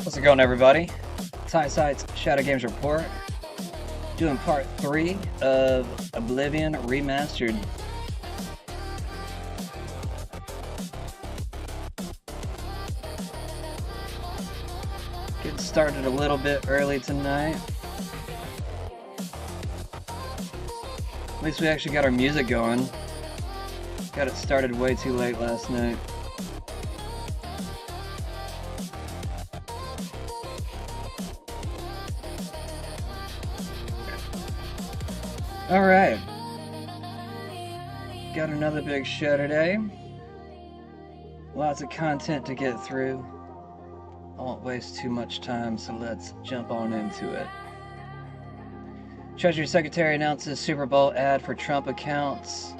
How's it going, everybody? Tie Sites Shadow Games Report, doing part 3 of Oblivion Remastered. Getting started a little bit early tonight. At least we actually got our music going. Got it started way too late last night. Alright. Got another big show today. Lots of content to get through. I won't waste too much time, so let's jump on into it. Treasury Secretary announces Super Bowl ad for Trump accounts.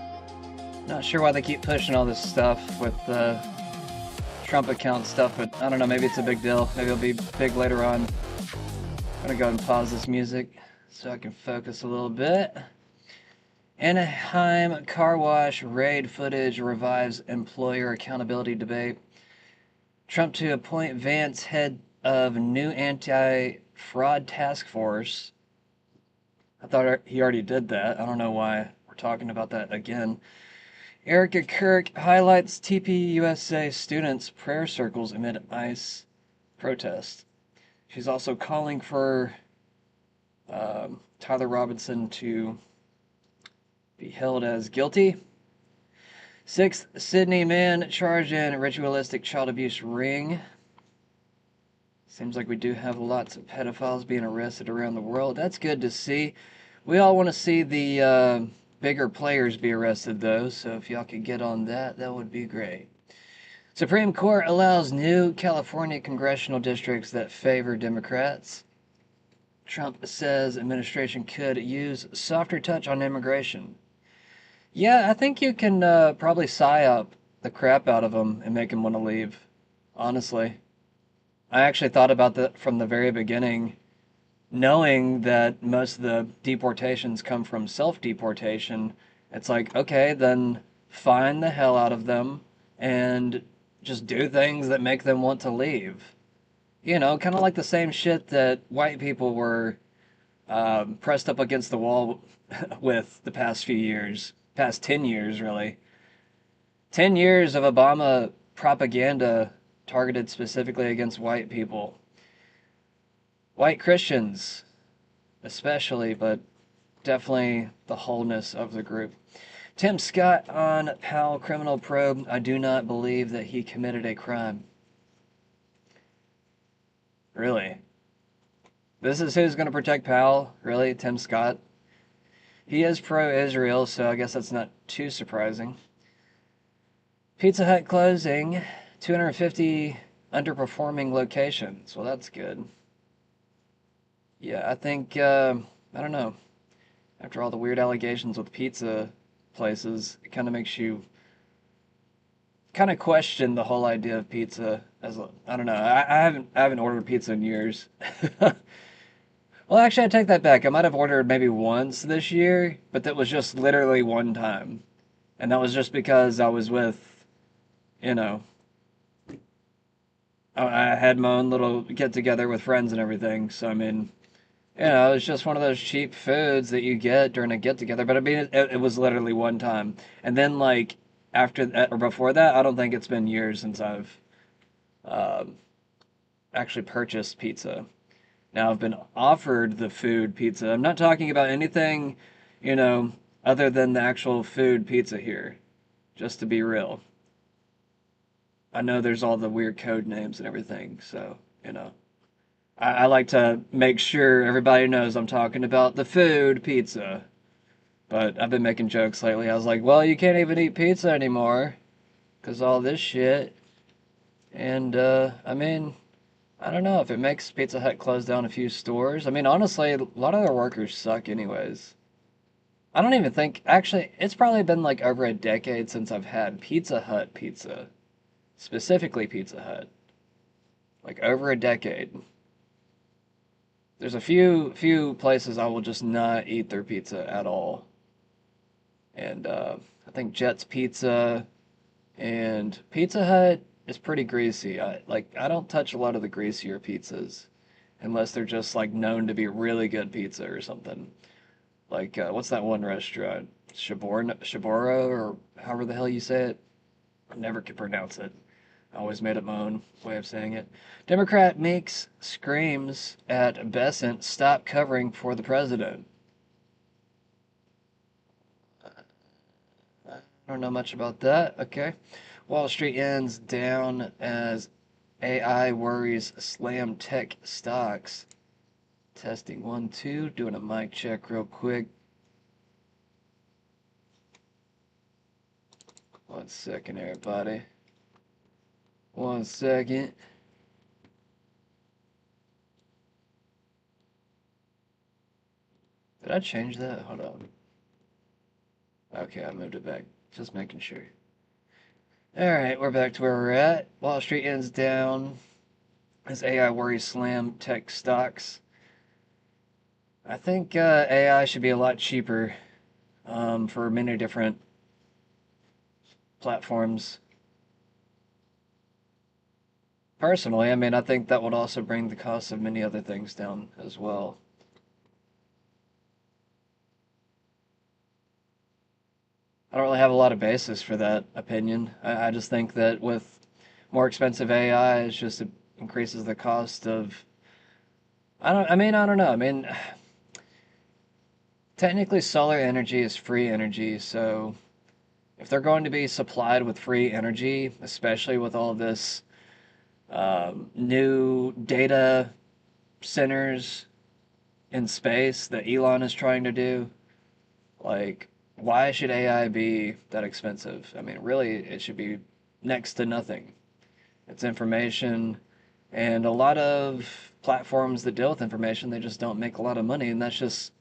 Not sure why they keep pushing all this stuff with the Trump account stuff, but I don't know, maybe it's a big deal. Maybe it'll be big later on. I'm gonna go ahead and pause this music so I can focus a little bit. Anaheim car wash raid footage revives employer accountability debate. Trump to appoint Vance head of new anti-fraud task force. I thought he already did that. I don't know why we're talking about that again. Erica Kirk highlights TPUSA students' prayer circles amid ICE protest. She's also calling for Tyler Robinson to be held as guilty. 6th Sydney man charged in ritualistic child abuse ring. Seems like we do have lots of pedophiles being arrested around the world. That's good to see. We all want to see the bigger players be arrested, though, so if y'all could get on that, that would be great. Supreme Court allows new California congressional districts that favor Democrats. Trump says administration could use softer touch on immigration. Yeah, I think you can probably psyop the crap out of them and make them want to leave, honestly. I actually thought about that from the very beginning, knowing that most of the deportations come from self-deportation. It's like, okay, then fine the hell out of them and just do things that make them want to leave. You know, kind of like the same shit that white people were pressed up against the wall with the past few years. Past 10 years, really. 10 years of Obama propaganda targeted specifically against white people. White Christians, especially, but definitely the wholeness of the group. Tim Scott on Powell criminal probe. I do not believe that he committed a crime. Really? This is who's going to protect Powell? Really? Tim Scott? He is pro-Israel, so I guess that's not too surprising. Pizza Hut closing, 250 underperforming locations. Well, that's good. Yeah, I think, I don't know. After all the weird allegations with pizza places, it kind of makes you kind of question the whole idea of pizza as I don't know. I haven't ordered pizza in years. Well, actually, I take that back. I might have ordered maybe once this year, but that was just literally one time. And that was just because I was with, you know, I had my own little get together with friends and everything. So, I mean, you know, it's just one of those cheap foods that you get during a get together. But I mean, it was literally one time. And then, like, after that or before that, I don't think it's been years since I've actually purchased pizza. Now, I've been offered the food pizza. I'm not talking about anything, you know, other than the actual food pizza here, just to be real. I know there's all the weird code names and everything, so, you know. I like to make sure everybody knows I'm talking about the food pizza. But I've been making jokes lately. I was like, well, you can't even eat pizza anymore because all this shit. And, I mean, I don't know if it makes Pizza Hut close down a few stores. I mean, honestly, a lot of their workers suck anyways. I don't even think, actually, it's probably been like over a decade since I've had Pizza Hut pizza. Specifically Pizza Hut. Like over a decade. There's a few places I will just not eat their pizza at all. And I think Jet's Pizza and Pizza Hut it's pretty greasy. I don't touch a lot of the greasier pizzas unless they're just like known to be really good pizza or something. Like what's that one restaurant? Shiboro or however the hell you say it. I never could pronounce it. I always made it my own way of saying it. Democrat makes screams at Besant stop covering for the president. I don't know much about that. Okay. Wall Street ends down as AI worries slam tech stocks. Testing 1, 2. Doing a mic check real quick. 1 second, everybody. 1 second. Did I change that? Hold on. Okay, I moved it back. Just making sure. Alright, we're back to where we're at. Wall Street ends down as AI worries slam tech stocks. I think AI should be a lot cheaper for many different platforms. Personally, I mean, I think that would also bring the cost of many other things down as well. I don't really have a lot of basis for that opinion. I just think that with more expensive AI, it's just it increases the cost of. I don't know. I mean, technically, solar energy is free energy, so if they're going to be supplied with free energy, especially with all this new data centers in space that Elon is trying to do, like, why should AI be that expensive? I mean, really, it should be next to nothing. It's information, and a lot of platforms that deal with information, they just don't make a lot of money, and that's just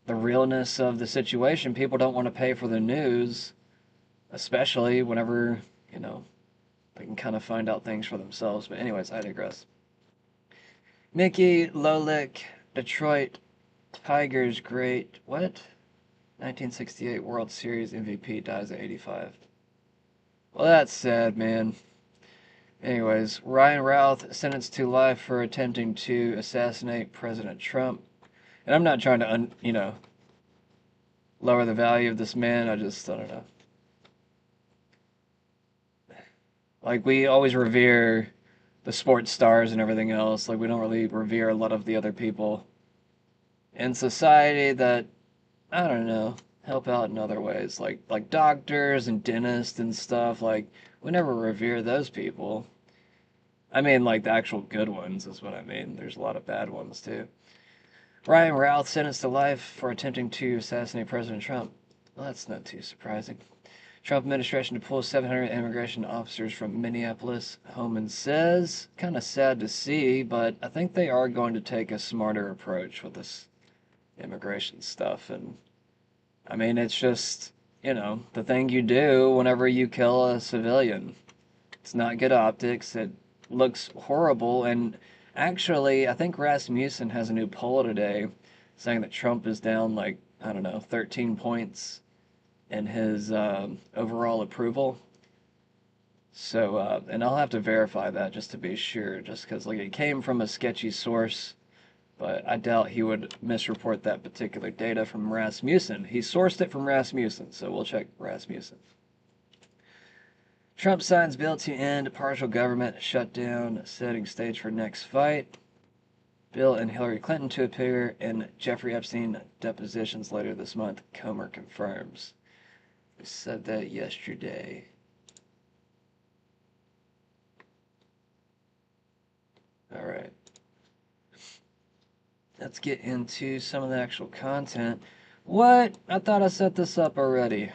the realness of the situation. People don't want to pay for the news, especially whenever, you know, they can kind of find out things for themselves. But anyways, I digress. Mickey Lolick, Detroit Tigers great. What? 1968 World Series MVP dies at 85. Well, that's sad, man. Anyways, Ryan Routh sentenced to life for attempting to assassinate President Trump. And I'm not trying to, lower the value of this man. I don't know. Like, we always revere the sports stars and everything else. Like, we don't really revere a lot of the other people in society that, I don't know, help out in other ways. Like doctors and dentists and stuff. Like, we never revere those people. I mean, like, the actual good ones is what I mean. There's a lot of bad ones, too. Ryan Routh sentenced to life for attempting to assassinate President Trump. Well, that's not too surprising. Trump administration to pull 700 immigration officers from Minneapolis. Homan says, kind of sad to see, but I think they are going to take a smarter approach with this immigration stuff. And I mean, it's just, the thing you do whenever you kill a civilian. It's not good optics. It looks horrible. And actually, I think Rasmussen has a new poll today saying that Trump is down like, I don't know, 13 points in his overall approval. So, and I'll have to verify that just to be sure, just because like it came from a sketchy source, but I doubt he would misreport that particular data from Rasmussen. He sourced it from Rasmussen, so we'll check Rasmussen. Trump signs bill to end partial government shutdown, setting stage for next fight. Bill and Hillary Clinton to appear in Jeffrey Epstein depositions later this month, Comer confirms. We said that yesterday. All right. Let's get into some of the actual content. What? I thought I set this up already.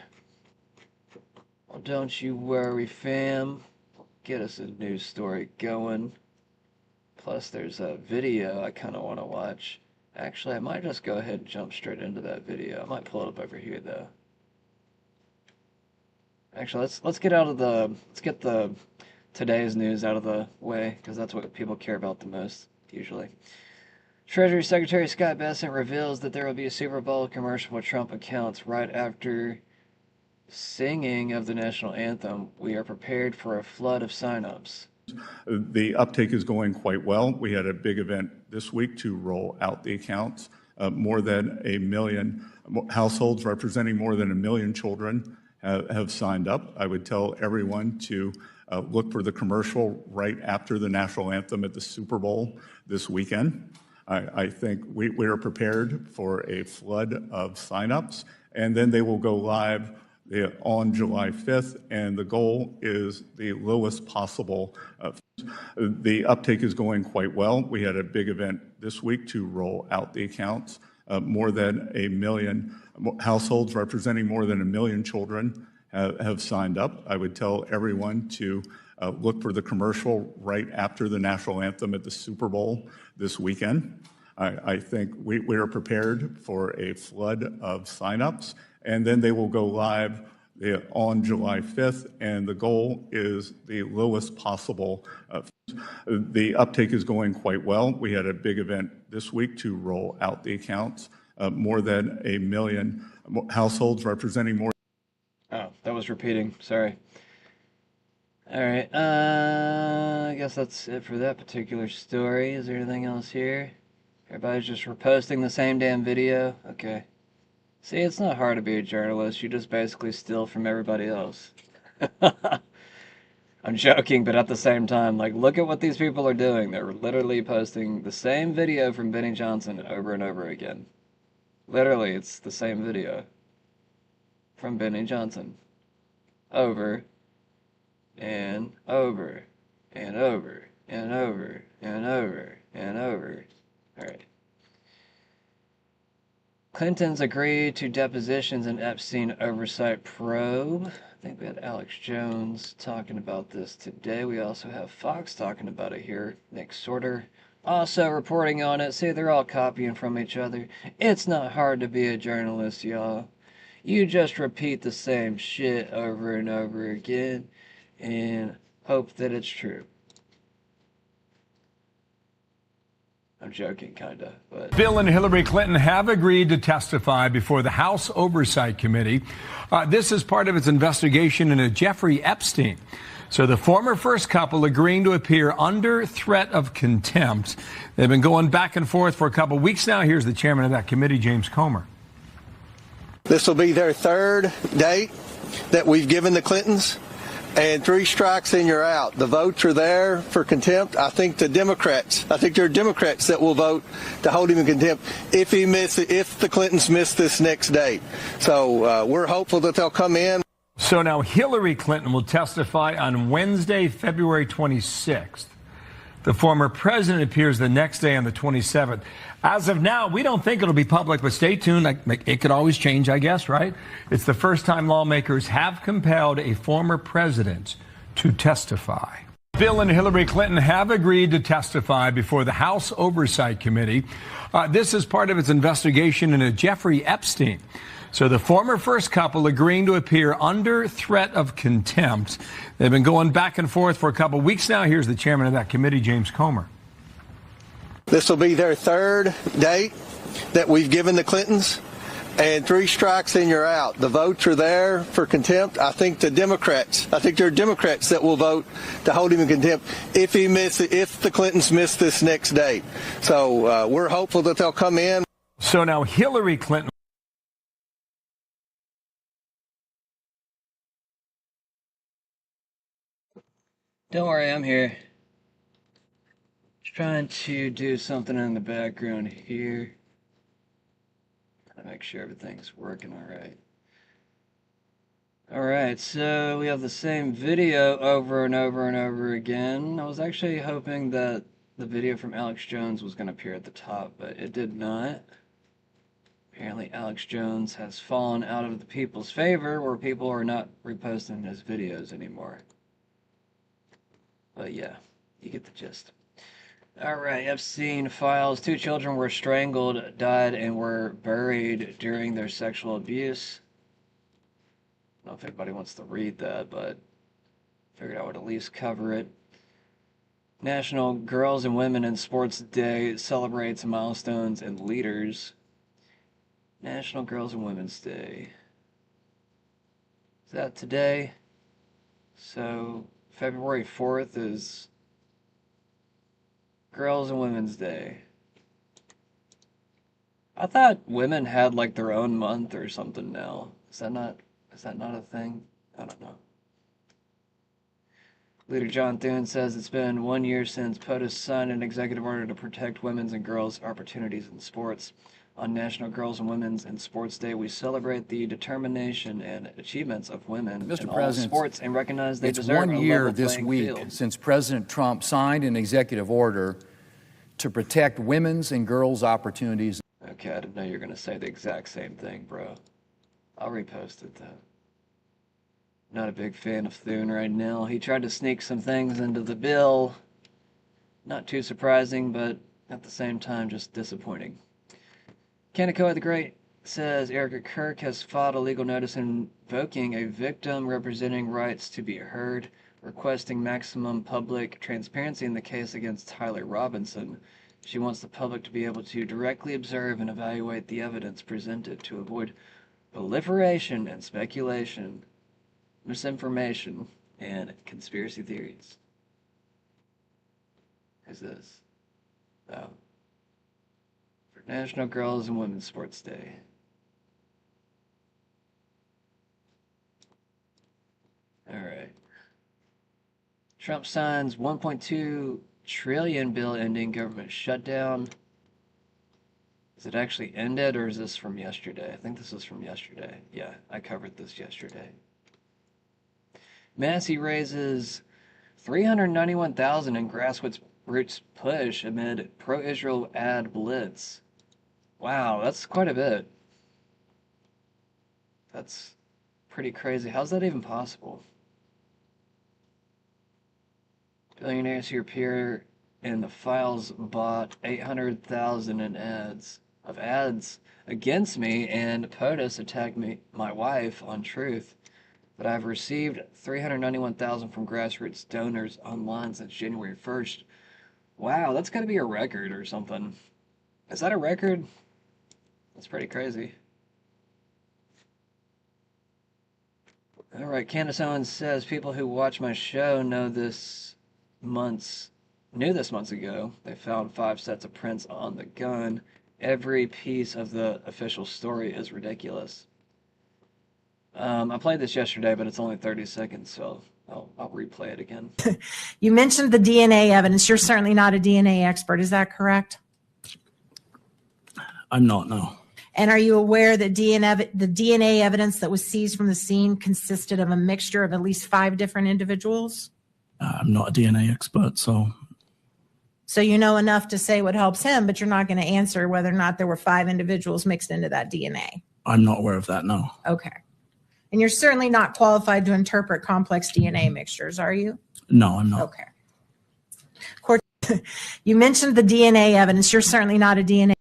Well, don't you worry, fam. Get us a news story going. Plus, there's a video I kind of want to watch. Actually, I might just go ahead and jump straight into that video. I might pull it up over here, though. Actually, let's get the today's news out of the way, because that's what people care about the most, usually. Treasury Secretary Scott Bessent reveals that there will be a Super Bowl commercial for Trump accounts right after singing of the national anthem, we are prepared for a flood of signups. The uptake is going quite well. We had a big event this week to roll out the accounts. More than 1 million households representing more than 1 million children have signed up. I would tell everyone to look for the commercial right after the national anthem at the Super Bowl this weekend. I think we are prepared for a flood of signups, and then they will go live on July 5th, and the goal is the lowest possible. The uptake is going quite well. We had a big event this week to roll out the accounts. More than 1 million households representing more than 1 million children have signed up. I would tell everyone to look for the commercial right after the national anthem at the Super Bowl this weekend. I think we are prepared for a flood of signups, and then they will go live on July 5th, and the goal is the lowest possible. The uptake is going quite well. We had a big event this week to roll out the accounts. More than 1 million households representing more. Oh, that was repeating. Sorry. All right. I guess that's it for that particular story. Is there anything else here? Everybody's just reposting the same damn video? Okay. See, it's not hard to be a journalist. You just basically steal from everybody else. I'm joking, but at the same time, like, look at what these people are doing. They're literally posting the same video from Benny Johnson over and over again. Literally, it's the same video from Benny Johnson. Over and over and over and over and over and over. All right. Clintons agreed to depositions in Epstein oversight probe. I think we had Alex Jones talking about this today. We also have Fox talking about it here. Nick Sorter also reporting on it. See, they're all copying from each other. It's not hard to be a journalist, y'all. You just repeat the same shit over and over again and hope that it's true. I'm joking, kinda, but... Bill and Hillary Clinton have agreed to testify before the House Oversight Committee. This is part of its investigation into Jeffrey Epstein. So the former first couple agreeing to appear under threat of contempt. They've been going back and forth for a couple weeks now. Here's the chairman of that committee, James Comer. This will be their third date that we've given the Clintons. And 3 strikes and you're out. The votes are there for contempt. I think there are Democrats that will vote to hold him in contempt if the Clintons miss this next date. So we're hopeful that they'll come in. So now Hillary Clinton will testify on Wednesday, February 26th. The former president appears the next day on the 27th. As of now, we don't think it'll be public, but stay tuned. It could always change, I guess, right? It's the first time lawmakers have compelled a former president to testify. Bill and Hillary Clinton have agreed to testify before the House Oversight Committee. This is part of its investigation into Jeffrey Epstein. So the former first couple agreeing to appear under threat of contempt. They've been going back and forth for a couple weeks now. Here's the chairman of that committee, James Comer. This will be their third date that we've given the Clintons. And 3 strikes and you're out. The votes are there for contempt. I think there are Democrats that will vote to hold him in contempt if the Clintons miss this next date. So we're hopeful that they'll come in. So now Hillary Clinton. Don't worry, I'm here. Just trying to do something in the background here. Gotta make sure everything's working alright. Alright, so we have the same video over and over and over again. I was actually hoping that the video from Alex Jones was going to appear at the top, but it did not. Apparently Alex Jones has fallen out of the people's favor, where people are not reposting his videos anymore. But yeah, you get the gist. Alright, Epstein files. 2 children were strangled, died, and were buried during their sexual abuse. I don't know if anybody wants to read that, but figured I would at least cover it. National Girls and Women in Sports Day celebrates milestones and leaders. National Girls and Women's Day. Is that today? So February 4th is Girls and Women's Day. I thought women had like their own month or something now. Is that not a thing? I don't know. Leader John Thune says it's been 1 year since POTUS signed an executive order to protect women's and girls' opportunities in sports. On National Girls and Women's in Sports Day, we celebrate the determination and achievements of women in all sports and recognize they deserve a level playing field. It's 1 year this week since President Trump signed an executive order to protect women's and girls' opportunities. Okay, I didn't know you were going to say the exact same thing, bro. I'll repost it, though. Not a big fan of Thune right now. He tried to sneak some things into the bill. Not too surprising, but at the same time, just disappointing. Kaneko the Great says Erica Kirk has filed a legal notice invoking a victim representing rights to be heard, requesting maximum public transparency in the case against Tyler Robinson. She wants the public to be able to directly observe and evaluate the evidence presented to avoid proliferation and speculation, misinformation, and conspiracy theories. Who's this? Oh. For National Girls and Women's Sports Day. All right. Trump signs 1.2 trillion bill ending government shutdown. Is it actually ended, or is this from yesterday? I think this is from yesterday. Yeah, I covered this yesterday. Massey raises $391,000 in grassroots push amid pro-Israel ad blitz. Wow, that's quite a bit. That's pretty crazy. How's that even possible? Billionaires who appear in the files bought $800,000 in ads against me, and POTUS attacked my wife on Truth. But I've received $391,000 from grassroots donors online since January 1st. Wow, that's got to be a record or something. Is that a record? That's pretty crazy. All right, Candace Owens says people who watch my show knew this months ago. They found 5 sets of prints on the gun. Every piece of the official story is ridiculous. I played this yesterday, but it's only 30 seconds, so I'll replay it again. You mentioned the DNA evidence. You're certainly not a DNA expert. Is that correct? I'm not, no. And are you aware that the DNA evidence that was seized from the scene consisted of a mixture of at least 5 different individuals? I'm not a DNA expert, so. So you know enough to say what helps him, but you're not going to answer whether or not there were 5 individuals mixed into that DNA. I'm not aware of that, no. Okay. And you're certainly not qualified to interpret complex DNA mixtures, are you? No, I'm not. Okay. You mentioned the DNA evidence. You're certainly not a DNA.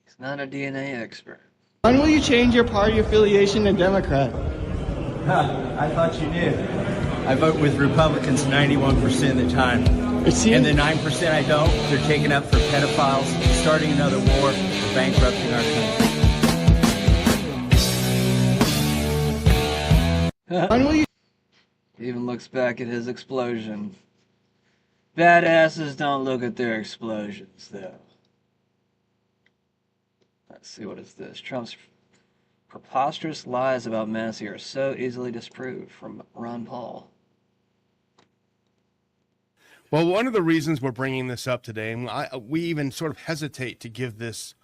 He's not a DNA expert. When will you change your party affiliation to Democrat? I thought you knew. I vote with Republicans 91% of the time. And the 9% I don't, they're taken up for pedophiles, starting another war, or bankrupting our country. When will you? He even looks back at his explosion. Badasses don't look at their explosions, though. Let's see, what is this? Trump's preposterous lies about Massey are so easily disproved, from Ron Paul. Well, one of the reasons we're bringing this up today, and we even sort of hesitate to give this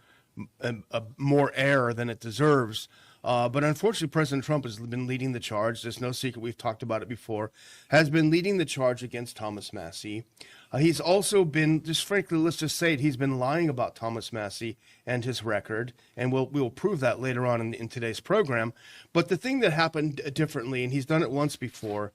more air than it deserves, but unfortunately, President Trump has been leading the charge. There's no secret, we've talked about it before, has been leading the charge against Thomas Massey. He's also been, just frankly, let's just say it, he's been lying about Thomas Massey and his record, and we'll prove that later on in today's program. But the thing that happened differently, and he's done it once before,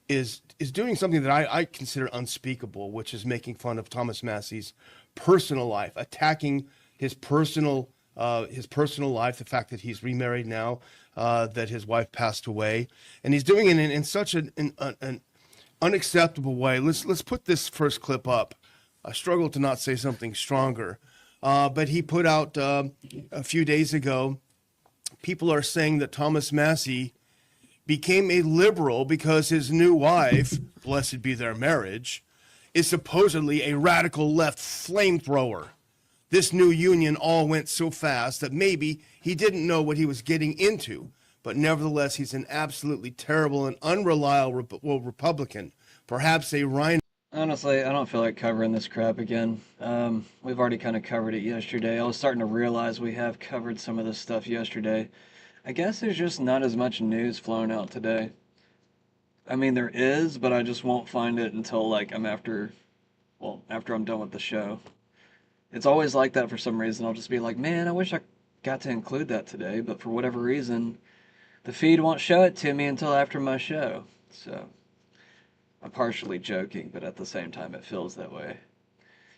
is doing something that I consider unspeakable, which is making fun of Thomas Massey's personal life, attacking his personal life, the fact that he's remarried now, that his wife passed away, and he's doing it in such an unacceptable way. Let's put this first clip up. I struggle to not say something stronger, but he put out a few days ago. People are saying that Thomas Massey became a liberal because his new wife, blessed be their marriage, is supposedly a radical left flamethrower. This new union all went so fast that maybe he didn't know what he was getting into, but nevertheless, he's an absolutely terrible and unreliable Republican, perhaps a rhino. Honestly, I don't feel like covering this crap again. We've already kind of covered it yesterday. I was starting to realize we have covered some of this stuff yesterday. I guess there's just not as much news flowing out today. I mean, there is, but I just won't find it until, like, after I'm done with the show. It's always like that for some reason. I'll just be like, man, I wish I got to include that today, but for whatever reason, the feed won't show it to me until after my show. So, I'm partially joking, but at the same time, it feels that way.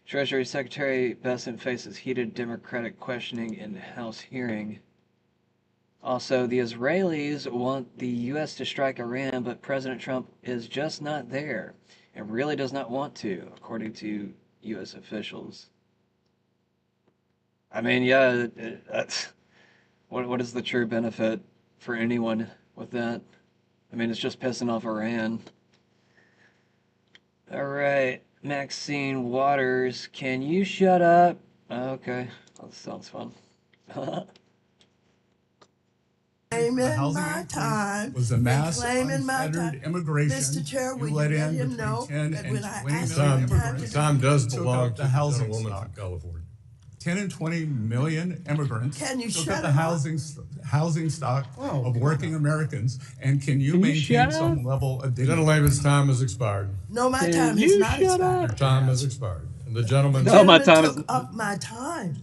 Treasury Secretary Bessent faces heated Democratic questioning in House hearing. Also, the Israelis want the U.S. to strike Iran, but President Trump is just not there and really does not want to, according to U.S. officials. I mean, yeah, what is the true benefit for anyone with that? I mean, it's just pissing off Iran. All right, Maxine Waters, can you shut up? Okay, that sounds fun. My time was a mass claiming my unfettered time. immigration. Mr. Chair, will you you let let in him between know 10 that and when I 20 asked million him time to immigrants. Time does Took belong up to the housing gentlewoman stock. from California. 10 and 20 million immigrants Can you took shut up the him housing stock Oh, of working Americans. And can you Can you maintain shut some up? level of dignity? Gentleman's time has expired. No, my Can time you has not shut expired. Your time has expired. And the gentleman. No, my Gentleman time is- took up my time.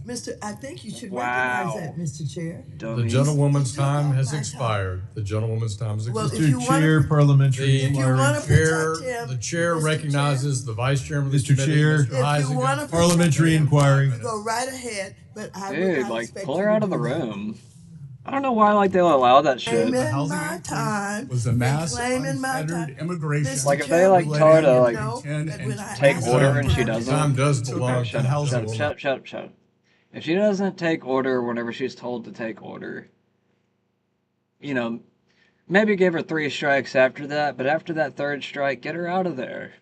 Mr. I think you should Wow. recognize that, Mr. Chair. The Dummies. gentlewoman's He took time up has my time. expired. The gentlewoman's time has Well, expired. if you Mr. wanna- Chair, parliamentary If you inquiry. wanna Chair, protect him, the chair Mr. recognizes the vice chairman of the Mr. committee, Chair. Mr. If you Heisinger. want to Parliamentary inquiry. go right ahead, but I would Dude, not like, expect pull you her to out of the do that. room. I don't know why, like, they'll allow that shit. Claiming housing my increase time. was a mass Claiming my unfettered time. immigration. Mr. Like, if Chair, they, like, will tell her you to, let like, him know 10 that and when I take asked order him and she time to doesn't? Time does belong Okay, to shut the up, House shut up, woman. shut up, shut up, shut up. If she doesn't take order whenever she's told to take order, you know, maybe give her 3 strikes after that, but after that 3rd strike, get her out of there.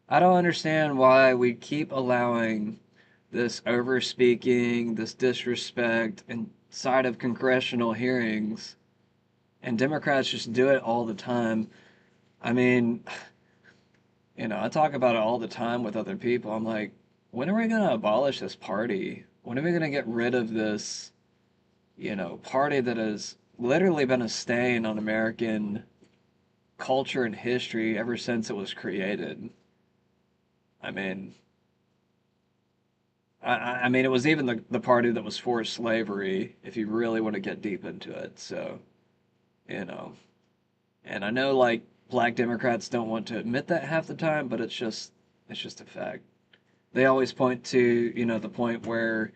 I don't understand why we keep allowing this over-speaking, this disrespect inside of congressional hearings, and Democrats just do it all the time. I mean, you know, I talk about it all the time with other people. I'm like, when are we going to abolish this party? When are we going to get rid of this, you know, party that has literally been a stain on American culture and history ever since it was created? I mean, I mean, it was even the party that was for slavery, if you really want to get deep into it. So, you know, and I know, like, black Democrats don't want to admit that half the time, but it's just a fact. They always point to, you know, the point where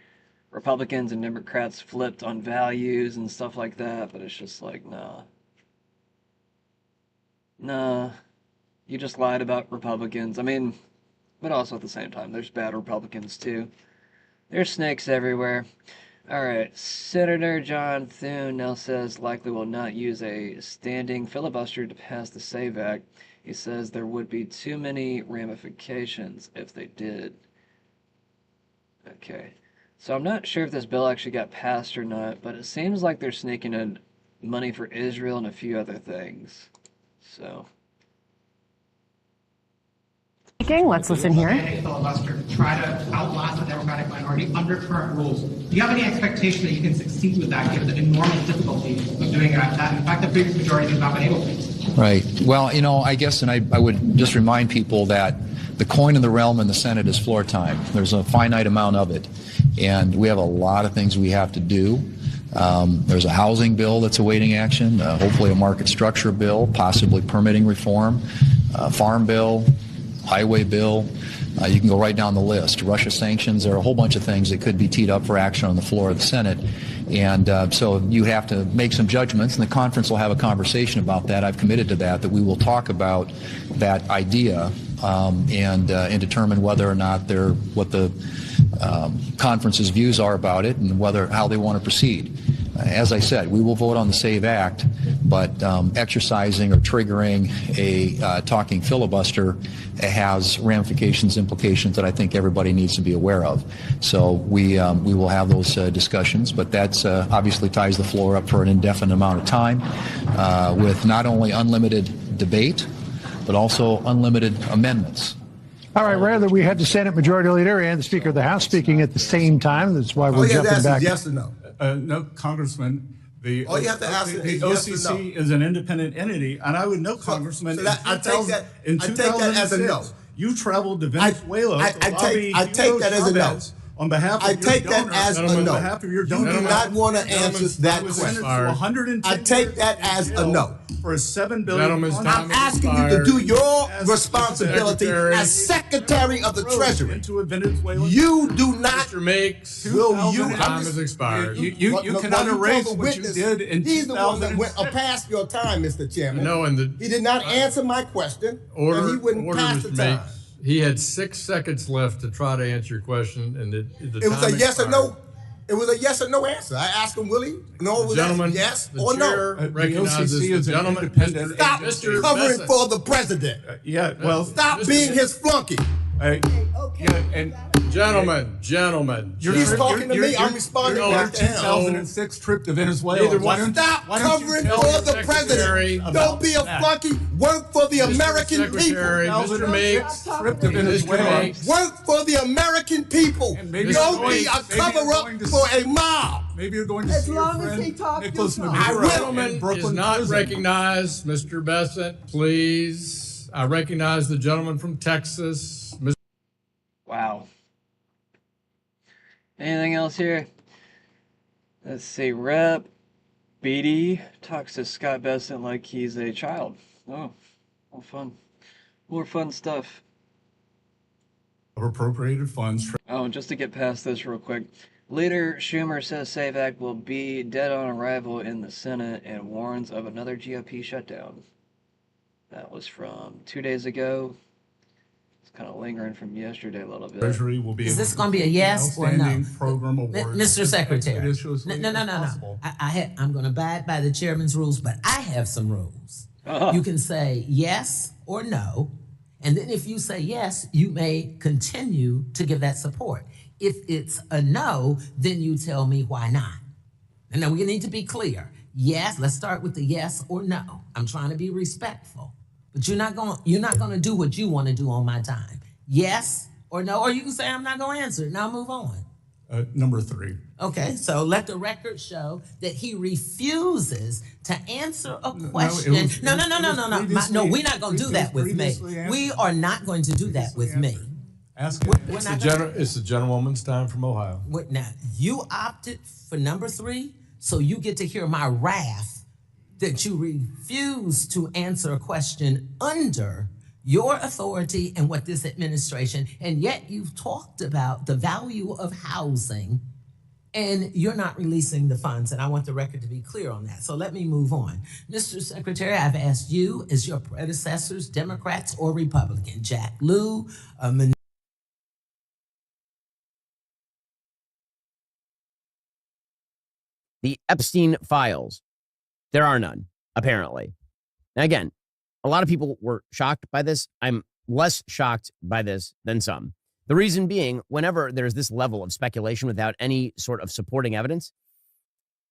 Republicans and Democrats flipped on values and stuff like that, but it's just like, nah, you just lied about Republicans. I mean, but also at the same time, there's bad Republicans too. There's snakes everywhere. All right, Senator John Thune now says likely will not use a standing filibuster to pass the SAVE Act. He says there would be too many ramifications if they did. Okay, so I'm not sure if this bill actually got passed or not, but it seems like they're sneaking in money for Israel and a few other things. So. Let's listen here. Filibuster to try to outlast the Democratic minority under current rules. Do you have any expectation that you can succeed with that, given the enormous difficulty of doing that? In fact, the previous majority has not been able to. Right. Well, you know, I guess, and I would just remind people that the coin in the realm in the Senate is floor time. There's a finite amount of it. And we have a lot of things we have to do. There's a housing bill that's awaiting action, hopefully a market structure bill, possibly permitting reform, farm bill, highway bill. You can go right down the list. Russia sanctions. There are a whole bunch of things that could be teed up for action on the floor of the Senate. And so you have to make some judgments, and the conference will have a conversation about that. I've committed to that we will talk about that idea and determine whether or not what the conference's views are about it and how they want to proceed. As I said, we will vote on the SAVE Act, but exercising or triggering a talking filibuster has ramifications, implications that I think everybody needs to be aware of. So we will have those discussions, but that's obviously ties the floor up for an indefinite amount of time with not only unlimited debate, but also unlimited amendments. All right, rather we had the Senate Majority Leader and the Speaker of the House speaking at the same time. That's why we're jumping back. Yes or no? No, Congressman. All you have to ask the is yes or OCC no. is an independent entity, and I would know, Congressman. I take that as a no. You traveled to Venezuela. I take that as a no. On behalf of I take that as a no. On behalf of your You donors. do not want to answer that question. I take that as a no. For a $7 billion. I'm asking you to do your responsibility as Secretary of the Treasury. Into a Venezuelan. You do not. Mr. Makes. Will you? Time has expired. You cannot erase what you did in 2006. He's the one that went past your time, Mr. Chairman. No, he did not answer my question, and he wouldn't pass the time. He had 6 seconds left to try to answer your question, and it was a yes or no. It was a yes or no answer. I asked him, will he? No, was that yes or no? Recognizes the gentleman. Stop covering for the president. Stop being his flunky. Gentlemen. He's talking to me. I'm responding back to him. 2006 trip to Venezuela. Stop covering for the president. Don't be a flunky. Work for the American people. Mr. Makes. Trip to Venezuela. Work for the American people. Don't be a cover-up for a mob. Maybe you're going to as see long your as friend he talks. Nicholas Gentleman is not recognized. Mr. Bessent, please. I recognize the gentleman from Texas. Wow. Anything else here? Let's see. Rep. Beatty talks to Scott Bessent like he's a child. Oh, well, fun. More fun stuff. Of appropriated funds. Oh, and just to get past this real quick. Leader Schumer says SAVE Act will be dead on arrival in the Senate and warns of another GOP shutdown. That was from 2 days ago. It's kind of lingering from yesterday a little bit. Treasury will be. Is this going to be a yes or no? Program award. Mr. Secretary. No. I'm going to abide by the chairman's rules, but I have some rules. You can say yes or no. And then if you say yes, you may continue to give that support. If it's a no, then you tell me why not. And now we need to be clear. Yes, let's start with the yes or no. I'm trying to be respectful. But you're not going to do what you want to do on my time. Yes or no, or you can say I'm not going to answer it. Now move on. Number 3. Okay, so let the record show that he refuses to answer a question. No, we're not going to do that with me. We are not going to do that with me. It's the gentlewoman's time from Ohio. Now, you opted for number 3, so you get to hear my wrath that you refuse to answer a question under your authority and what this administration, and yet you've talked about the value of housing, and you're not releasing the funds, and I want the record to be clear on that. So let me move on. Mr. Secretary, I've asked you, as your predecessors, Democrats or Republican, Jack Lew, the Epstein files. There are none, apparently. Now, again, a lot of people were shocked by this. I'm less shocked by this than some. The reason being, whenever there's this level of speculation without any sort of supporting evidence,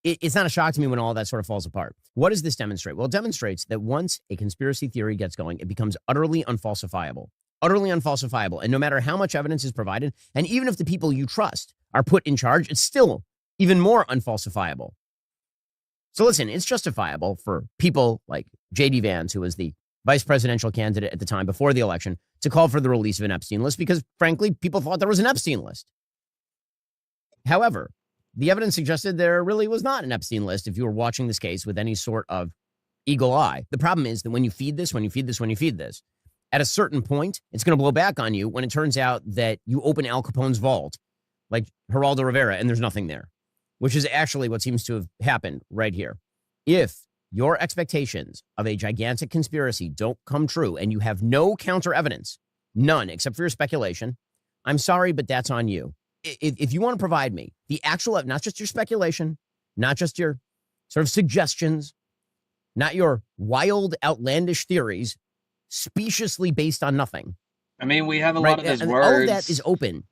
it's not a shock to me when all that sort of falls apart. What does this demonstrate? Well, it demonstrates that once a conspiracy theory gets going, it becomes utterly unfalsifiable. Utterly unfalsifiable. And no matter how much evidence is provided, and even if the people you trust are put in charge, it's still even more unfalsifiable. So listen, it's justifiable for people like J.D. Vance, who was the vice presidential candidate at the time before the election, to call for the release of an Epstein list because, frankly, people thought there was an Epstein list. However, the evidence suggested there really was not an Epstein list if you were watching this case with any sort of eagle eye. The problem is that when you feed this, at a certain point, it's going to blow back on you when it turns out that you open Al Capone's vault, like Geraldo Rivera, and there's nothing there, which is actually what seems to have happened right here. If your expectations of a gigantic conspiracy don't come true and you have no counter evidence, none except for your speculation, I'm sorry, but that's on you. If you want to provide me the actual, not just your speculation, not just your sort of suggestions, not your wild, outlandish theories, speciously based on nothing. I mean, we have a Right? lot of those And words. all of that is open.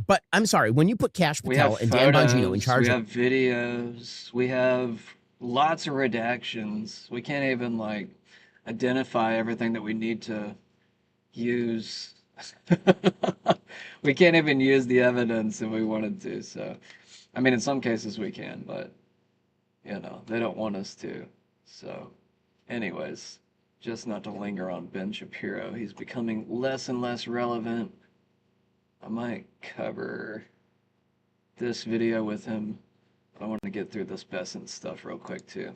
But I'm sorry, when you put Cash We Patel have and Dan Bongino in photos, charge we of have videos, we have lots of redactions. We can't even like identify everything that we need to use. We can't even use the evidence if we wanted to. So, I mean, in some cases we can, but you know, they don't want us to. So, anyways, just not to linger on Ben Shapiro. He's becoming less and less relevant. I might cover this video with him. I want to get through this Besant stuff real quick too.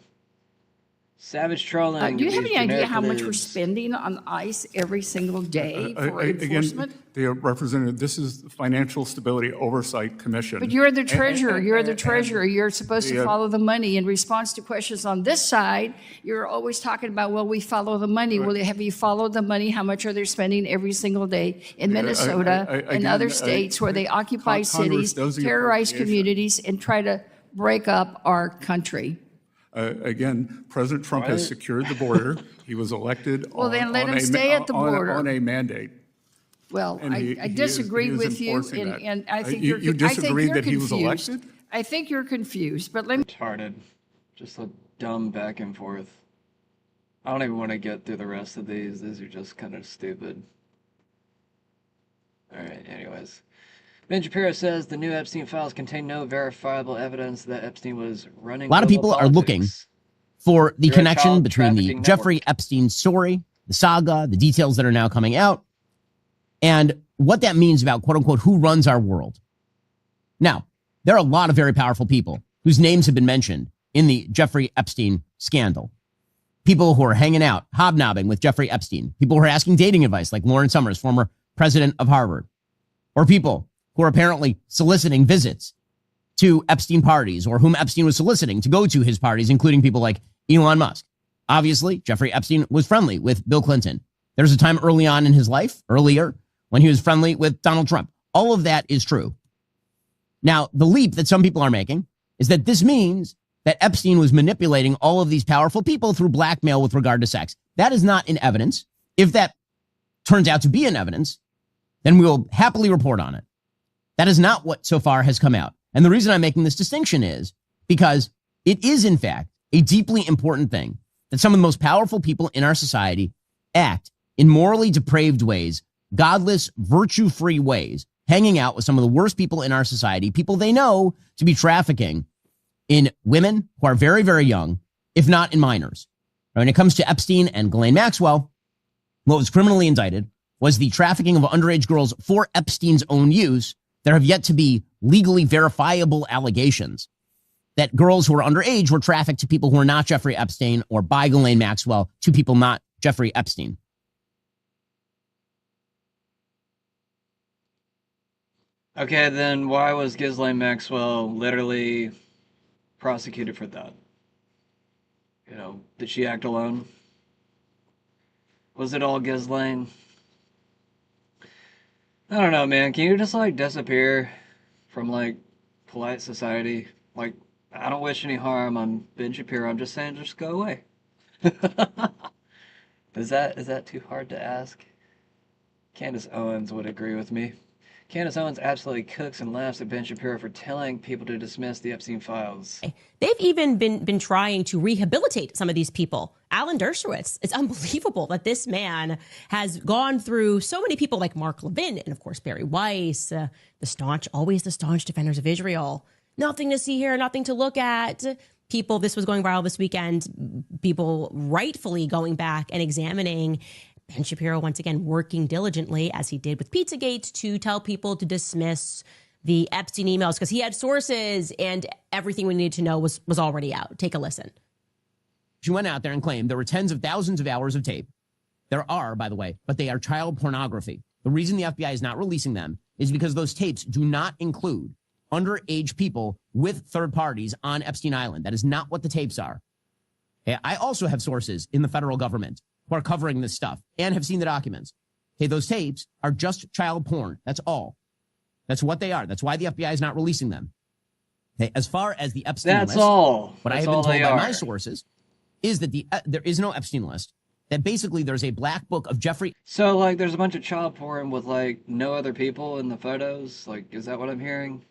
Savage trolling. Do you have these any idea generic how much we're libs. spending on ICE every single day for enforcement? Again, the representative, this is the Financial Stability Oversight Commission. But you're the treasurer. You're the treasurer. You're supposed to follow the money. In response to questions on this side, you're always talking about, well, we follow the money. Well, have you followed the money? How much are they spending every single day in Minnesota and other states where they occupy cities, terrorize communities, and try to break up our country? Again, President Trump has secured the border. He was elected Well, then let him stay at the border. on a mandate. Well, And I disagree with you, enforcing that. and I think You you're disagree that he was confused. elected? I think you're confused, but let me. Retarded. Just a dumb back and forth. I don't even want to get through the rest of these. These are just kind of stupid. Alright, anyways. Ben Shapiro says the new Epstein files contain no verifiable evidence that Epstein was running. a lot of global people are looking politics. for the You're a connection child between the trafficking Jeffrey Epstein story, the saga, the details that are now coming out, and what that means about, quote unquote, who runs our world. Now, there are a lot of very powerful people whose names have been mentioned in the Jeffrey Epstein scandal. People who are hanging out, hobnobbing with Jeffrey Epstein. People who are asking dating advice, like Lauren Summers, former president of Harvard. Or people who are apparently soliciting visits to Epstein parties, or whom Epstein was soliciting to go to his parties, including people like Elon Musk. Obviously, Jeffrey Epstein was friendly with Bill Clinton. There's a time early on in his life, earlier, when he was friendly with Donald Trump. All of that is true. Now, the leap that some people are making is that this means that Epstein was manipulating all of these powerful people through blackmail with regard to sex. That is not in evidence. If that turns out to be in evidence, then we will happily report on it. That is not what so far has come out. And the reason I'm making this distinction is because it is, in fact, a deeply important thing that some of the most powerful people in our society act in morally depraved ways, godless, virtue-free ways, hanging out with some of the worst people in our society, people they know to be trafficking in women who are very, very young, if not in minors. When it comes to Epstein and Ghislaine Maxwell, what was criminally indicted was the trafficking of underage girls for Epstein's own use. There have yet to be legally verifiable allegations that girls who are underage were trafficked to people who are not Jeffrey Epstein, or by Ghislaine Maxwell to people not Jeffrey Epstein. Okay, then why was Ghislaine Maxwell literally prosecuted for that? You know, did she act alone? Was it all Ghislaine? I don't know, man. Can you just, like, disappear from, like, polite society? Like, I don't wish any harm on Ben Shapiro. I'm just saying just go away. Is that too hard to ask? Candace Owens would agree with me. Candace Owens absolutely cooks and laughs at Ben Shapiro for telling people to dismiss the Epstein files. They've even been trying to rehabilitate some of these people. Alan Dershowitz, it's unbelievable that this man has gone through so many people like Mark Levin and, of course, Barry Weiss, always the staunch defenders of Israel. Nothing to see here, nothing to look at. People, this was going viral this weekend, people rightfully going back and examining Ben Shapiro, once again, working diligently, as he did with Pizzagate, to tell people to dismiss the Epstein emails because he had sources and everything we needed to know was already out. Take a listen. She went out there and claimed there were tens of thousands of hours of tape. There are, by the way, but they are child pornography. The reason the FBI is not releasing them is because those tapes do not include underage people with third parties on Epstein Island. That is not what the tapes are. I also have sources in the federal government who are covering this stuff and have seen the documents. Okay, those tapes are just child porn. That's all. That's what they are. That's why the FBI is not releasing them. Okay, as far as the Epstein That's list, all. what That's I have been all told they by are. my sources is that there is no Epstein list, that basically there's a black book of Jeffrey. So, like, there's a bunch of child porn with, like, no other people in the photos? Like, is that what I'm hearing?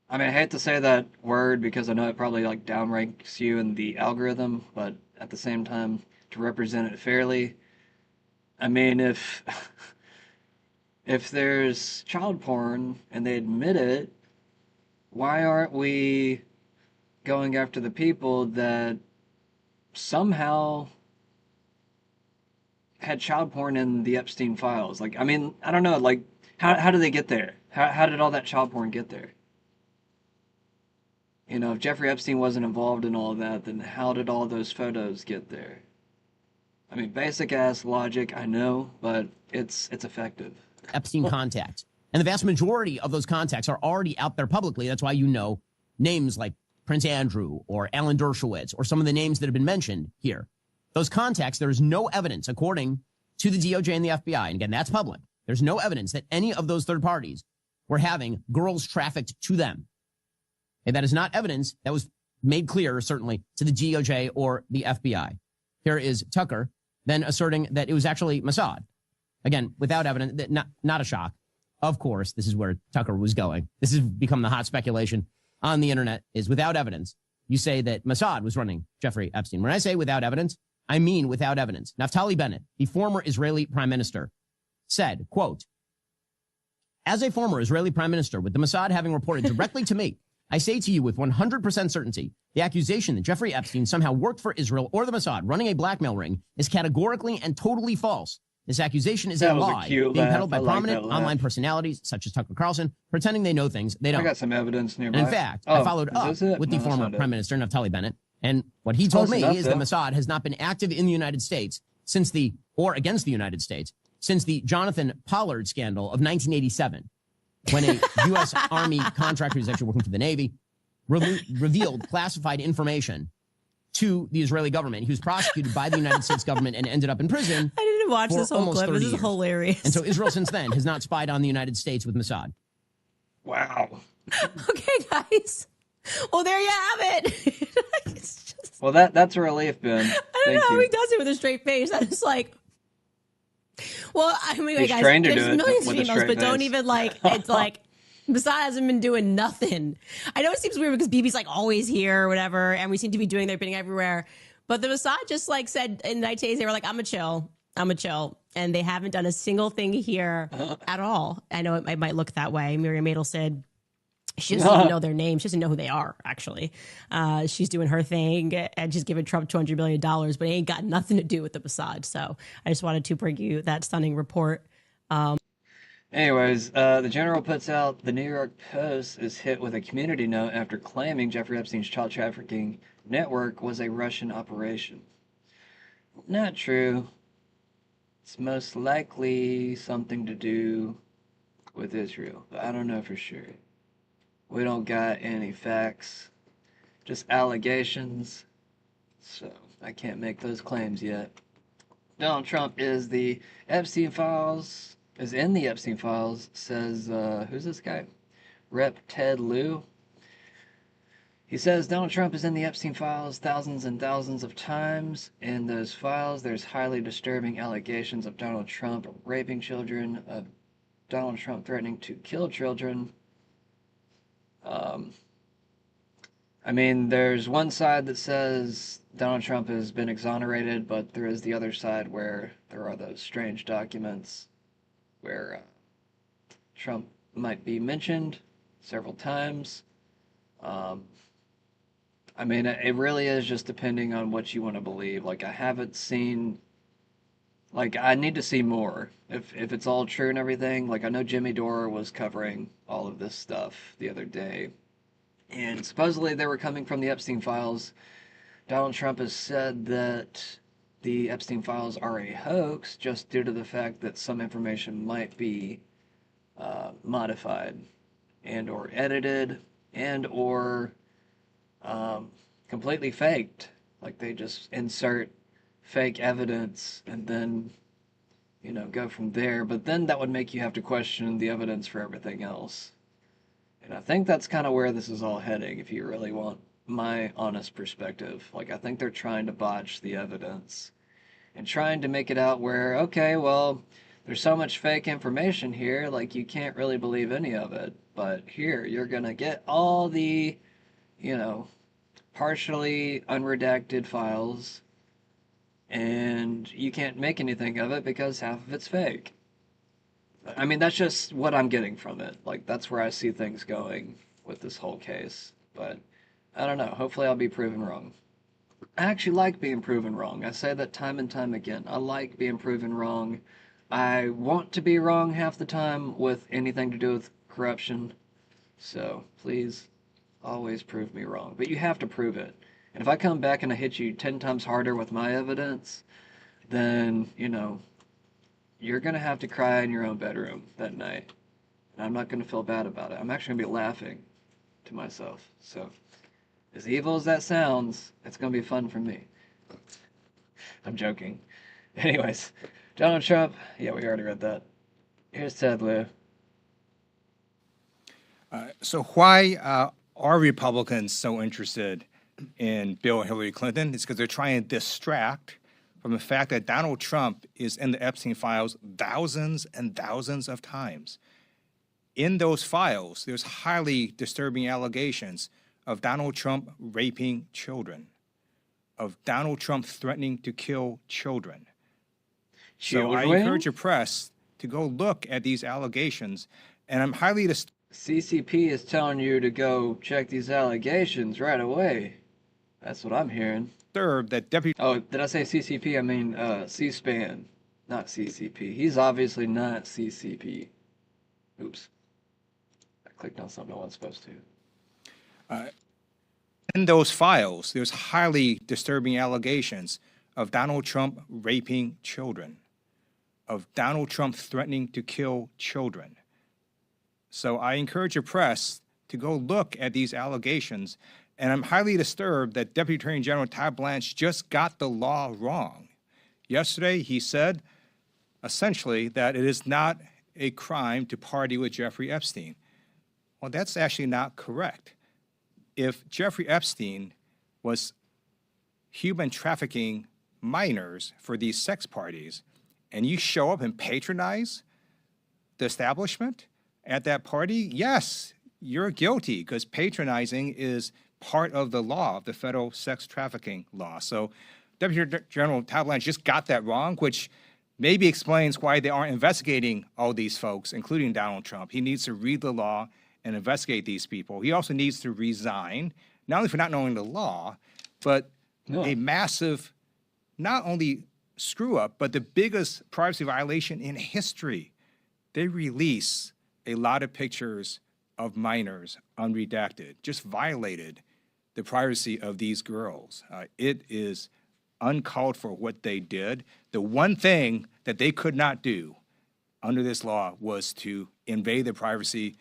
I mean, I hate to say that word because I know it probably, like, downranks you in the algorithm, but at the same time, to represent it fairly, I mean, if if there's child porn and they admit it, why aren't we going after the people that somehow had child porn in the Epstein files? Like, I mean, I don't know, like, how did they get there? How did all that child porn get there? You know, if Jeffrey Epstein wasn't involved in all of that, then how did all those photos get there? I mean, basic ass logic, I know, but it's effective. Epstein contacts. And the vast majority of those contacts are already out there publicly. That's why you know names like Prince Andrew or Alan Dershowitz or some of the names that have been mentioned here. Those contacts, there is no evidence, according to the DOJ and the FBI, and again, that's public, there's no evidence that any of those third parties were having girls trafficked to them. And that is not evidence that was made clear, certainly, to the DOJ or the FBI. Here is Tucker then asserting that it was actually Mossad. Again, without evidence, not a shock. Of course, this is where Tucker was going. This has become the hot speculation on the internet, is without evidence. You say that Mossad was running Jeffrey Epstein. When I say without evidence, I mean without evidence. Naftali Bennett, the former Israeli prime minister, said, quote, "As a former Israeli prime minister, with the Mossad having reported directly to me, I say to you with 100% certainty, the accusation that Jeffrey Epstein somehow worked for Israel or the Mossad running a blackmail ring is categorically and totally false. This accusation is a lie being peddled by prominent online personalities such as Tucker Carlson, pretending they know things they don't." I got some evidence nearby. And in fact, I followed up with the former prime minister, Naftali Bennett, and what he told me is that Mossad has not been active in the United States or against the United States since the Jonathan Pollard scandal of 1987. When a U.S. Army contractor who's actually working for the Navy revealed classified information to the Israeli government. He was prosecuted by the United States government and ended up in prison. I didn't watch this whole clip. This is hilarious. And so Israel since then has not spied on the United States with Mossad. Wow. Okay, guys. Well, there you have it. Well, that's a relief, Ben. I don't know how he does it with a straight face. I'm just like, well, I mean, He's guys, trained to there's do it millions of with a females, straight but don't face. even like, it's like, Mossad hasn't been doing nothing. I know it seems weird because BB's like always here or whatever, and we seem to be doing their bidding everywhere. But the Mossad just like said in the 1980s, they were like, I'm a chill. And they haven't done a single thing here at all. I know it might look that way. Miriam Adel said she doesn't even know their name. She doesn't know who they are, actually. She's doing her thing and she's giving Trump $200 million, but it ain't got nothing to do with the Mossad. So I just wanted to bring you that stunning report. Anyways, the General puts out the New York Post is hit with a community note after claiming Jeffrey Epstein's child trafficking network was a Russian operation. Not true. It's most likely something to do with Israel, but I don't know for sure. We don't got any facts, just allegations, so I can't make those claims yet. Donald Trump is in the Epstein files, says, who's this guy? Rep. Ted Lieu. He says Donald Trump is in the Epstein files thousands and thousands of times. In those files, there's highly disturbing allegations of Donald Trump raping children, of Donald Trump threatening to kill children. I mean, there's one side that says Donald Trump has been exonerated, but there is the other side where there are those strange documents where Trump might be mentioned several times. I mean, it really is just depending on what you want to believe. Like, I haven't seen, like, I need to see more. If it's all true and everything, like, I know Jimmy Dore was covering all of this stuff the other day. And supposedly they were coming from the Epstein files. Donald Trump has said that the Epstein files are a hoax just due to the fact that some information might be modified and or edited and or completely faked. Like, they just insert fake evidence and then, you know, go from there. But then that would make you have to question the evidence for everything else. And I think that's kind of where this is all heading if you really want my honest perspective. Like, I think they're trying to botch the evidence and trying to make it out where, okay, well, there's so much fake information here, like, you can't really believe any of it. But here, you're going to get all the, you know, partially unredacted files, and you can't make anything of it because half of it's fake. I mean, that's just what I'm getting from it. Like, that's where I see things going with this whole case. But I don't know. Hopefully I'll be proven wrong. I actually like being proven wrong. I say that time and time again. I like being proven wrong. I want to be wrong half the time with anything to do with corruption. So please, always prove me wrong. But you have to prove it. And if I come back and I hit you 10 times harder with my evidence, then, you know, you're going to have to cry in your own bedroom that night. And I'm not going to feel bad about it. I'm actually going to be laughing to myself. So, as evil as that sounds, it's going to be fun for me. I'm joking. Anyways, Donald Trump. Yeah, we already read that. Here's Ted Lieu. So why are Republicans so interested in Bill and Hillary Clinton? It's because they're trying to distract from the fact that Donald Trump is in the Epstein files thousands and thousands of times. In those files, there's highly disturbing allegations of Donald Trump raping children, of Donald Trump threatening to kill children. So I encourage your press to go look at these allegations, and I'm highly CCP is telling you to go check these allegations right away. That's what I'm hearing. That Deputy. Oh, did I say CCP? I mean C-SPAN, not CCP. He's obviously not CCP. Oops. I clicked on something I wasn't supposed to. In those files, there's highly disturbing allegations of Donald Trump raping children, of Donald Trump threatening to kill children. So I encourage your press to go look at these allegations, and I'm highly disturbed that Deputy Attorney General Todd Blanche just got the law wrong. Yesterday, he said, essentially, that it is not a crime to party with Jeffrey Epstein. Well, that's actually not correct. If Jeffrey Epstein was human trafficking minors for these sex parties, and you show up and patronize the establishment at that party, yes, you're guilty, because patronizing is part of the law, the federal sex trafficking law. So Deputy General Todd Blanche just got that wrong, which maybe explains why they aren't investigating all these folks, including Donald Trump. He needs to read the law and investigate these people. He also needs to resign, not only for not knowing the law, but a massive, not only screw up, but the biggest privacy violation in history. They release a lot of pictures of minors unredacted, just violated the privacy of these girls. It is uncalled for what they did. The one thing that they could not do under this law was to invade the privacy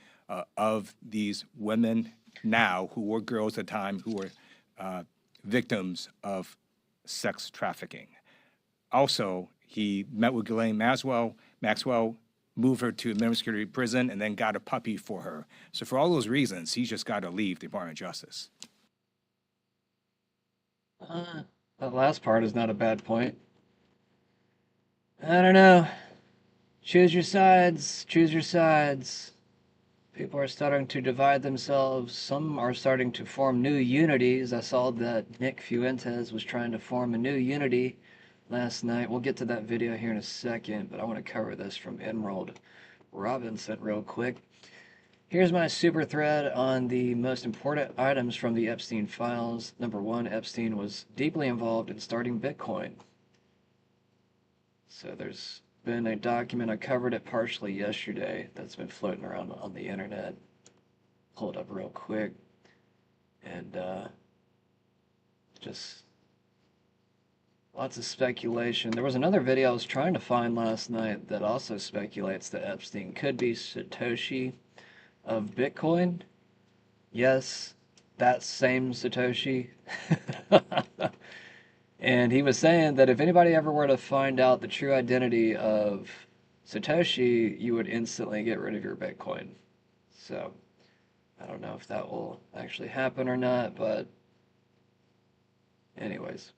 of these women now, who were girls at the time, who were victims of sex trafficking. Also, he met with Ghislaine Maxwell, moved her to a minimum security prison, and then got a puppy for her. So for all those reasons, he's just got to leave the Department of Justice. That last part is not a bad point. I don't know. Choose your sides. Choose your sides. People are starting to divide themselves. Some are starting to form new unities. I saw that Nick Fuentes was trying to form a new unity last night. We'll get to that video here in a second, but I want to cover this from Emerald Robinson real quick. Here's my super thread on the most important items from the Epstein files. Number one, Epstein was deeply involved in starting Bitcoin. So there's been a document, I covered it partially yesterday, that's been floating around on the internet. Pull it up real quick. And just lots of speculation. There was another video I was trying to find last night that also speculates that Epstein could be Satoshi of Bitcoin. Yes, that same Satoshi. And he was saying that if anybody ever were to find out the true identity of Satoshi, you would instantly get rid of your Bitcoin. So I don't know if that will actually happen or not, but Anyways.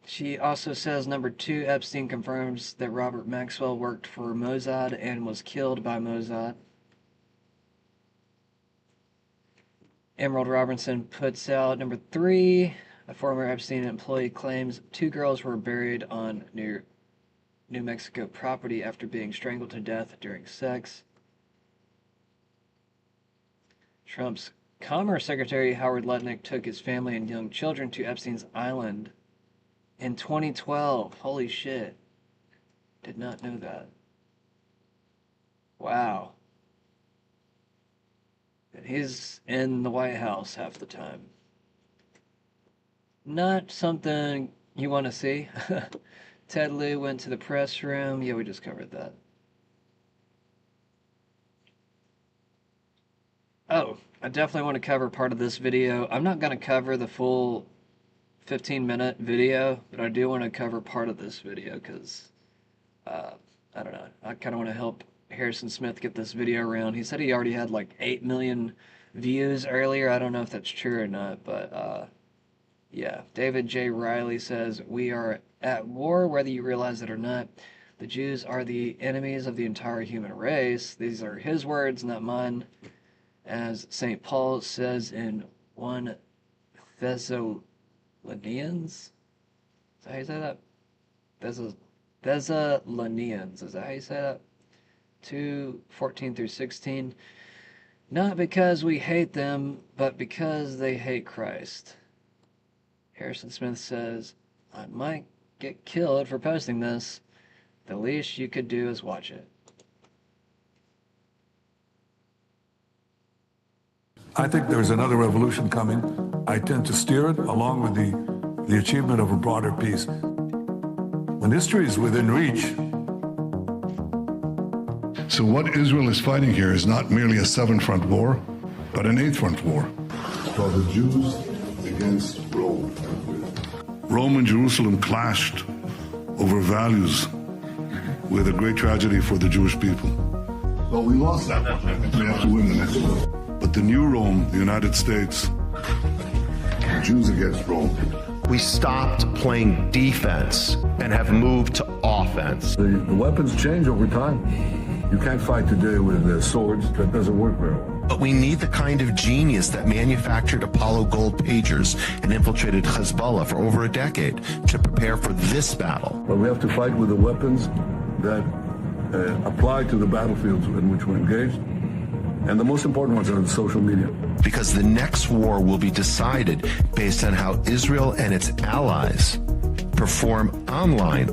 She also says, number 2, Epstein confirms that Robert Maxwell worked for Mossad and was killed by Mossad. Emerald Robinson puts out number 3, a former Epstein employee claims 2 girls were buried on New Mexico property after being strangled to death during sex. Trump's Commerce Secretary Howard Lutnick took his family and young children to Epstein's Island in 2012. Holy shit. Did not know that. Wow. And he's in the White House half the time. Not something you want to see. Ted Lieu went to the press room. Yeah, we just covered that. Oh, I definitely want to cover part of this video. I'm not going to cover the full 15-minute video, but I do want to cover part of this video because, I don't know, I kind of want to help Harrison Smith get this video around. He said he already had like 8 million views earlier. I don't know if that's true or not, but yeah. David J. Riley says, we are at war whether you realize it or not. The Jews are the enemies of the entire human race. These are his words, not mine. As St. Paul says in 1 Thessalonians? Is that how you say that? Thessalonians. Is that how you say that? 2:14 through 16. Not because we hate them, but because they hate Christ. Harrison Smith says, I might get killed for posting this. The least you could do is watch it. I think there's another revolution coming. I tend to steer it along with the achievement of a broader peace. When history is within reach. So what Israel is fighting here is not merely a 7-front war, but an 8-front war. For the Jews against Rome. Rome and Jerusalem clashed over values with a great tragedy for the Jewish people. Well, we lost that one. We have to win the next one. But the new Rome, the United States, Jews against Rome. We stopped playing defense and have moved to offense. The weapons change over time. You can't fight today with swords. That doesn't work very well. But we need the kind of genius that manufactured Apollo gold pagers and infiltrated Hezbollah for over a decade to prepare for this battle. But we have to fight with the weapons that apply to the battlefields in which we're engaged. And the most important ones are the social media. Because the next war will be decided based on how Israel and its allies perform online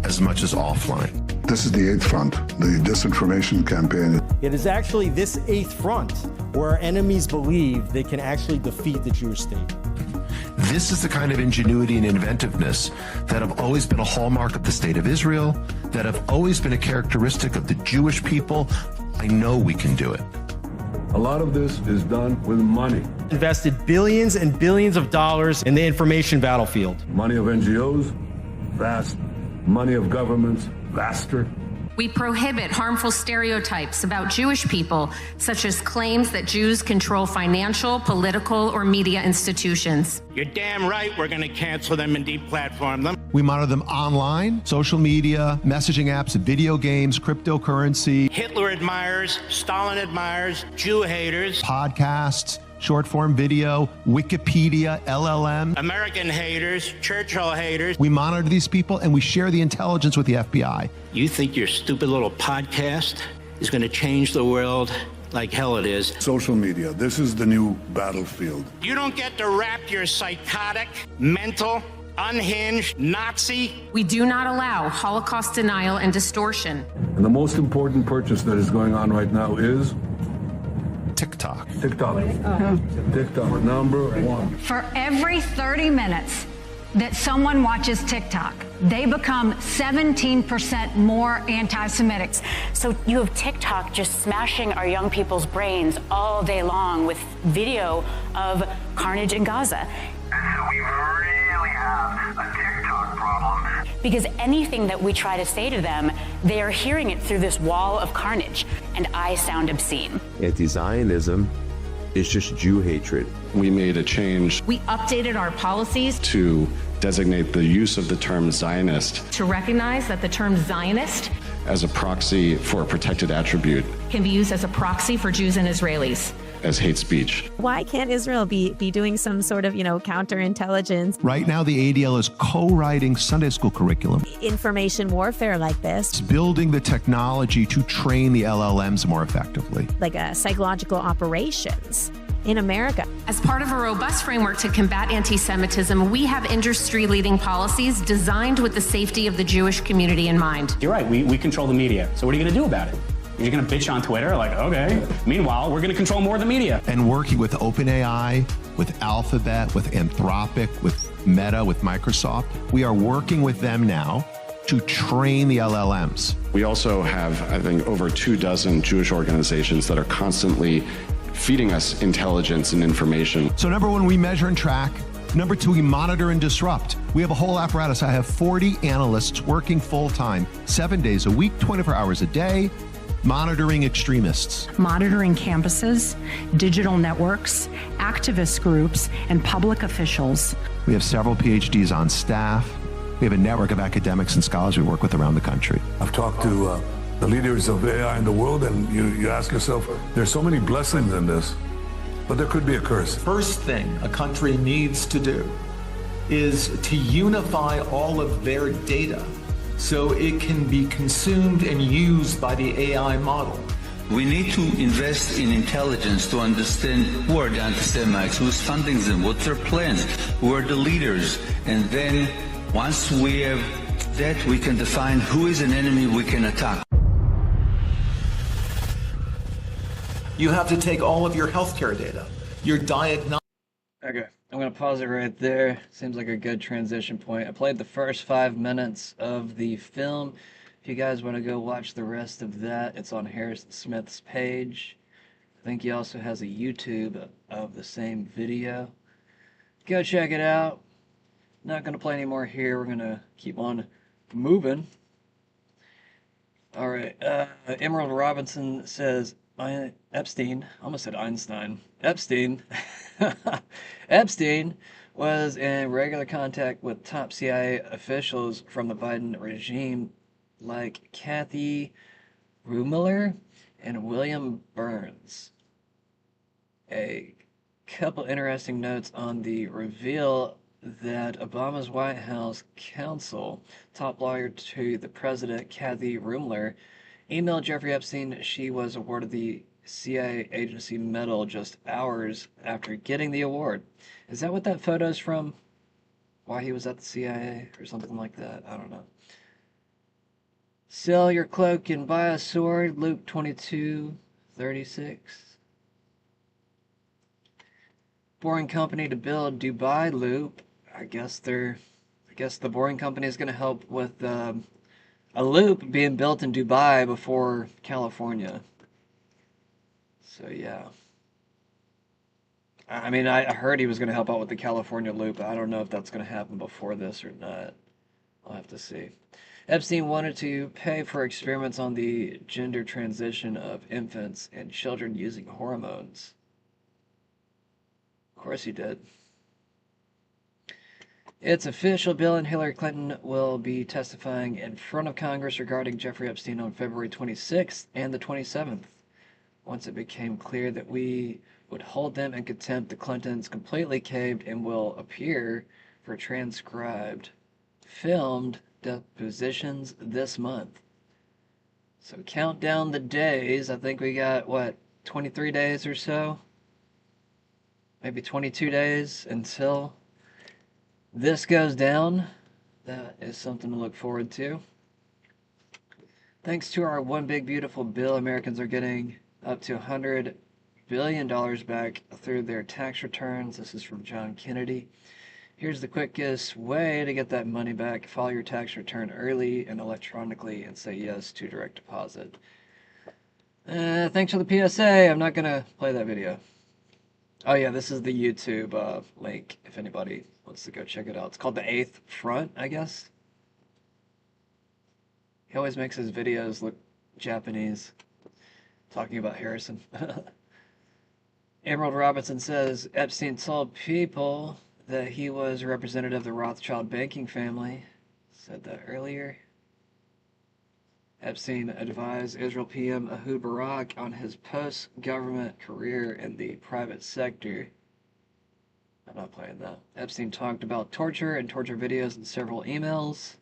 as much as offline. This is the 8th front, the disinformation campaign. It is actually this 8th front where our enemies believe they can actually defeat the Jewish state. This is the kind of ingenuity and inventiveness that have always been a hallmark of the state of Israel, that have always been a characteristic of the Jewish people. I know we can do it. A lot of this is done with money. Invested billions and billions of dollars in the information battlefield. Money of NGOs, vast. Money of governments, vaster. We prohibit harmful stereotypes about Jewish people, such as claims that Jews control financial, political, or media institutions. You're damn right we're going to cancel them and deplatform them. We monitor them online, social media, messaging apps, video games, cryptocurrency. Hitler admirers, Stalin admirers, Jew haters. Podcasts, short form video, Wikipedia, LLM. American haters, Churchill haters. We monitor these people and we share the intelligence with the FBI. You think your stupid little podcast is going to change the world like hell it is? Social media, this is the new battlefield. You don't get to wrap your psychotic, mental, unhinged Nazi. We do not allow Holocaust denial and distortion. And the most important purchase that is going on right now is TikTok. TikTok, number 1. For every 30 minutes that someone watches TikTok, they become 17% more anti-Semitic. So you have TikTok just smashing our young people's brains all day long with video of carnage in Gaza. We really have a TikTok problem. Because anything that we try to say to them, they are hearing it through this wall of carnage, and I sound obscene. Anti-Zionism is just Jew hatred. We made a change We updated our policies to designate the use of the term Zionist to recognize that the term Zionist as a proxy for a protected attribute can be used as a proxy for Jews and Israelis. as hate speech. Why can't Israel be doing some sort of, counterintelligence? Right now, the ADL is co-writing Sunday school curriculum. Information warfare like this. It's building the technology to train the LLMs more effectively. Like psychological operations in America. As part of a robust framework to combat anti-Semitism, we have industry-leading policies designed with the safety of the Jewish community in mind. You're right, we control the media. So what are you going to do about it? You're going to bitch on Twitter? Like, okay. Meanwhile, we're going to control more of the media. And working with OpenAI, with Alphabet, with Anthropic, with Meta, with Microsoft, we are working with them now to train the LLMs. We also have, I think, over 24 Jewish organizations that are constantly feeding us intelligence and information. So number one, we measure and track. Number two, we monitor and disrupt. We have a whole apparatus. I have 40 analysts working full-time, 7 days a week, 24 hours a day, monitoring extremists. Monitoring campuses, digital networks, activist groups, and public officials. We have several PhDs on staff. We have a network of academics and scholars we work with around the country. I've talked to the leaders of AI in the world, and you ask yourself, there's so many blessings in this, but there could be a curse. First thing a country needs to do is to unify all of their data so it can be consumed and used by the AI model. We need to invest in intelligence to understand who are the anti-Semites, who's funding them, what's their plans, who are the leaders, and then once we have that, we can define who is an enemy we can attack. You have to take all of your healthcare data, your diagnostic. Okay, I'm going to pause it right there. Seems like a good transition point. I played the first 5 minutes of the film. If you guys want to go watch the rest of that, it's on Harrison Smith's page. I think he also has a YouTube of the same video. Go check it out. Not going to play any more here. We're going to keep on moving. All right. Emerald Robinson says, Epstein, almost said Einstein. Epstein was in regular contact with top CIA officials from the Biden regime like Kathy Ruemmler and William Burns. A couple interesting notes on the reveal that Obama's White House counsel, top lawyer to the president, Kathy Ruemmler, emailed Jeffrey Epstein she was awarded the CIA agency medal just hours after getting the award. Is that what that photo's from? Why he was at the CIA or something like that? I don't know. Sell your cloak and buy a sword, Luke 22:36. Boring company to build Dubai loop. I guess the Boring Company is going to help with a loop being built in Dubai before California. So yeah. I mean, I heard he was going to help out with the California loop. I don't know if that's going to happen before this or not. I'll have to see. Epstein wanted to pay for experiments on the gender transition of infants and children using hormones. Of course he did. It's official. Bill and Hillary Clinton will be testifying in front of Congress regarding Jeffrey Epstein on February 26th and the 27th. Once it became clear that we would hold them in contempt, the Clintons completely caved and will appear for transcribed, filmed depositions this month. So count down the days. I think we got, 23 days or so? Maybe 22 days until this goes down. That is something to look forward to. Thanks to our One Big Beautiful Bill, Americans are getting up to $100 billion back through their tax returns. This is from John Kennedy. Here's the quickest way to get that money back. File your tax return early and electronically and say yes to direct deposit. Thanks for the PSA. I'm not going to play that video. Oh yeah, this is the YouTube link if anybody wants to go check it out. It's called The Eighth Front, I guess. He always makes his videos look Japanese, talking about Harrison. Emerald Robinson says Epstein told people that he was a representative of the Rothschild banking family. Said that earlier. Epstein advised Israel PM Ehud Barak on his post-government career in the private sector. I'm not playing that. Epstein talked about torture and torture videos in several emails.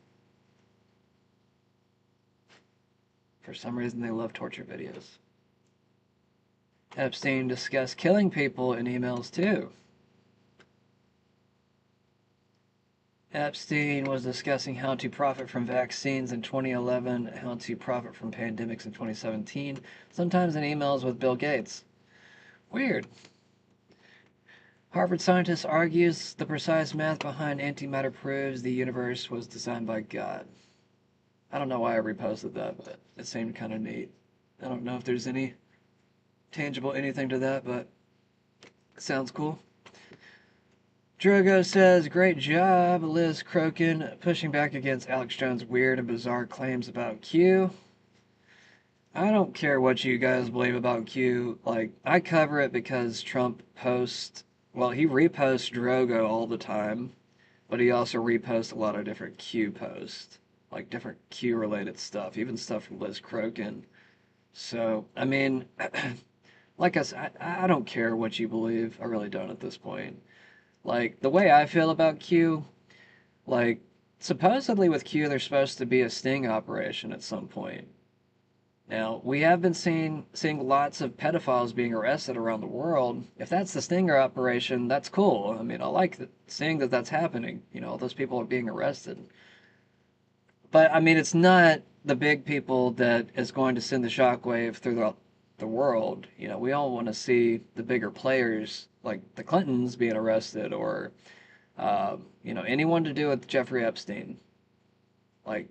For some reason, they love torture videos. Epstein discussed killing people in emails too. Epstein was discussing how to profit from vaccines in 2011, how to profit from pandemics in 2017, sometimes in emails with Bill Gates. Weird. Harvard scientist argues the precise math behind antimatter proves the universe was designed by God. I don't know why I reposted that, but it seemed kind of neat. I don't know if there's any tangible anything to that, but it sounds cool. Drogo says, great job, Liz Crokin, pushing back against Alex Jones' weird and bizarre claims about Q. I don't care what you guys believe about Q. Like, I cover it because Trump posts, well, he reposts Drogo all the time, but he also reposts a lot of different Q posts, like different Q-related stuff, even stuff from Liz Crokin. So, I mean, like I said, I don't care what you believe. I really don't at this point. Like, the way I feel about Q, like, supposedly with Q, there's supposed to be a sting operation at some point. Now, we have been seeing lots of pedophiles being arrested around the world. If that's the stinger operation, that's cool. I mean, I like seeing that that's happening. You know, all those people are being arrested. But, I mean, it's not the big people that is going to send the shockwave through the world. You know, we all want to see the bigger players, like the Clintons, being arrested, or, you know, anyone to do with Jeffrey Epstein. Like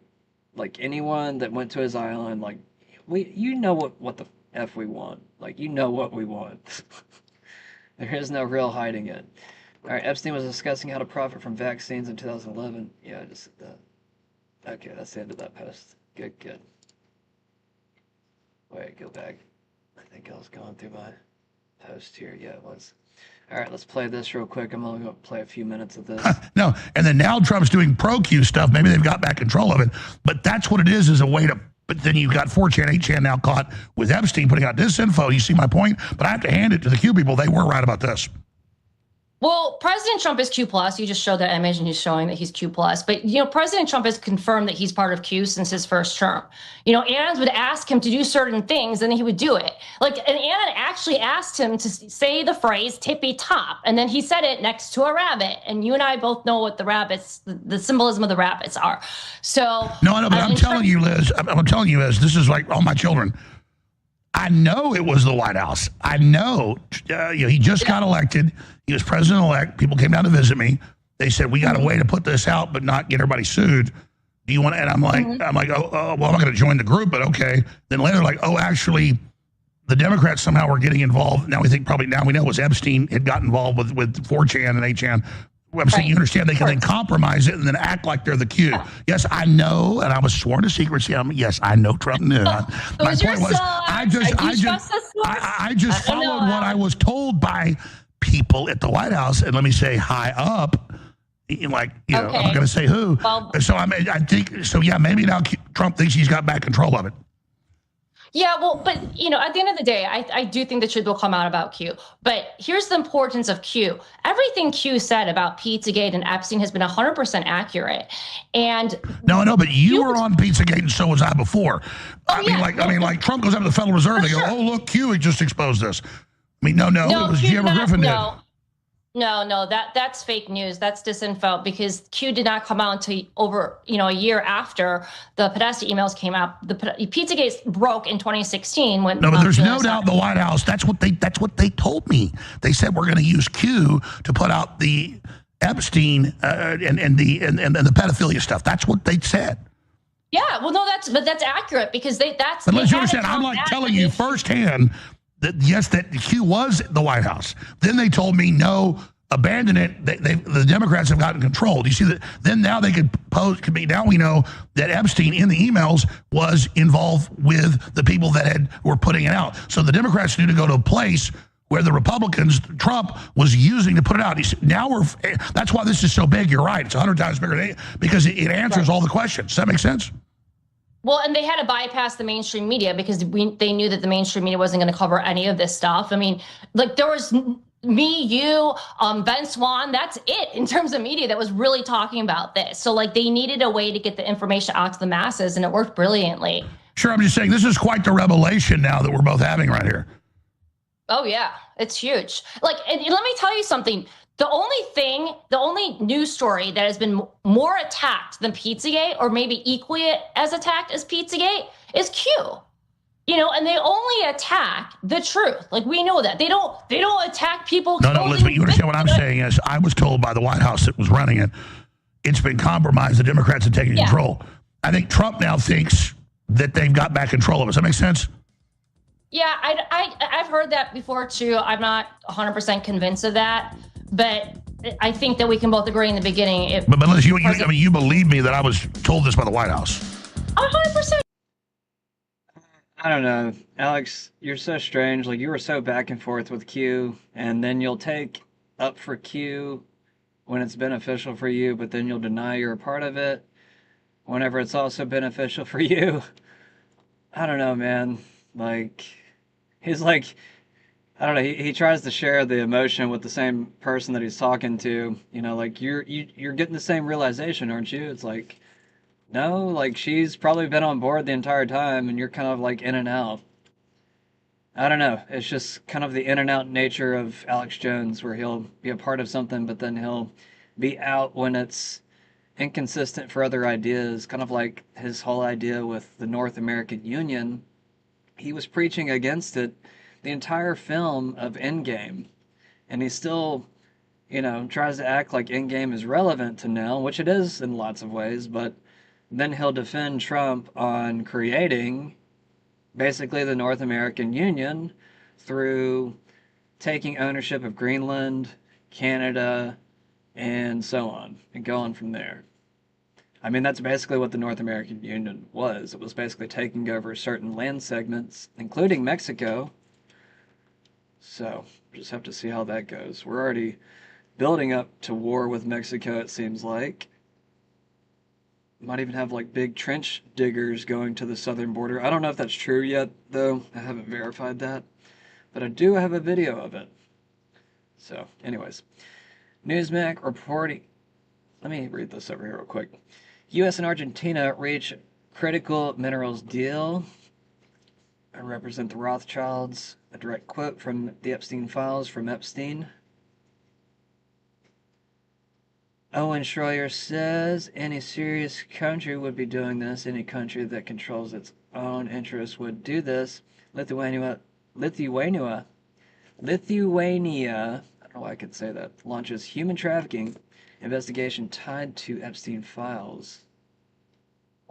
anyone that went to his island, like, you know what the F we want. Like, you know what we want. There is no real hiding it. All right, Epstein was discussing how to profit from vaccines in 2011. Yeah, I just said that. Okay, that's the end of that post. Good. Wait, go back. I think I was going through my post here. Yeah, it was. All right, let's play this real quick. I'm only going to play a few minutes of this. No, and then now Trump's doing pro-Q stuff. Maybe they've got back control of it. But that's what it is a way to... But then you've got 4chan, 8chan now caught with Epstein putting out disinfo. You see my point? But I have to hand it to the Q people. They were right about this. Well, President Trump is Q+. You just showed that image and he's showing that he's Q+. But, you know, President Trump has confirmed that he's part of Q since his first term. You know, Ann would ask him to do certain things and he would do it. Like, and Ann actually asked him to say the phrase tippy top. And then he said it next to a rabbit. And you and I both know what the symbolism of the rabbits are. So. No, but I'm telling you, Liz, I'm telling you, Liz, this is like all my children. I know it was the White House. I know, you know, he just got elected. He was president-elect. People came down to visit me. They said, we got a way to put this out but not get everybody sued. Do you want to? And I'm like, well, I'm not going to join the group, but okay. Then later, like, oh, actually, the Democrats somehow were getting involved. Now we know it was Epstein had got involved with 4chan and 8chan. I'm saying, you understand, they can then compromise it and then act like they're the Q. Yes, I know, and I was sworn to secrecy. Yes, I know Trump knew. My point was, I just followed what I was told by people at the White House, and let me say high up, like, you know, I'm not going to say who. Well, so I think, so yeah, maybe now Trump thinks he's got back control of it. Yeah, well, but, you know, at the end of the day, I do think the truth will come out about Q. But here's the importance of Q. Everything Q said about Pizzagate and Epstein has been 100% accurate. And no, but you were on Pizzagate and so was I before. I mean, like Trump goes up to the Federal Reserve, they go, oh, look, Q had just exposed this. I mean, no, it was Jim Griffin did. No, that's fake news. That's disinfo because Q did not come out until over, you know, a year after the Podesta emails came out. The Pizzagate broke in 2016 when. No, but there's no doubt the White House. That's what they told me. They said we're going to use Q to put out the Epstein and the pedophilia stuff. That's what they said. Yeah, well, no, that's accurate because that's. But let's understand. I'm like telling you firsthand. That yes, that Q was the White House. Then they told me, no, abandon it. The Democrats have gotten control. Do you see that? Then now they now we know that Epstein in the emails was involved with the people that were putting it out. So the Democrats knew to go to a place where the Republicans, Trump was using to put it out. Now that's why this is so big. You're right. It's 100 times bigger because it answers all the questions. Does that make sense? Well, and they had to bypass the mainstream media because they knew that the mainstream media wasn't going to cover any of this stuff. I mean, like there was me, you, Ben Swan, that's it in terms of media that was really talking about this. So like they needed a way to get the information out to the masses, and it worked brilliantly. Sure, I'm just saying this is quite the revelation now that we're both having right here. Oh yeah, it's huge. Like, and let me tell you something. The only news story that has been more attacked than Pizzagate, or maybe equally as attacked as Pizzagate, is Q. You know, and they only attack the truth. Like we know that they don't attack people. No, Elizabeth, you understand what I'm saying is I was told by the White House that was running it, it's been compromised. The Democrats are taking control. I think Trump now thinks that they've got back control of it. Does that make sense? Yeah, I've heard that before too. I'm not 100% convinced of that, but I think that we can both agree in the beginning. But Liz, you believe me that I was told this by the White House. 100%. I don't know, Alex. You're so strange. Like you were so back and forth with Q, and then you'll take up for Q when it's beneficial for you, but then you'll deny you're a part of it whenever it's also beneficial for you. I don't know, man. Like, he's like, I don't know. He tries to share the emotion with the same person that he's talking to. You know, like you're getting the same realization, aren't you? It's like, no, like she's probably been on board the entire time, and you're kind of like in and out. I don't know. It's just kind of the in and out nature of Alex Jones, where he'll be a part of something, but then he'll be out when it's inconsistent for other ideas. Kind of like his whole idea with the North American Union. He was preaching against it the entire film of Endgame, and he still, you know, tries to act like Endgame is relevant to now, which it is in lots of ways, but then he'll defend Trump on creating basically the North American Union through taking ownership of Greenland, Canada, and so on, and going from there. I mean, that's basically what the North American Union was. It was basically taking over certain land segments, including Mexico. So, we'll just have to see how that goes. We're already building up to war with Mexico, it seems like. Might even have, like, big trench diggers going to the southern border. I don't know if that's true yet, though. I haven't verified that. But I do have a video of it. So, anyways. Newsmax reporting... Let me read this over here real quick. U.S. and Argentina reach critical minerals deal. I represent the Rothschilds. A direct quote from the Epstein files from Epstein. Owen Schroyer says any serious country would be doing this. Any country that controls its own interests would do this. Lithuania, I don't know why I could say that, launches human trafficking investigation tied to Epstein files.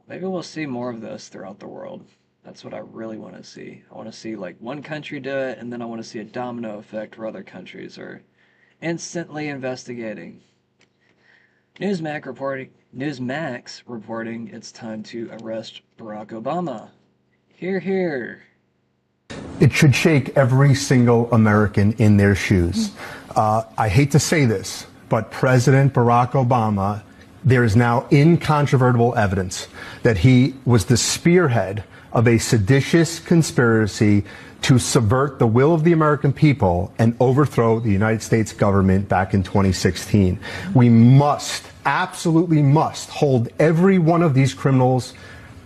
Maybe we'll see more of this throughout the world. That's what I really want to see. I want to see like one country do it, and then I want to see a domino effect where other countries are instantly investigating. Newsmax reporting it's time to arrest Barack Obama. Hear, hear. It should shake every single American in their shoes. I hate to say this, but President Barack Obama, there is now incontrovertible evidence that he was the spearhead of a seditious conspiracy to subvert the will of the American people and overthrow the United States government back in 2016. We must, absolutely must, hold every one of these criminals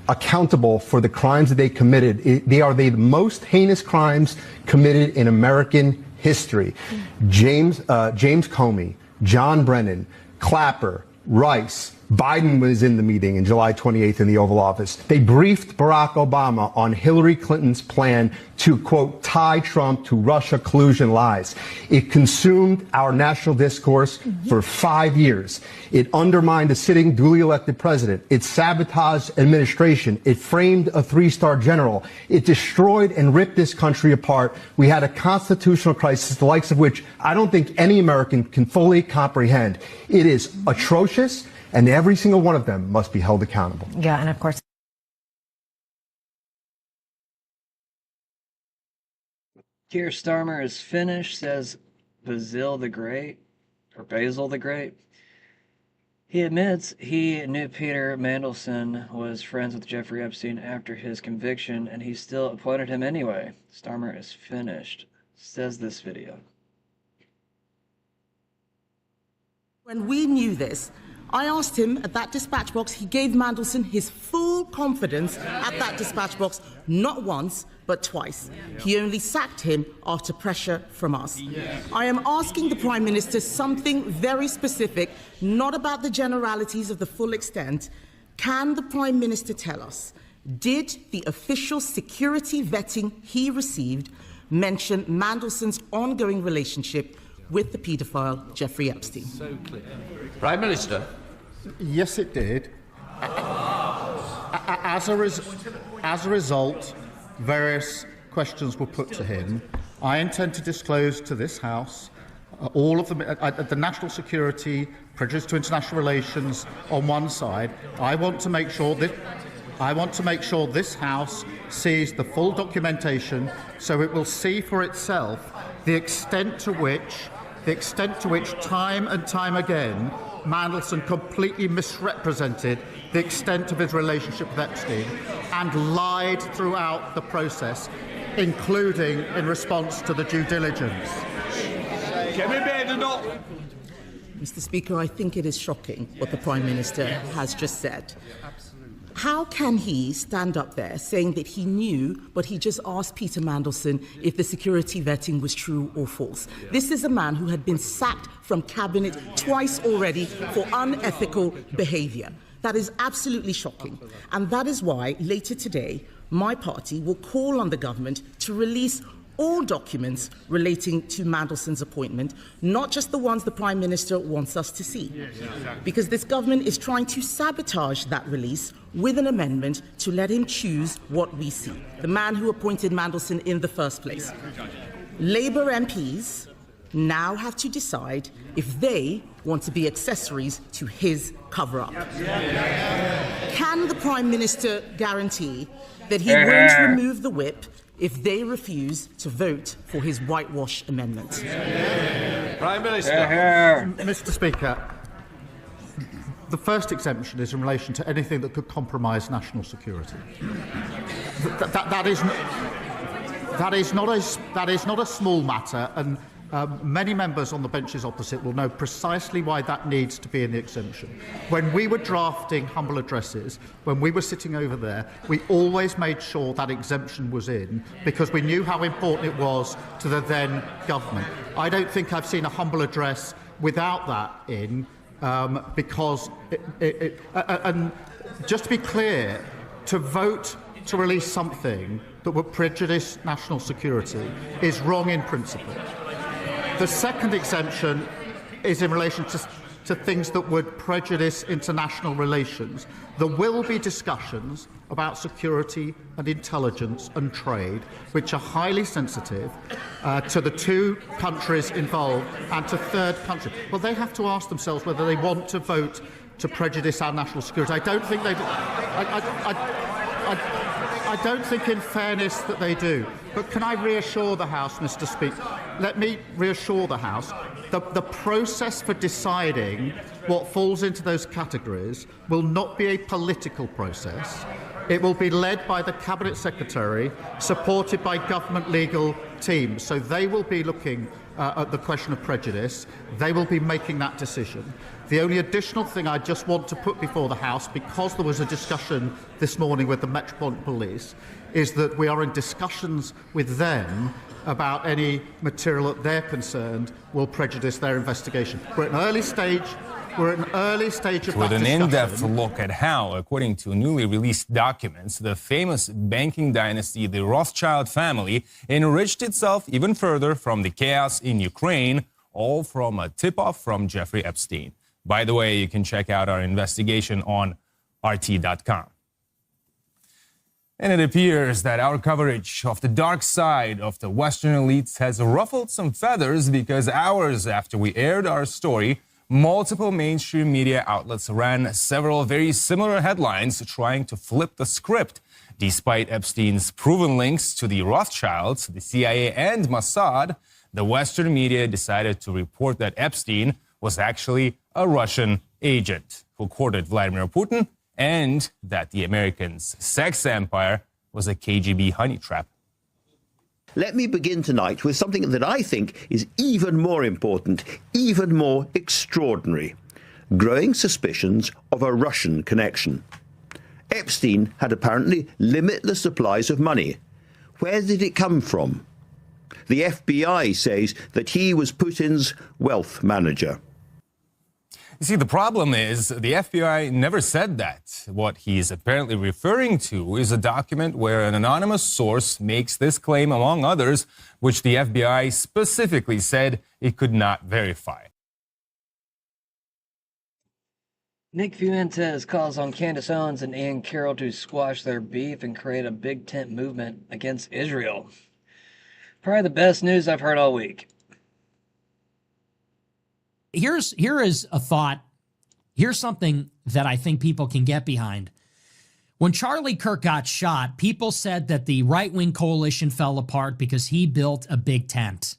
accountable for the crimes that they committed. They are the most heinous crimes committed in American history. James Comey, John Brennan, Clapper, Rice, Biden was in the meeting in July 28th in the Oval Office. They briefed Barack Obama on Hillary Clinton's plan to, quote, tie Trump to Russia collusion lies. It consumed our national discourse for 5 years. It undermined a sitting duly elected president. It sabotaged administration. It framed a three-star general. It destroyed and ripped this country apart. We had a constitutional crisis, the likes of which I don't think any American can fully comprehend. It is atrocious, and every single one of them must be held accountable. Yeah, and of course. Keir Starmer is finished, says Basil the Great, or Basil the Great. He admits he knew Peter Mandelson was friends with Jeffrey Epstein after his conviction, and he still appointed him anyway. Starmer is finished, says this video. When we knew this, I asked him at that dispatch box, he gave Mandelson his full confidence at that dispatch box, not once, but twice. He only sacked him after pressure from us. I am asking the Prime Minister something very specific, not about the generalities of the full extent. Can the Prime Minister tell us, did the official security vetting he received mention Mandelson's ongoing relationship with the paedophile Jeffrey Epstein? So clear. Prime Minister. Yes, it did. As a result, various questions were put to him. I intend to disclose to this House all of them, the national security, prejudice to international relations on one side. I want to make sure this House sees the full documentation, so it will see for itself the extent to which time and time again Mandelson completely misrepresented the extent of his relationship with Epstein and lied throughout the process, including in response to the due diligence. Mr. Speaker, I think it is shocking what the Prime Minister has just said. How can he stand up there saying that he knew, but he just asked Peter Mandelson if the security vetting was true or false? This is a man who had been sacked from cabinet twice already for unethical behaviour. That is absolutely shocking. And that is why later today, my party will call on the government to release all documents relating to Mandelson's appointment, not just the ones the Prime Minister wants us to see. Because this government is trying to sabotage that release with an amendment to let him choose what we see, the man who appointed Mandelson in the first place. Labour MPs now have to decide if they want to be accessories to his cover-up. Can the Prime Minister guarantee that he won't remove the whip if they refuse to vote for his whitewash amendment? Prime Minister. Mr. Speaker, the first exemption is in relation to anything that could compromise national security. That is not a small matter, and many members on the benches opposite will know precisely why that needs to be in the exemption. When we were drafting humble addresses, when we were sitting over there, we always made sure that exemption was in because we knew how important it was to the then government. I don't think I've seen a humble address without that in, because and just to be clear, to vote to release something that would prejudice national security is wrong in principle. The second exemption is in relation to things that would prejudice international relations. There will be discussions about security and intelligence and trade, which are highly sensitive to the two countries involved and to third countries. Well, they have to ask themselves whether they want to vote to prejudice our national security. I don't think they do. I don't think, in fairness, that they do. But can I reassure the House, Mr. Speaker? Let me reassure the House that the process for deciding what falls into those categories will not be a political process. It will be led by the Cabinet Secretary, supported by government legal teams. So they will be looking at the question of prejudice. They will be making that decision. The only additional thing I just want to put before the House, because there was a discussion this morning with the Metropolitan Police, is that we are in discussions with them about any material that they're concerned will prejudice their investigation. We're at an early stage of that discussion. With an in-depth look at how, according to newly released documents, the famous banking dynasty, the Rothschild family, enriched itself even further from the chaos in Ukraine, all from a tip-off from Jeffrey Epstein. By the way, you can check out our investigation on RT.com. And it appears that our coverage of the dark side of the Western elites has ruffled some feathers, because hours after we aired our story, multiple mainstream media outlets ran several very similar headlines trying to flip the script. Despite Epstein's proven links to the Rothschilds, the CIA, and Mossad, the Western media decided to report that Epstein was actually a Russian agent who courted Vladimir Putin, and that the Americans' sex empire was a KGB honey trap. Let me begin tonight with something that I think is even more important, even more extraordinary: growing suspicions of a Russian connection. Epstein had apparently limitless supplies of money. Where did it come from? The FBI says that he was Putin's wealth manager. You see, the problem is the FBI never said that. What he's apparently referring to is a document where an anonymous source makes this claim, among others, which the FBI specifically said it could not verify. Nick Fuentes calls on Candace Owens and Ian Carroll to squash their beef and create a big tent movement against Israel. Probably the best news I've heard all week. Here is a thought. Here's something that I think people can get behind. When Charlie Kirk got shot, people said that the right-wing coalition fell apart because he built a big tent.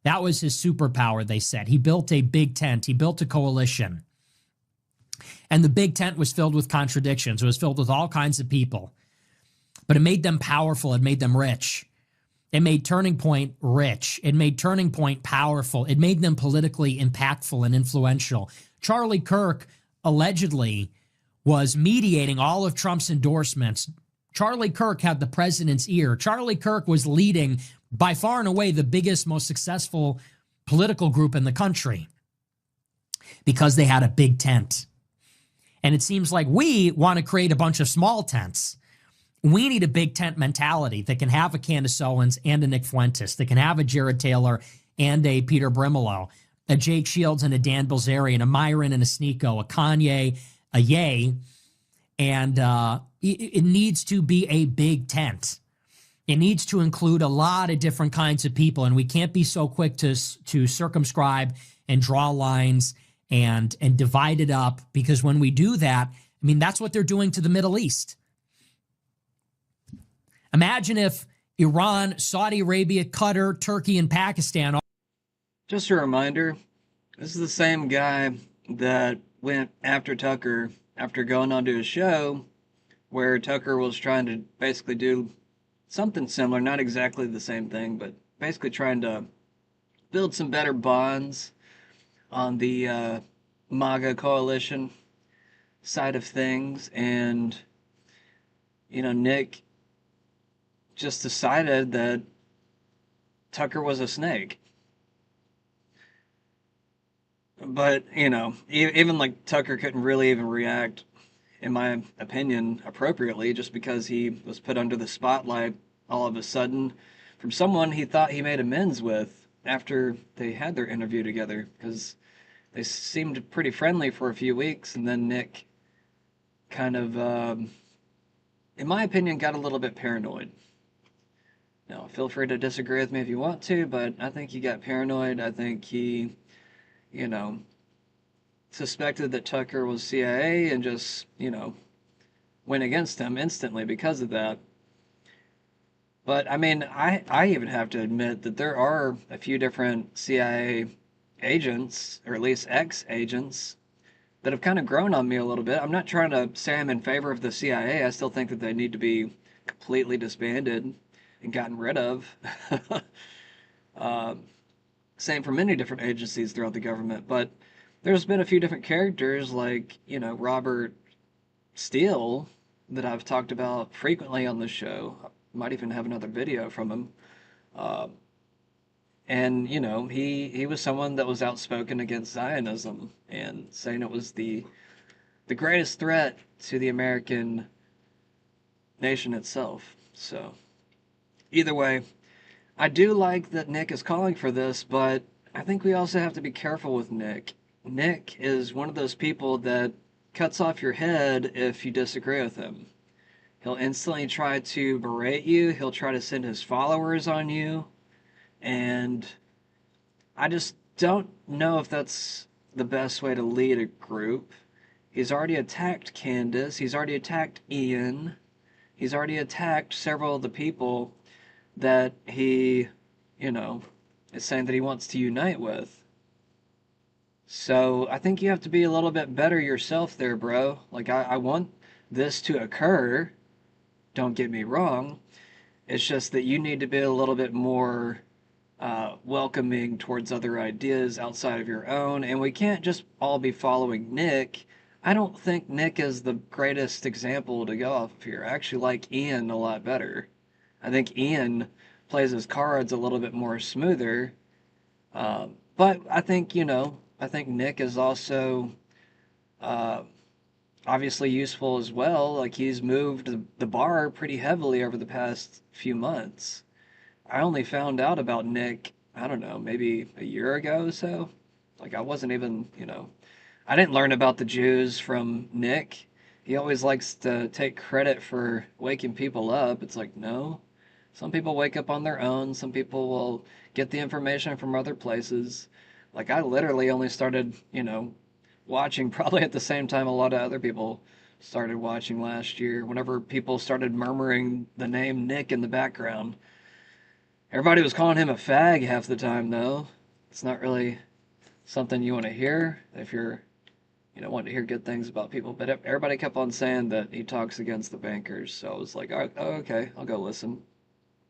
That was his superpower, they said. He built a big tent. He built a coalition. And the big tent was filled with contradictions. It was filled with all kinds of people. But it made them powerful. It made them rich. It made Turning Point rich. It made Turning Point powerful. It made them politically impactful and influential. Charlie Kirk allegedly was mediating all of Trump's endorsements. Charlie Kirk had the president's ear. Charlie Kirk was leading by far and away the biggest, most successful political group in the country because they had a big tent. And it seems like we want to create a bunch of small tents. We need a big tent mentality that can have a Candace Owens and a Nick Fuentes, that can have a Jared Taylor and a Peter Brimelow, a Jake Shields and a Dan Bilzerian, a Myron and a Sneeko, a Kanye, a Ye. And it needs to be a big tent. It needs to include a lot of different kinds of people. And we can't be so quick to circumscribe and draw lines and divide it up, because when we do that, I mean, that's what they're doing to the Middle East. Imagine if Iran, Saudi Arabia, Qatar, Turkey, and Pakistan. Just a reminder, this is the same guy that went after Tucker after going onto his show where Tucker was trying to basically do something similar, not exactly the same thing, but basically trying to build some better bonds on the MAGA coalition side of things. And, you know, Nick just decided that Tucker was a snake. But, you know, even like Tucker couldn't really even react, in my opinion, appropriately, just because he was put under the spotlight all of a sudden from someone he thought he made amends with after they had their interview together, because they seemed pretty friendly for a few weeks, and then Nick kind of, in my opinion, got a little bit paranoid. Now, feel free to disagree with me if you want to, but I think he got paranoid. I think he, you know, suspected that Tucker was CIA and just, you know, went against him instantly because of that. But, I mean, I even have to admit that there are a few different CIA agents, or at least ex-agents, that have kind of grown on me a little bit. I'm not trying to say I'm in favor of the CIA. I still think that they need to be completely disbanded and gotten rid of. Same for many different agencies throughout the government. But there's been a few different characters like, you know, Robert Steele that I've talked about frequently on the show. I might even have another video from him. And, you know, he was someone that was outspoken against Zionism and saying it was the greatest threat to the American nation itself. So, either way, I do like that Nick is calling for this, but I think we also have to be careful with Nick. Nick is one of those people that cuts off your head if you disagree with him. He'll instantly try to berate you. He'll try to send his followers on you. And I just don't know if that's the best way to lead a group. He's already attacked Candace. He's already attacked Ian. He's already attacked several of the people that he, you know, is saying that he wants to unite with. So I think you have to be a little bit better yourself there, bro. Like, I want this to occur. Don't get me wrong. It's just that you need to be a little bit more welcoming towards other ideas outside of your own. And we can't just all be following Nick. I don't think Nick is the greatest example to go off of here. I actually like Ian a lot better. I think Ian plays his cards a little bit more smoother. But I think, you know, I think Nick is also obviously useful as well. Like, he's moved the bar pretty heavily over the past few months. I only found out about Nick, I don't know, maybe a year ago or so. Like, I wasn't even, you know, I didn't learn about the Jews from Nick. He always likes to take credit for waking people up. It's like, no. Some people wake up on their own. Some people will get the information from other places. Like, I literally only started, you know, watching probably at the same time a lot of other people started watching last year. Whenever people started murmuring the name Nick in the background. Everybody was calling him a fag half the time, though. It's not really something you want to hear if you're, you know, wanting to hear good things about people. But everybody kept on saying that he talks against the bankers. So I was like, oh, okay, I'll go listen.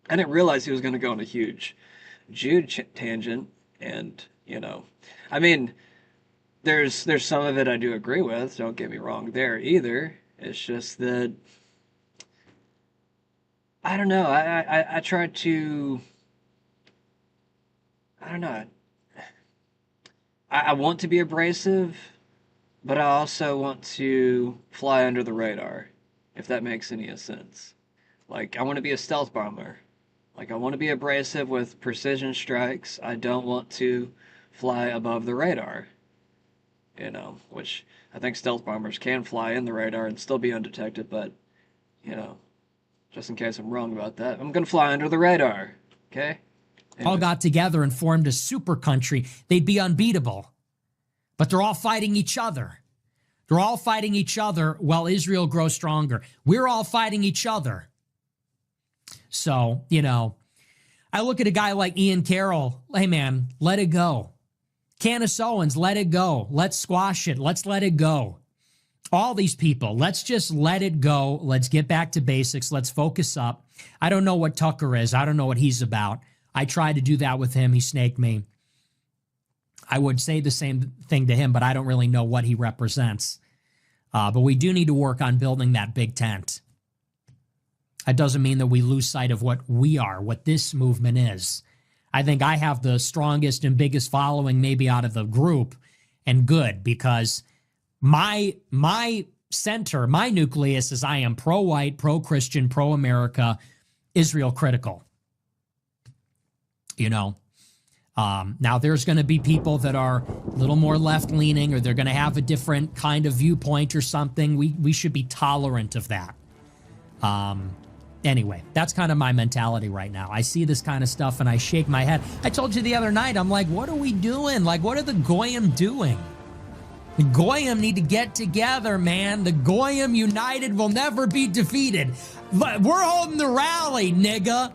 I didn't realize he was going to go on a huge Jude tangent. And, you know, I mean, there's some of it I do agree with. Don't get me wrong there either. It's just that, I don't know. I try to, I don't know. I want to be abrasive, but I also want to fly under the radar, if that makes any sense. Like, I want to be a stealth bomber. Like, I want to be abrasive with precision strikes. I don't want to fly above the radar. You know, which I think stealth bombers can fly in the radar and still be undetected, but, you know, just in case I'm wrong about that, I'm going to fly under the radar, okay? All got together and formed a super country, they'd be unbeatable. But they're all fighting each other. They're all fighting each other while Israel grows stronger. We're all fighting each other. So, you know, I look at a guy like Ian Carroll. Hey, man, let it go. Candace Owens, let it go. Let's squash it. Let's let it go. All these people, let's just let it go. Let's get back to basics. Let's focus up. I don't know what Tucker is. I don't know what he's about. I tried to do that with him. He snaked me. I would say the same thing to him, but I don't really know what he represents. But we do need to work on building that big tent. That doesn't mean that we lose sight of what we are, what this movement is. I think I have the strongest and biggest following maybe out of the group, and good, because my center, my nucleus is I am pro-white, pro-Christian, pro-America, Israel critical. You know, now there's going to be people that are a little more left-leaning, or they're going to have a different kind of viewpoint or something. We should be tolerant of that. Anyway, that's kind of my mentality right now. I see this kind of stuff and I shake my head. I told you the other night, I'm like, what are we doing? Like, what are the Goyim doing? The Goyim need to get together, man. The Goyim united will never be defeated. We're holding the rally, nigga.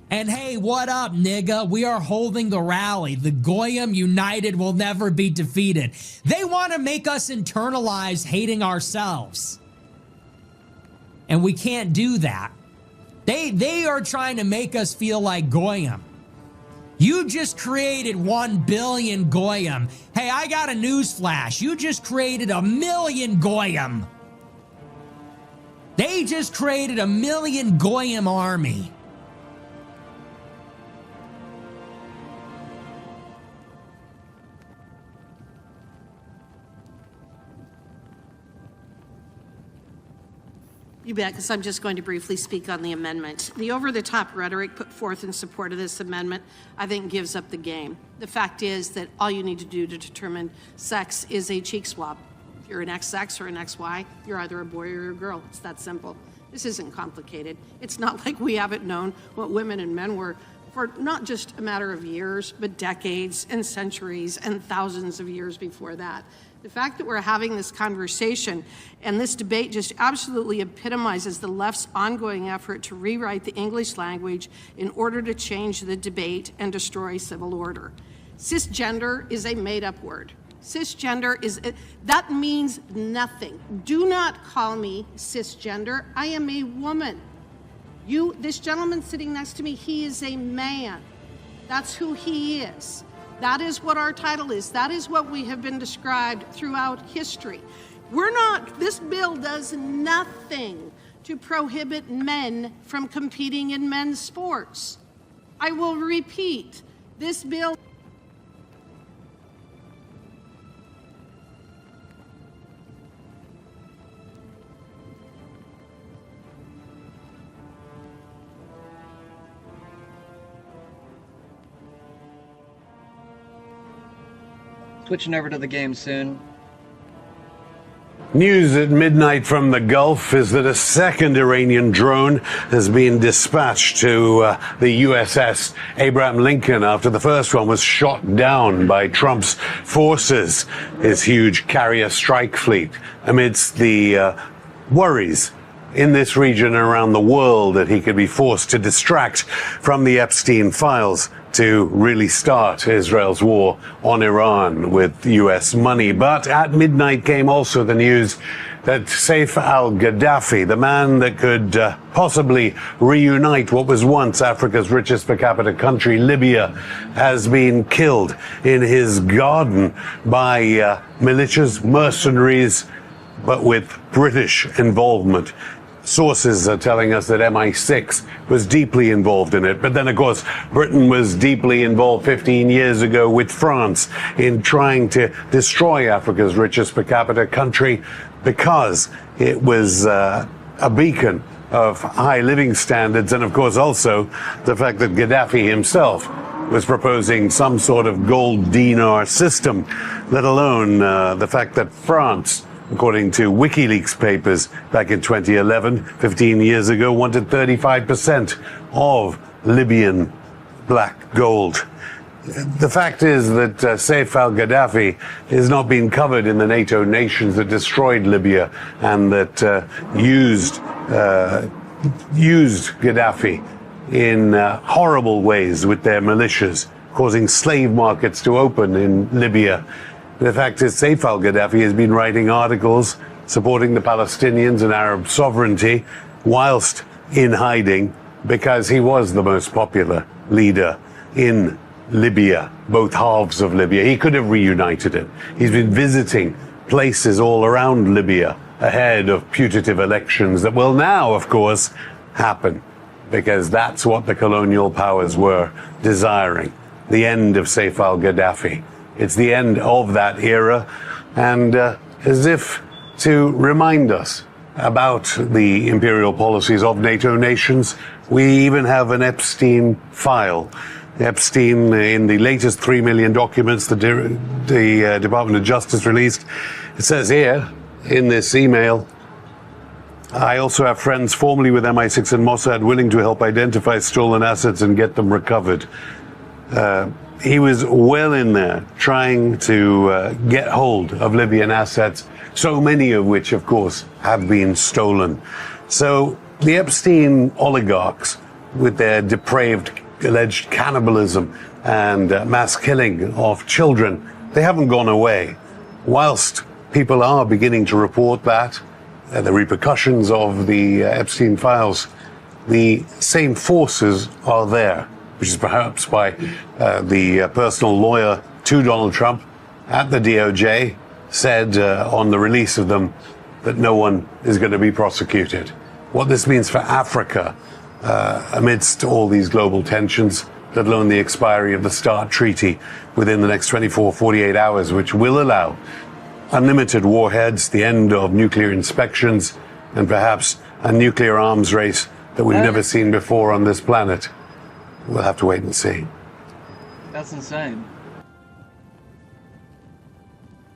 And hey, what up, nigga? We are holding the rally. The Goyim united will never be defeated. They want to make us internalize hating ourselves. And we can't do that. They are trying to make us feel like Goyim. You just created 1 billion Goyim. Hey, I got a news flash. You just created 1 million Goyim. They just created 1 million Goyim army. You bet, because I'm just going to briefly speak on the amendment. The over-the-top rhetoric put forth in support of this amendment, I think, gives up the game. The fact is that all you need to do to determine sex is a cheek swab. If you're an XX or an XY, you're either a boy or a girl. It's that simple. This isn't complicated. It's not like we haven't known what women and men were for not just a matter of years, but decades and centuries and thousands of years before that. The fact that we're having this conversation and this debate just absolutely epitomizes the left's ongoing effort to rewrite the English language in order to change the debate and destroy civil order. Cisgender is a made-up word. Cisgender that means nothing. Do not call me cisgender. I am a woman. This gentleman sitting next to me, he is a man. That's who he is. That is what our title is. That is what we have been described throughout history. This bill does nothing to prohibit men from competing in men's sports. I will repeat, this bill Switching over to the game soon. News at midnight from the Gulf is that a second Iranian drone has been dispatched to the USS Abraham Lincoln after the first one was shot down by Trump's forces, his huge carrier strike fleet, amidst the worries in this region and around the world that he could be forced to distract from the Epstein files to really start Israel's war on Iran with U.S. money. But at midnight came also the news that Saif al-Gaddafi, the man that could possibly reunite what was once Africa's richest per capita country, Libya, has been killed in his garden by militias, mercenaries, but with British involvement. Sources are telling us that MI6 was deeply involved in it. But then, of course, Britain was deeply involved 15 years ago with France in trying to destroy Africa's richest per capita country because it was a beacon of high living standards. And, of course, also the fact that Gaddafi himself was proposing some sort of gold dinar system, let alone the fact that France, according to WikiLeaks papers back in 2011, 15 years ago, wanted 35% of Libyan black gold. The fact is that Saif al-Gaddafi has not been covered in the NATO nations that destroyed Libya and that used Gaddafi in horrible ways with their militias, causing slave markets to open in Libya. The fact is, Saif al-Gaddafi has been writing articles supporting the Palestinians and Arab sovereignty whilst in hiding because he was the most popular leader in Libya, both halves of Libya. He could have reunited it. He's been visiting places all around Libya ahead of putative elections that will now, of course, happen because that's what the colonial powers were desiring, the end of Saif al-Gaddafi. It's the end of that era, and as if to remind us about the imperial policies of NATO nations, we even have an Epstein file. Epstein, in the latest 3 million documents the Department of Justice released, it says here in this email, I also have friends formerly with MI6 and Mossad willing to help identify stolen assets and get them recovered. He was well in there trying to get hold of Libyan assets, so many of which, of course, have been stolen. So the Epstein oligarchs, with their depraved alleged cannibalism and mass killing of children, they haven't gone away. Whilst people are beginning to report that, the repercussions of the Epstein files, the same forces are there, which is perhaps why the personal lawyer to Donald Trump at the DOJ said on the release of them that no one is going to be prosecuted. What this means for Africa amidst all these global tensions, let alone the expiry of the START Treaty within the next 24, 48 hours, which will allow unlimited warheads, the end of nuclear inspections, and perhaps a nuclear arms race that we've never seen before on this planet. We'll have to wait and see. That's insane.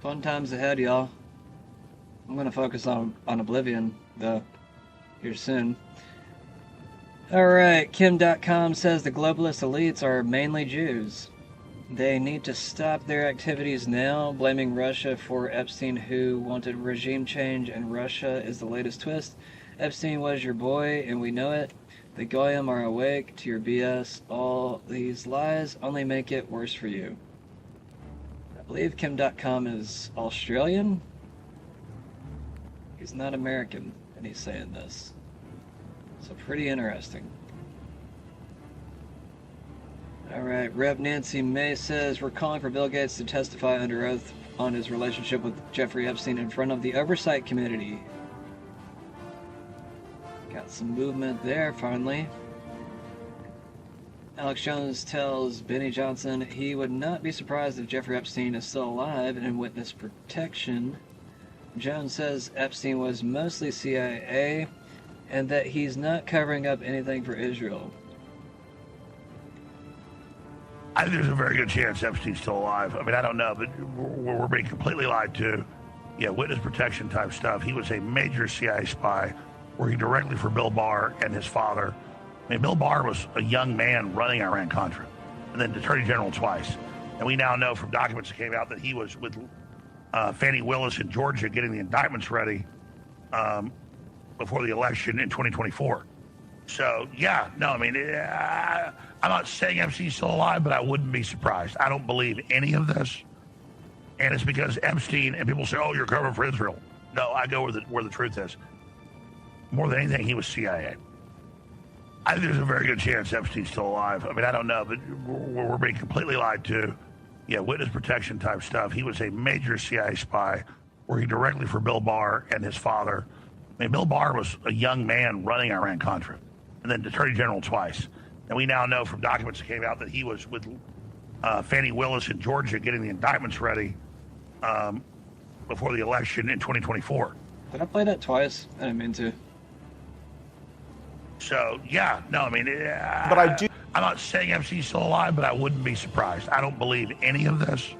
Fun times ahead, y'all. I'm going to focus on Oblivion, though, here soon. All right, Kim.com says the globalist elites are mainly Jews. They need to stop their activities now, blaming Russia for Epstein, who wanted regime change, and Russia is the latest twist. Epstein was your boy, and we know it. The Goyim are awake to your BS. All these lies only make it worse for you. I believe Kim.com is Australian. He's not American, and he's saying this. So pretty interesting. All right, Rep. Nancy May says, we're calling for Bill Gates to testify under oath on his relationship with Jeffrey Epstein in front of the Oversight Committee. Got some movement there, finally. Alex Jones tells Benny Johnson he would not be surprised if Jeffrey Epstein is still alive and in witness protection. Jones says Epstein was mostly CIA and that he's not covering up anything for Israel. I think there's a very good chance Epstein's still alive. I mean, I don't know, but we're being completely lied to. Yeah, witness protection type stuff. He was a major CIA spy, working directly for Bill Barr and his father. I mean, Bill Barr was a young man running Iran-Contra, and then Attorney General twice. And we now know from documents that came out that he was with Fannie Willis in Georgia getting the indictments ready before the election in 2024. So, yeah, no, I mean, I'm not saying Epstein's still alive, but I wouldn't be surprised. I don't believe any of this. And it's because Epstein, and people say, oh, you're covering for Israel. No, I go where the truth is. More than anything, he was CIA. I think there's a very good chance Epstein's still alive. I mean, I don't know, but we're being completely lied to. Yeah, witness protection type stuff. He was a major CIA spy, working directly for Bill Barr and his father. I mean, Bill Barr was a young man running Iran-Contra, and then Attorney General twice. And we now know from documents that came out that he was with Fannie Willis in Georgia getting the indictments ready before the election in 2024. Did I play that twice? I didn't mean to. So, yeah, no, I mean, but I'm not saying Epstein's still alive, but I wouldn't be surprised. I don't believe any of this.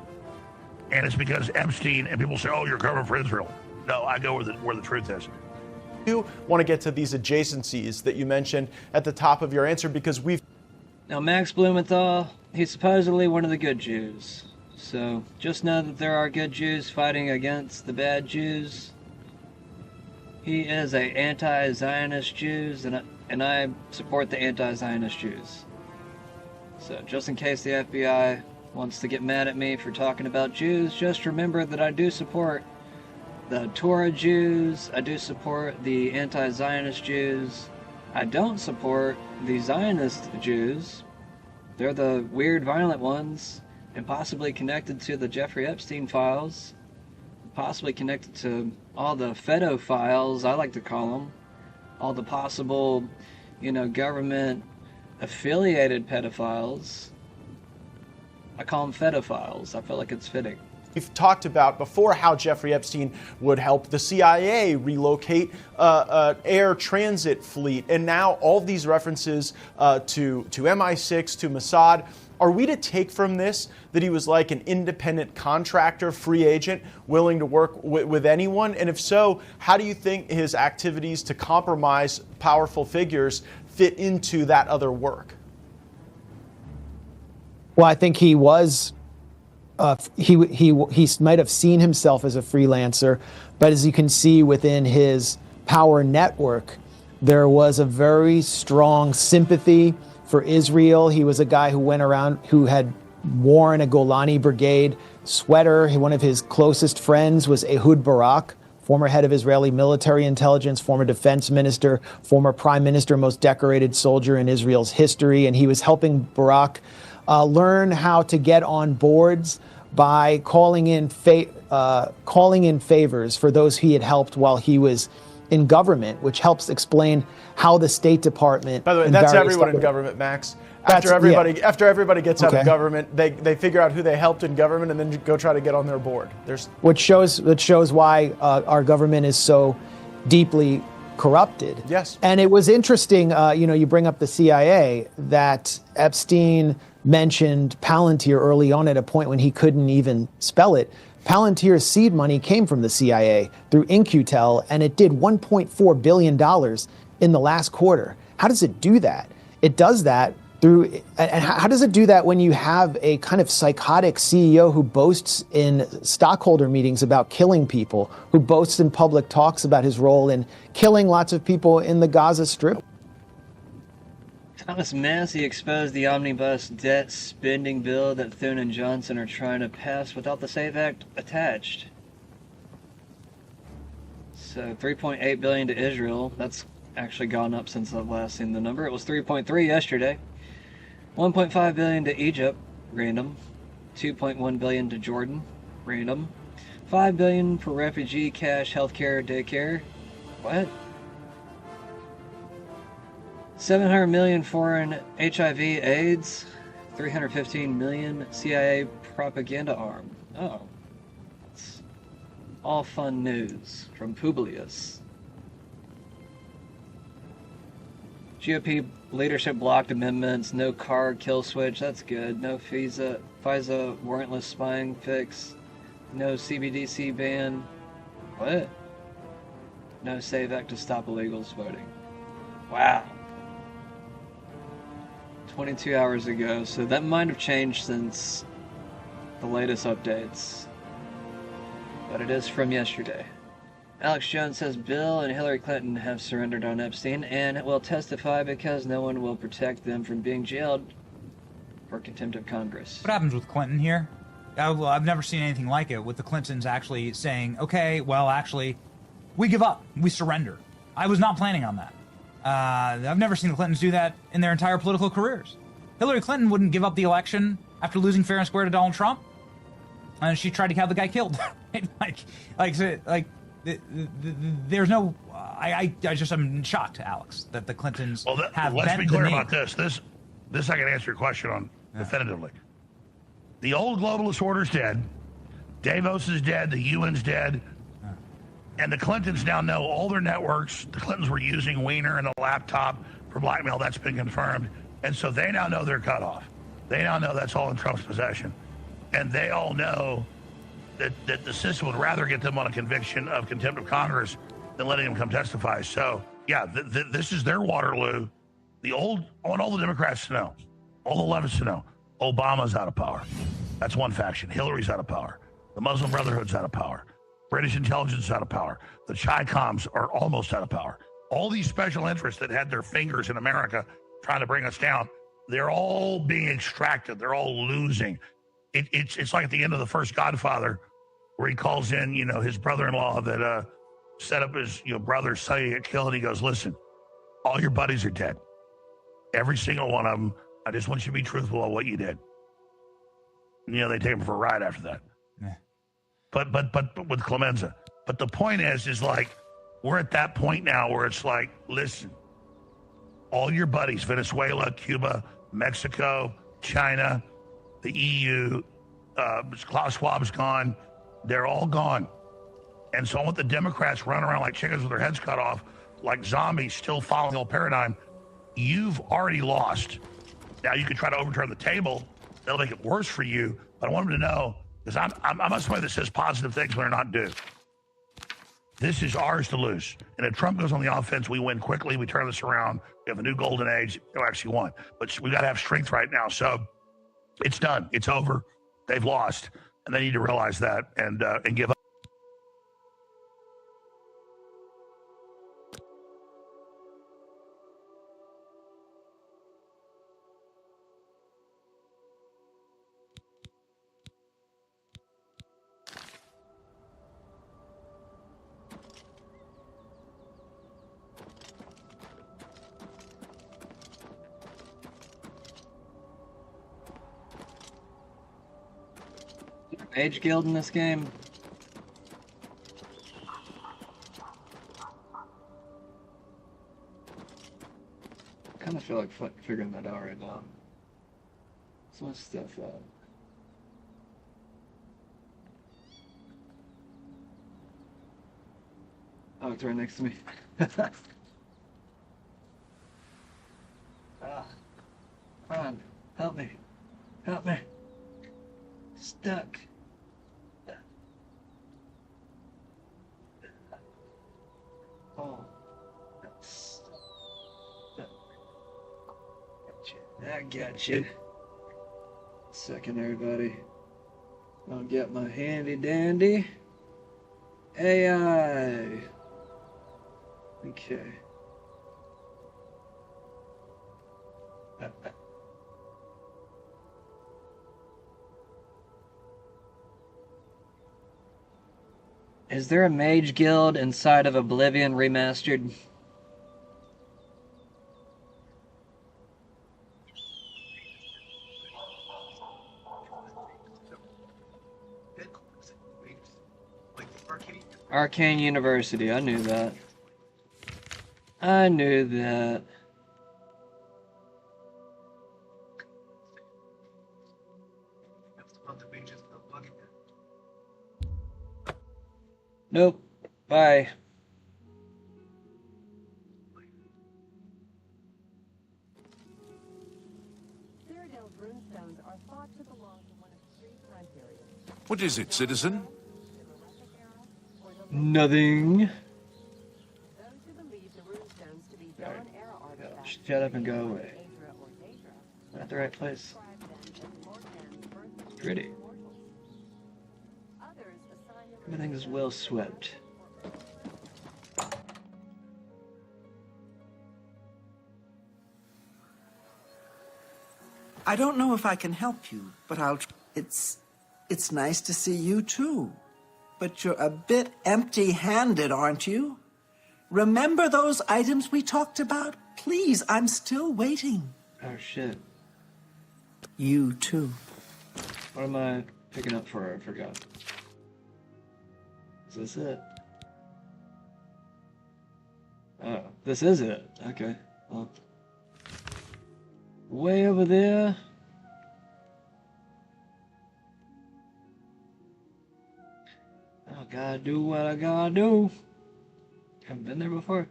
And it's because Epstein, and people say, oh, you're covering for Israel. No, I go where the truth is. I do want to get to these adjacencies that you mentioned at the top of your answer, because Now, Max Blumenthal, he's supposedly one of the good Jews. So just know that there are good Jews fighting against the bad Jews. He is a anti-Zionist Jews, and I support the anti-Zionist Jews. So just in case the FBI wants to get mad at me for talking about Jews, just remember that I do support the Torah Jews, I do support the anti-Zionist Jews. I don't support the Zionist Jews. They're the weird, violent ones, and possibly connected to the Jeffrey Epstein files, possibly connected to all the pedophiles, I like to call them, all the possible, government-affiliated pedophiles. I call them pedophiles. I feel like it's fitting. We've talked about before how Jeffrey Epstein would help the CIA relocate an air transit fleet, and now all these references to MI6, to Mossad. Are we to take from this that he was like an independent contractor, free agent, willing to work with anyone? And if so, how do you think his activities to compromise powerful figures fit into that other work? Well, I think he was. He might have seen himself as a freelancer, but as you can see within his power network, there was a very strong sympathy for Israel. He was a guy who went around, who had worn a Golani Brigade sweater. One of his closest friends was Ehud Barak, former head of Israeli military intelligence, former defense minister, former prime minister, most decorated soldier in Israel's history. And he was helping Barak learn how to get on boards by calling in favors for those he had helped while he was in government, which helps explain how the State Department. By the way, that's everyone in government, Max. After everybody gets out of government, they figure out who they helped in government and then go try to get on their board. Which shows why our government is so deeply corrupted. Yes. And it was interesting, you bring up the CIA, that Epstein mentioned Palantir early on at a point when he couldn't even spell it. Palantir's seed money came from the CIA through In-Q-Tel, and it did $1.4 billion in the last quarter. How does it do that? It does that through, and how does it do that when you have a kind of psychotic CEO who boasts in stockholder meetings about killing people, who boasts in public talks about his role in killing lots of people in the Gaza Strip? Thomas Massey exposed the omnibus debt spending bill that Thune and Johnson are trying to pass without the SAVE Act attached. So $3.8 billion to Israel. That's actually gone up since I've last seen the number. It was 3.3 yesterday. 1.5 billion to Egypt, random. 2.1 billion to Jordan, random. 5 billion for refugee cash, healthcare, daycare. What? 700 million foreign HIV AIDS. 315 million CIA propaganda arm. Oh. That's all fun news from Publius. GOP leadership blocked amendments, no card kill switch, that's good. No FISA warrantless spying fix. No CBDC ban. What? No SAVE Act to stop illegals voting. Wow. 22 hours ago, so that might have changed since the latest updates. But it is from yesterday. Alex Jones says Bill and Hillary Clinton have surrendered on Epstein and will testify because no one will protect them from being jailed for contempt of Congress. What happens with Clinton here? I've never seen anything like it, with the Clintons actually saying, okay, well, actually, we give up. We surrender. I was not planning on that. I've never seen the Clintons do that in their entire political careers. Hillary Clinton wouldn't give up the election after losing fair and square to Donald Trump. And she tried to have the guy killed. There's no. I just am shocked, Alex, that the Clintons have. Let's be clear about this. This I can answer your question on definitively. The old globalist order's dead. Davos is dead. The UN's dead. And the Clintons now know all their networks. The Clintons were using Wiener and a laptop for blackmail. That's been confirmed. And so they now know they're cut off. They now know that's all in Trump's possession. And they all know that the system would rather get them on a conviction of contempt of Congress than letting them come testify. So, yeah, this is their Waterloo. I want all the Democrats to know, all the leftists to know, Obama's out of power. That's one faction. Hillary's out of power. The Muslim Brotherhood's out of power. British intelligence is out of power. The Chi-Coms are almost out of power. All these special interests that had their fingers in America trying to bring us down, they're all being extracted. They're all losing. It's like at the end of the first Godfather, where he calls in, his brother-in-law that set up his brother's son to get killed. And he goes, listen, all your buddies are dead. Every single one of them. I just want you to be truthful about what you did. And, they take him for a ride after that. Yeah. But with Clemenza. But the point is like, we're at that point now where it's like, listen, all your buddies, Venezuela, Cuba, Mexico, China, the EU, Klaus Schwab's gone. They're all gone. And so I want the Democrats running around like chickens with their heads cut off, like zombies still following the old paradigm. You've already lost. Now you can try to overturn the table. That'll make it worse for you. But I want them to know, because I'm not somebody that says positive things when they're not due. This is ours to lose. And if Trump goes on the offense, we win quickly. We turn this around. We have a new golden age. They'll actually won. But we got to have strength right now. So it's done. It's over. They've lost. And they need to realize that and give up. Age guild in this game. I kind of feel like figuring that out right now. So much stuff out. Oh, it's right next to me. Come on, help me. Help me. Stuck. Oh, that's I got you. Second, everybody. I'll get my handy dandy AI. Okay. Is there a mage guild inside of Oblivion Remastered? Arcane University, I knew that. I knew that. Nope. Bye. What is it, citizen? Nothing. Shut up and go away. Not the right place. Pretty. Everything is well swept. I don't know if I can help you, but I'll. It's nice to see you too. But you're a bit empty-handed, aren't you? Remember those items we talked about? Please, I'm still waiting. Oh shit. You too. What am I picking up for? I forgot. Is this it? Oh, this is it. Okay. Well, way over there. I gotta do what I gotta do. Haven't been there before.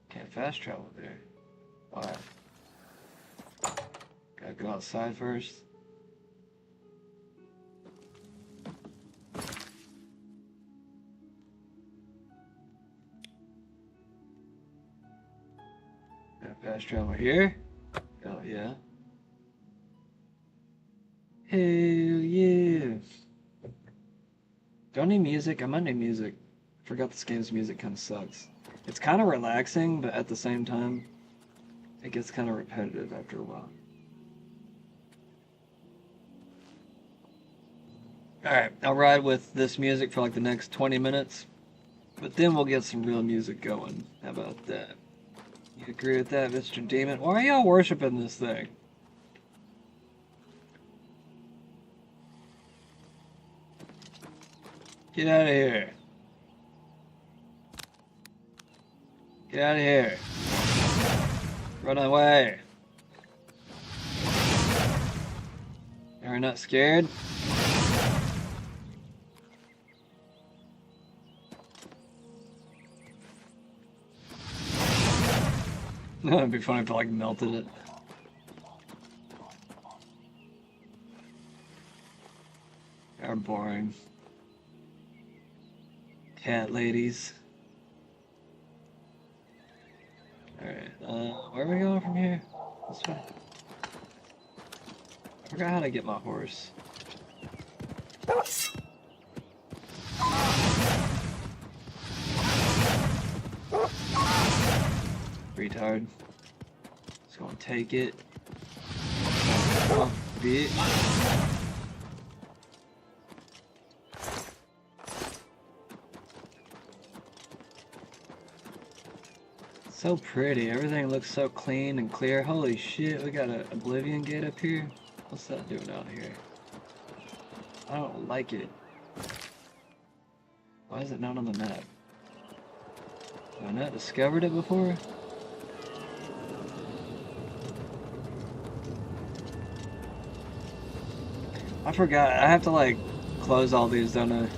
Can't fast travel there. Alright. Gotta go outside first. Gotta fast travel here. Oh yeah. Hell yeah. Do I need music? I might need music. I forgot this game's music kind of sucks. It's kind of relaxing, but at the same time, it gets kind of repetitive after a while. Alright, I'll ride with this music for like the next 20 minutes, but then we'll get some real music going. How about that? You agree with that, Mr. Demon? Why are y'all worshiping this thing? Get out of here. Get out of here. Run away. You're not scared? It'd be funny if I like melted it. They're boring. Cat ladies. Alright, where are we going from here? This way. I forgot how to get my horse. Retard. Just gonna take it. Come on, bitch. So pretty. Everything looks so clean and clear. Holy shit, we got an Oblivion gate up here. What's that doing out here? I don't like it. Why is it not on the map? Have I not discovered it before? I forgot. I have to like close all these, don't I?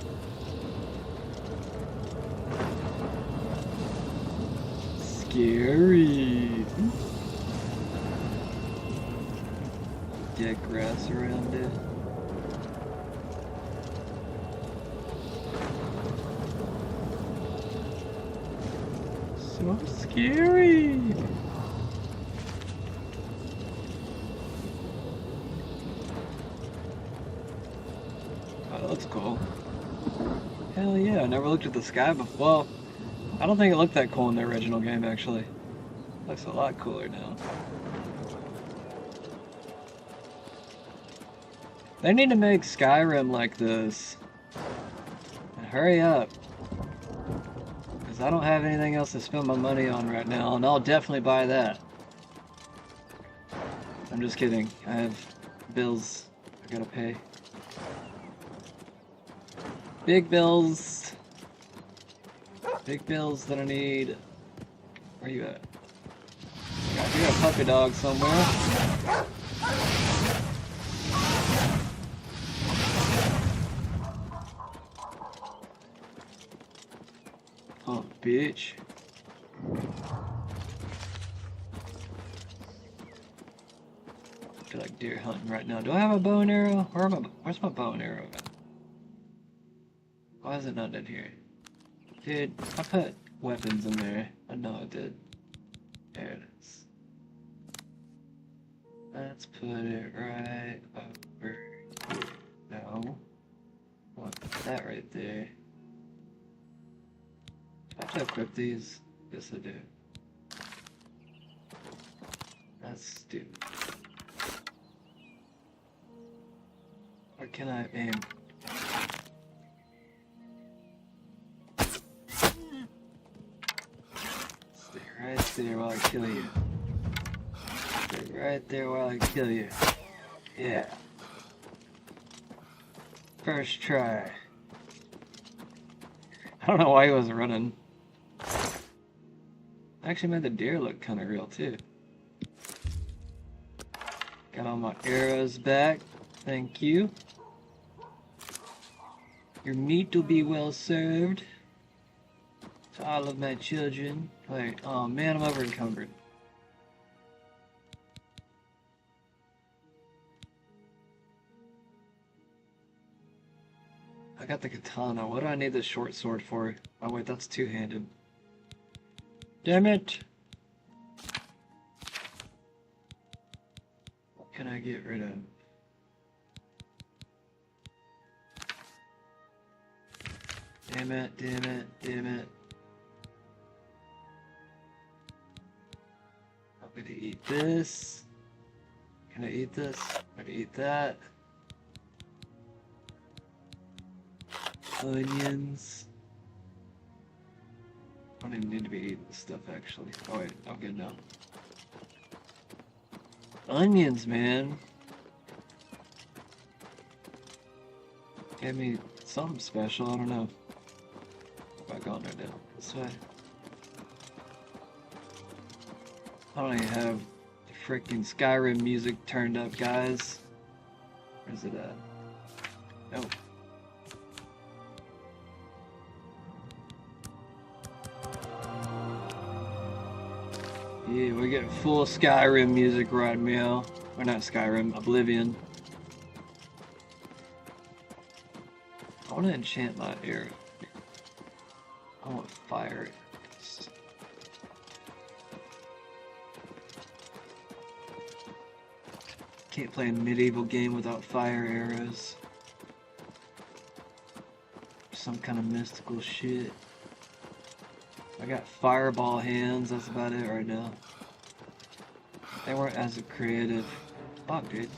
Scary. Get grass around it. So scary. Hell yeah, I never looked at the sky before. Well, I don't think it looked that cool in the original game, actually. It looks a lot cooler now. They need to make Skyrim like this. And hurry up. Because I don't have anything else to spend my money on right now, and I'll definitely buy that. I'm just kidding. I have bills I gotta pay. Big bills. Big bills that I need. Where you at? You got a puppy dog somewhere. Oh, bitch. I feel like deer hunting right now. Do I have a bow and arrow? Where's my bow and arrow at? Why is it not in here? Dude, I put weapons in there. I know I did. There it is. Let's put it right over here. No. I want that right there. Do I have to equip these? Yes, I do. That's stupid. Where can I aim? Stay right there while I kill you. Stay right there while I kill you. Yeah. First try. I don't know why he wasn't running. Actually made the deer look kind of real too. Got all my arrows back. Thank you. Your meat will be well served to all of my children. Wait, oh man, I'm over encumbered. I got the katana. What do I need the short sword for? Oh wait, that's two-handed. Damn it! What can I get rid of? Damn it, damn it, damn it. I'm gonna eat this. Can I eat this? I'm gonna eat that. Onions. I don't even need to be eating this stuff actually. Oh wait, I'm good now. Onions, man. Gave me something special, I don't know. If I go right now. This way. I don't even have the freaking Skyrim music turned up, guys. Where's it at? Nope. Yeah, we're getting full Skyrim music right now. Or not Skyrim, Oblivion. I want to enchant my arrow. I want fire. Can't play a medieval game without fire arrows. Some kind of mystical shit. I got fireball hands, that's about it right now. They weren't as creative. Fuck, dude.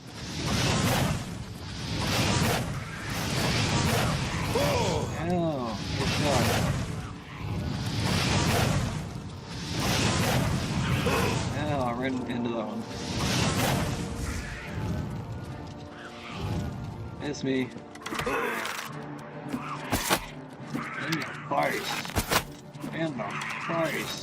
Oh, good shot. Oh, I ran into that one. It's me. In the face. In the face.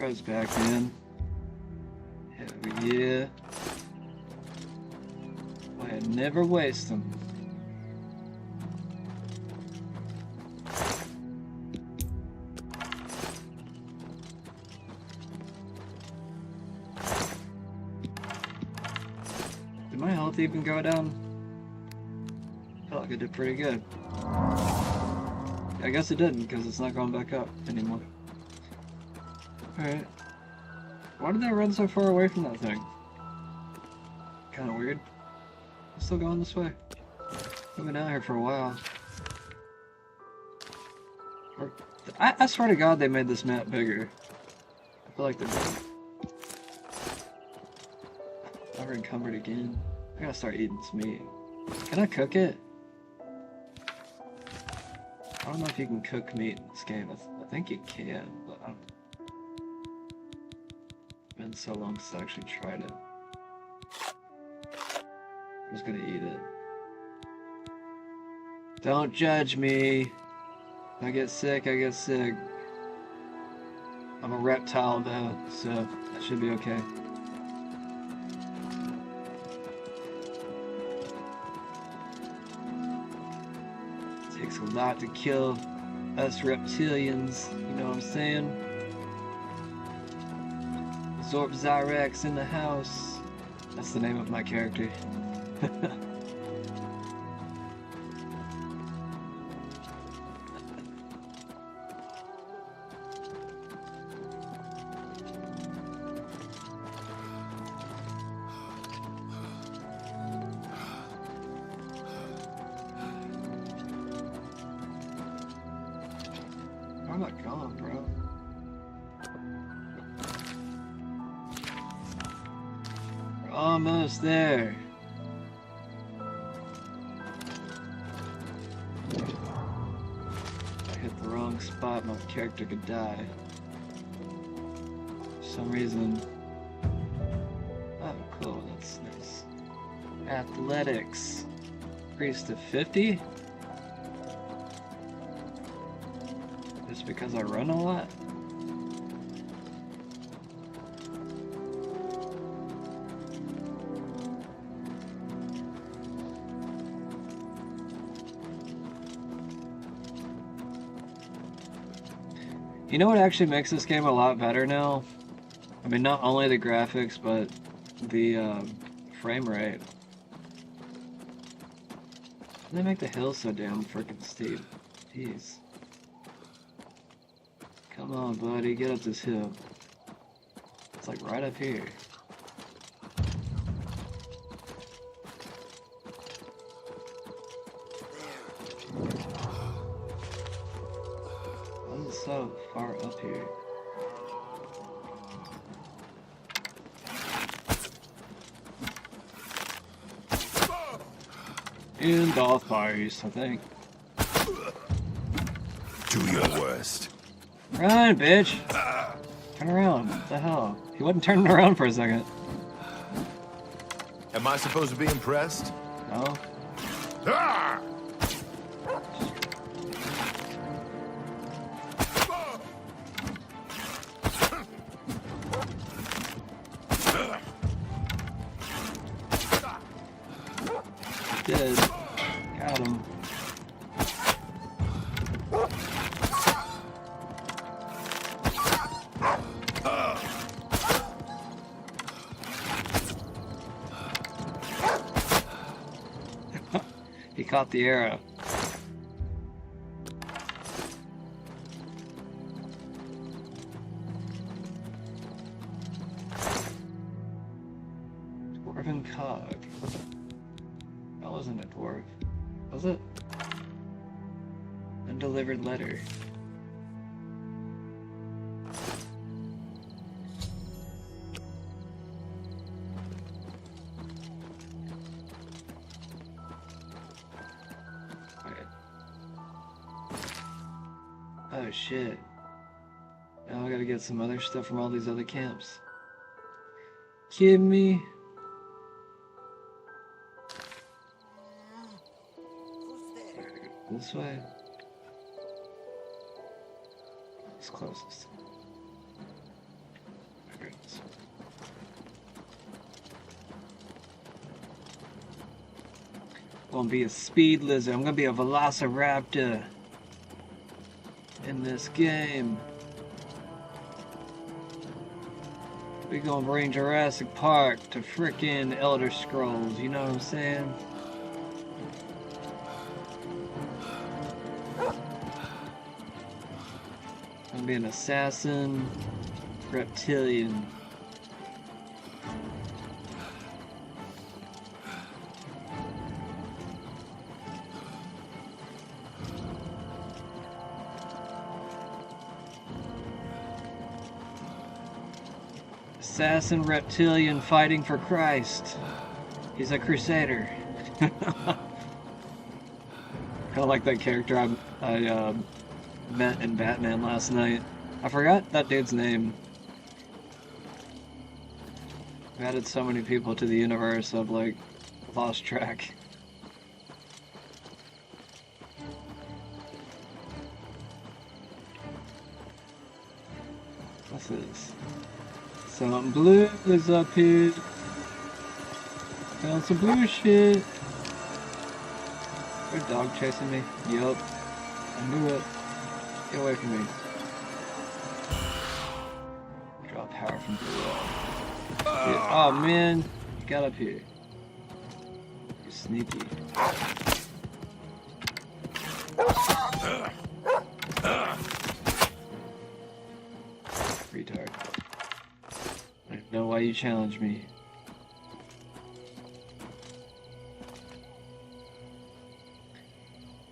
Goes back in. Hell yeah. I never waste them. my health even go down? I feel like I did pretty good. I guess it didn't, because it's not going back up anymore. Alright. Why did I run so far away from that thing? Kinda weird. I'm still going this way. I've been out here for a while. I swear to God they made this map bigger. I feel like they did. Never encumbered again. I gotta start eating some meat. Can I cook it? I don't know if you can cook meat in this game. I think you can, but I don't. It's been so long since I actually tried it. I'm just gonna eat it. Don't judge me. If I get sick, I get sick. I'm a reptile though, so that should be okay. Takes a lot to kill us reptilians, you know what I'm saying? Zorp Zyrex in the house. That's the name of my character. Where am I going, bro? We're almost there. If I hit the wrong spot, my character could die. For some reason. Oh, cool, that's nice. Athletics. Increased to 50? Just because I run a lot? You know what actually makes this game a lot better now? I mean, not only the graphics, but the frame rate. They make the hills so damn freaking steep. Jeez. Come on, buddy, get up this hill. It's like right up here. Why is it so far up here? And off fires, I think. Do your worst. Run, bitch! Turn around. What the hell? He wasn't turning around for a second. Am I supposed to be impressed? No. Ah! Dead. Got him. He caught the arrow. Dwarven cog. That wasn't a dwarf, was it? Undelivered letter. Oh shit. Now I gotta get some other stuff from all these other camps. Kidding me? This way. It's closest. Okay, this way. I'm gonna be a speed lizard. I'm gonna be a velociraptor in this game. We gonna bring Jurassic Park to frickin' Elder Scrolls, you know what I'm saying? Gonna be an assassin, reptilian. Assassin reptilian fighting for Christ. He's a crusader. Kind of like that character I met in Batman last night. I forgot that dude's name. We added so many people to the universe, I've like lost track. What's this? Something blue is up here. Found some blue shit. Is there a dog chasing me? Yup. I knew it. Get away from me. Draw power from blue. Oh man, you got up here. You're sneaky. Retard. I don't know why you challenge me.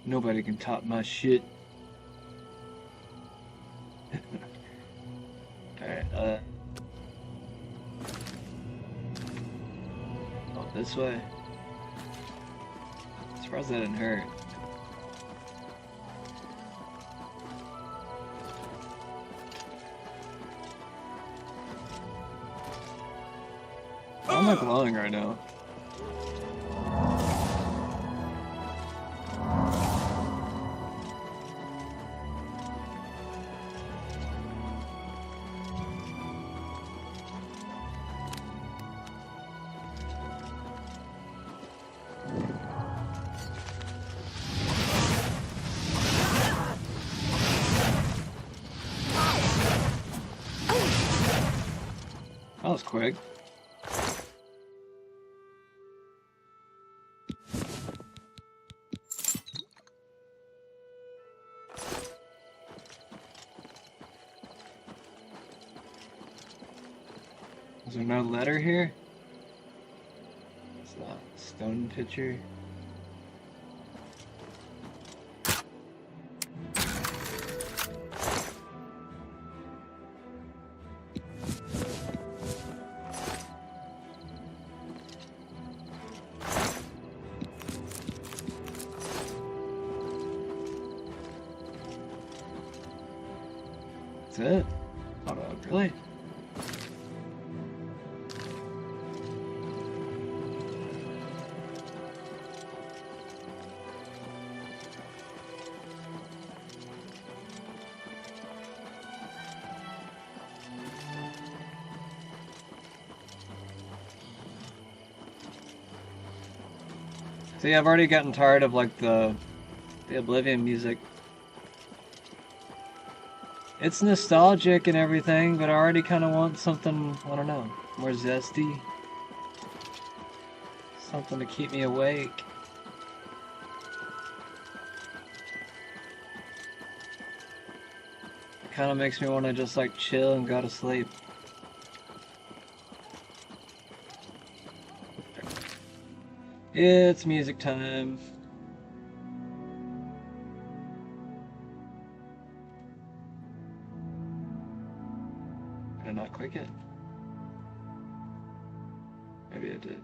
Nobody can top my shit. Alright, oh, this way. Surprised that didn't hurt. I'm not glowing right now. That was quick. Is there no letter here? It's not a stone picture. That's it? Oh, really? See, I've already gotten tired of like the Oblivion music. It's nostalgic and everything, but I already kind of want something, I don't know, more zesty. Something to keep me awake. It kind of makes me want to just like chill and go to sleep. It's music time. Did I not click it? Maybe I did.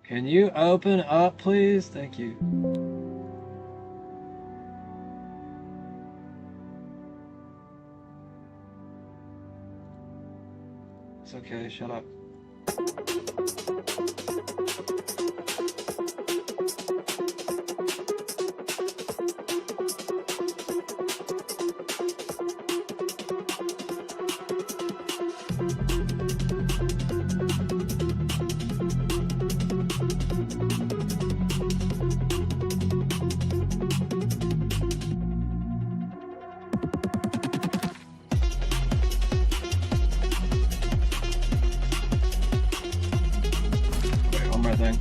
Can you open up, please? Thank you. It's okay, shut up. I think.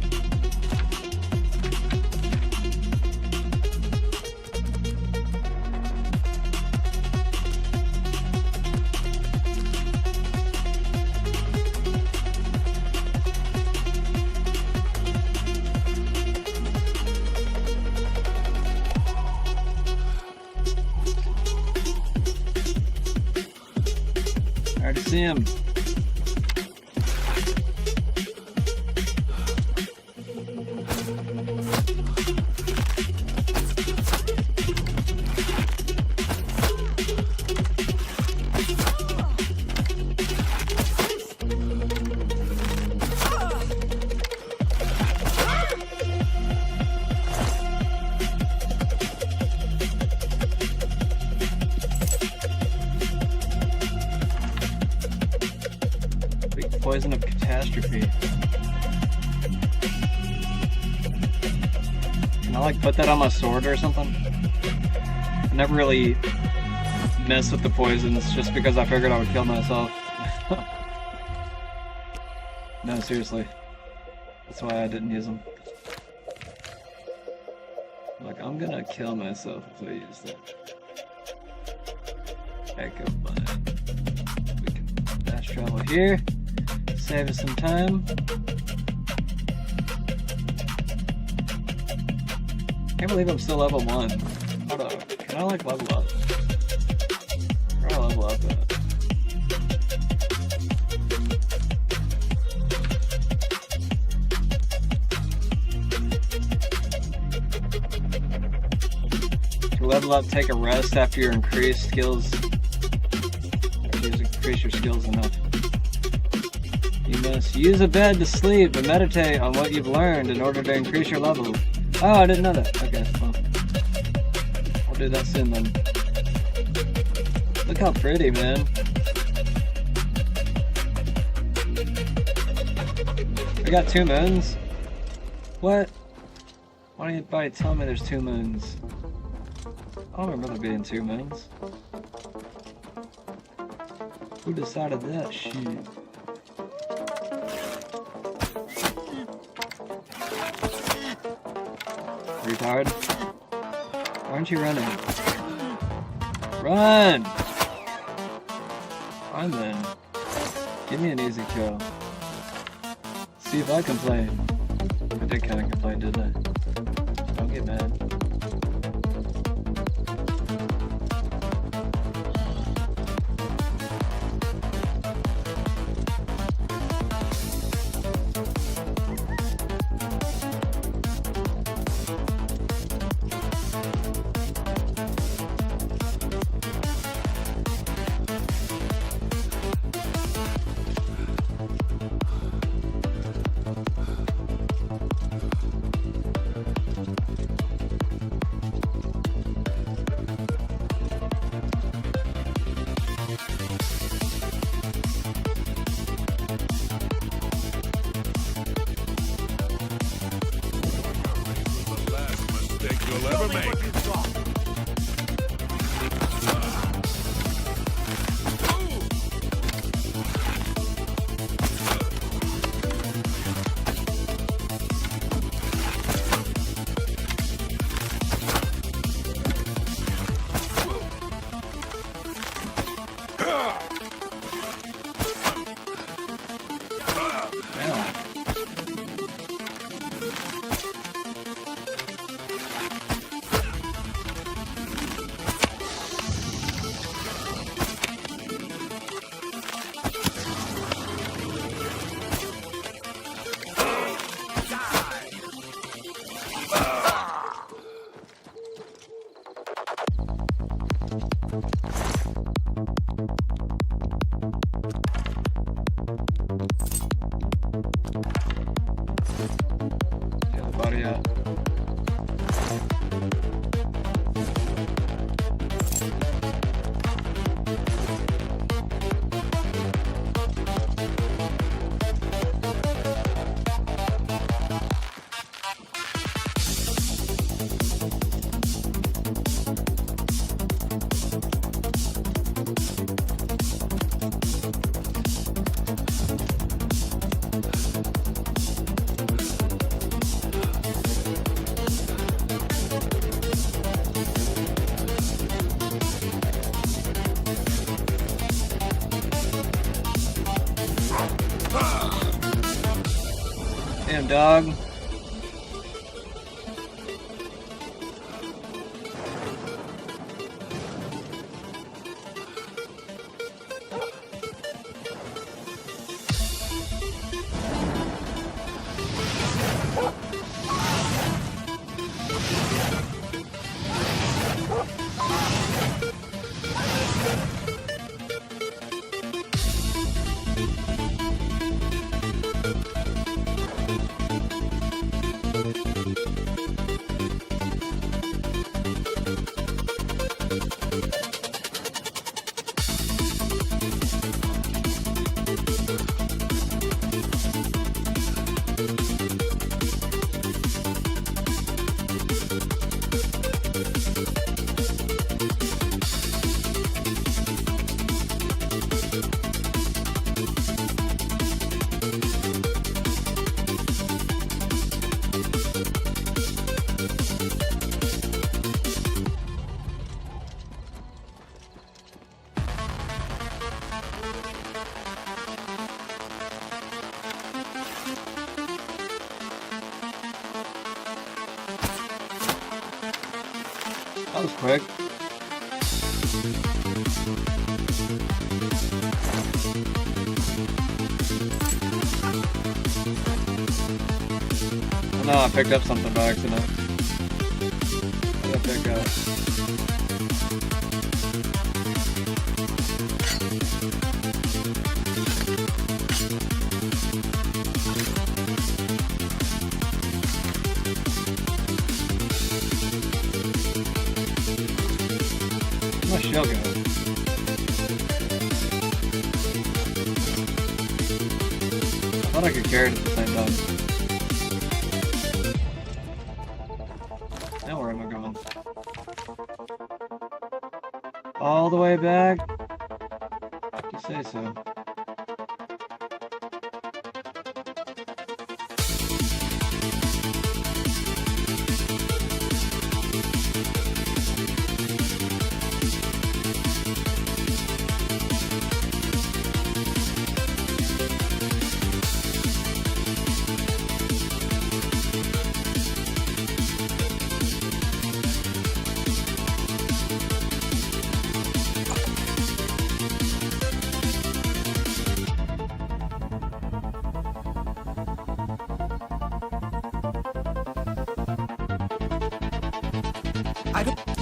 Hard to see him. Poison of catastrophe. Can I like put that on my sword or something? I never really mess with the poisons just because I figured I would kill myself. No, seriously. That's why I didn't use them. Like, I'm gonna kill myself if I use that. Echo button. We can fast travel here. Save us some time. Can't believe I'm still level 1. Hold on. Can I like level up? Where do I level up at? To level up, take a rest after your increased skills. Increase your skills enough. You must use a bed to sleep and meditate on what you've learned in order to increase your level. Oh, I didn't know that. Okay, well. I'll do that soon then. Look how pretty, man. I got 2 moons? What? Why don't anybody tell me there's 2 moons? I don't remember there being 2 moons. Who decided that shit? Retard. Why aren't you running? Run! Fine then. Give me an easy kill. See if I complain. I did kind of complain, didn't I? Don't get mad. Damn dog. That was quick. Oh, no, I picked up something by accident. What did I pick up? My shell go. I thought I could carry it at the same time. Now where am I going? All the way back? If you say so.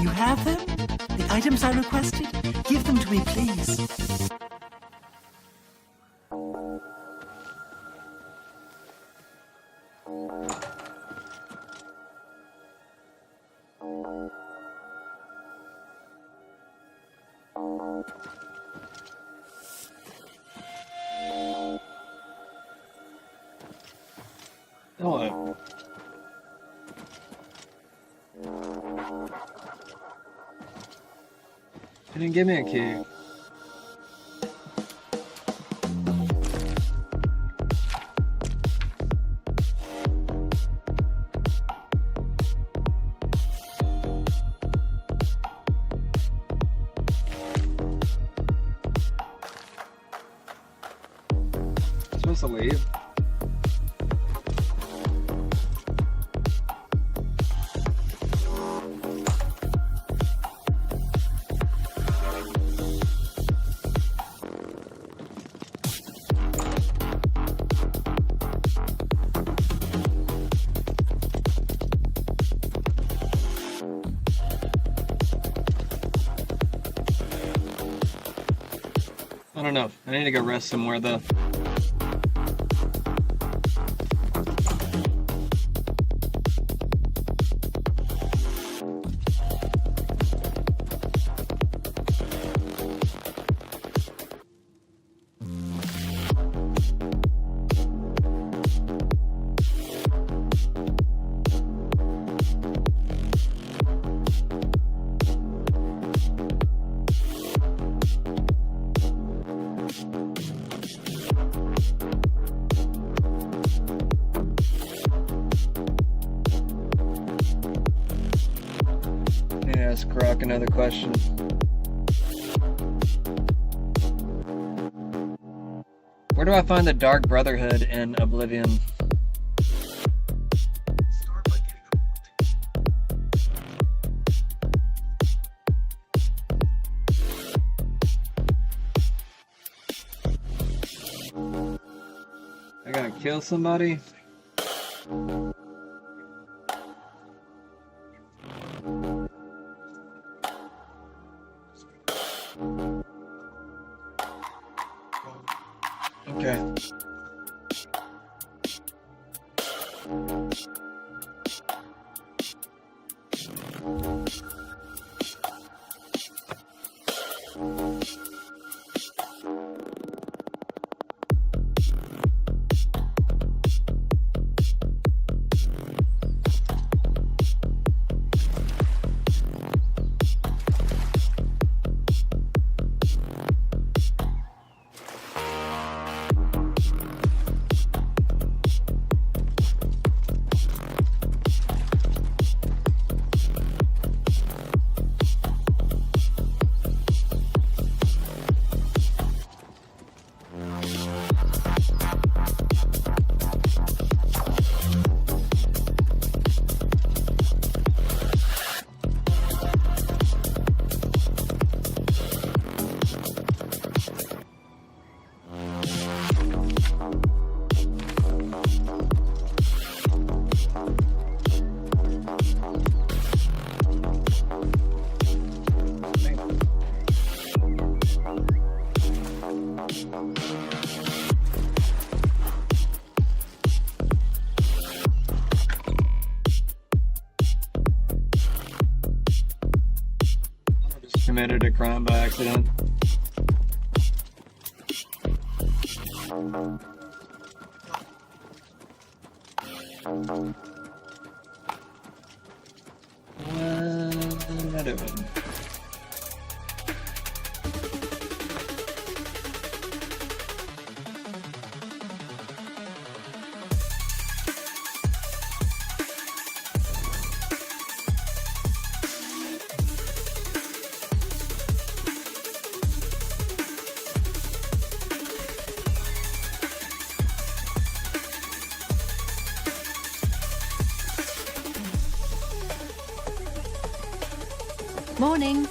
You have them? The items I requested? Give them to me, please. Oh, you didn't give me a key. I'm supposed to leave. I don't know. I need to go rest somewhere though. Ask Croc another question. Where do I find the Dark Brotherhood in Oblivion? gotta kill somebody? Okay. Committed a crime by accident. What am I doing? Morning.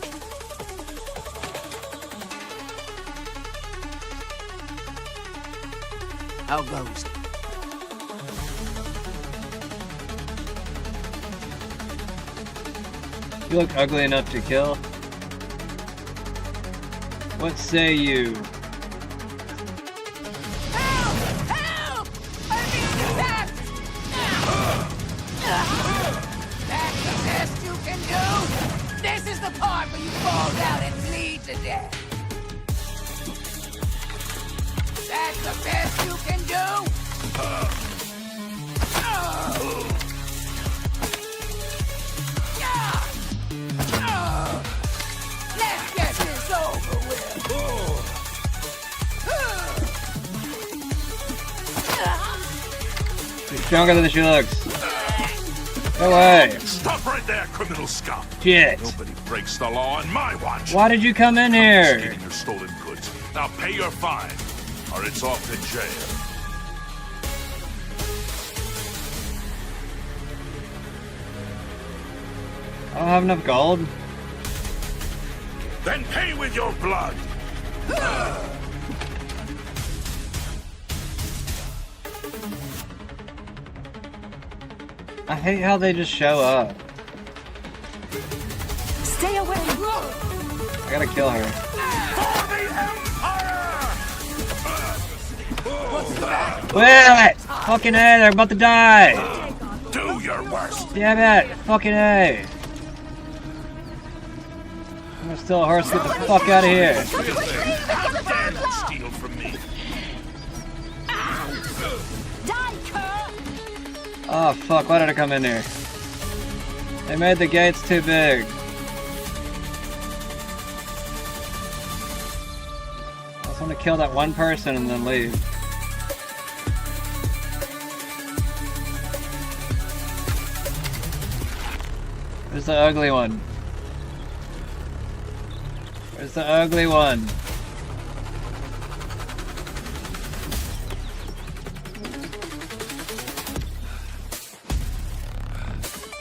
How goes? You look ugly enough to kill. What say you? Help! I'm being attacked! That's the best you can do? This is the part where you fall down and bleed to death. That's the best you can do? Let's get this over with. She's stronger than she looks. No way. Stop right there, criminal scum. Shit. Nobody breaks the law on my watch. Why did you come in here? Confiscating your stolen goods. Now pay your fine, or it's off to jail. I don't have enough gold. Then pay with your blood. I hate how they just show up. Stay away. I gotta kill her. Wait! Fucking A, they're about to die! Do your worst. Damn it! Fucking A! I'm gonna steal a horse, get the fuck out of here! How dare you steal from me? Oh fuck, why did I come in here? They made the gates too big. I just want to kill that one person and then leave. Where's the ugly one? Where's the ugly one?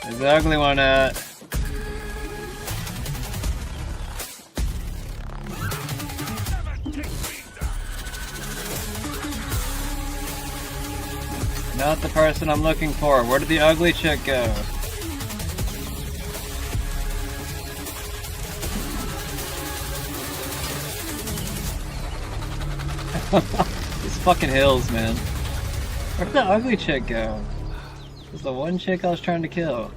Where's the ugly one at? Not the person I'm looking for. Where did the ugly chick go? These fucking hills, man. Where'd the ugly chick go? This is the one chick I was trying to kill.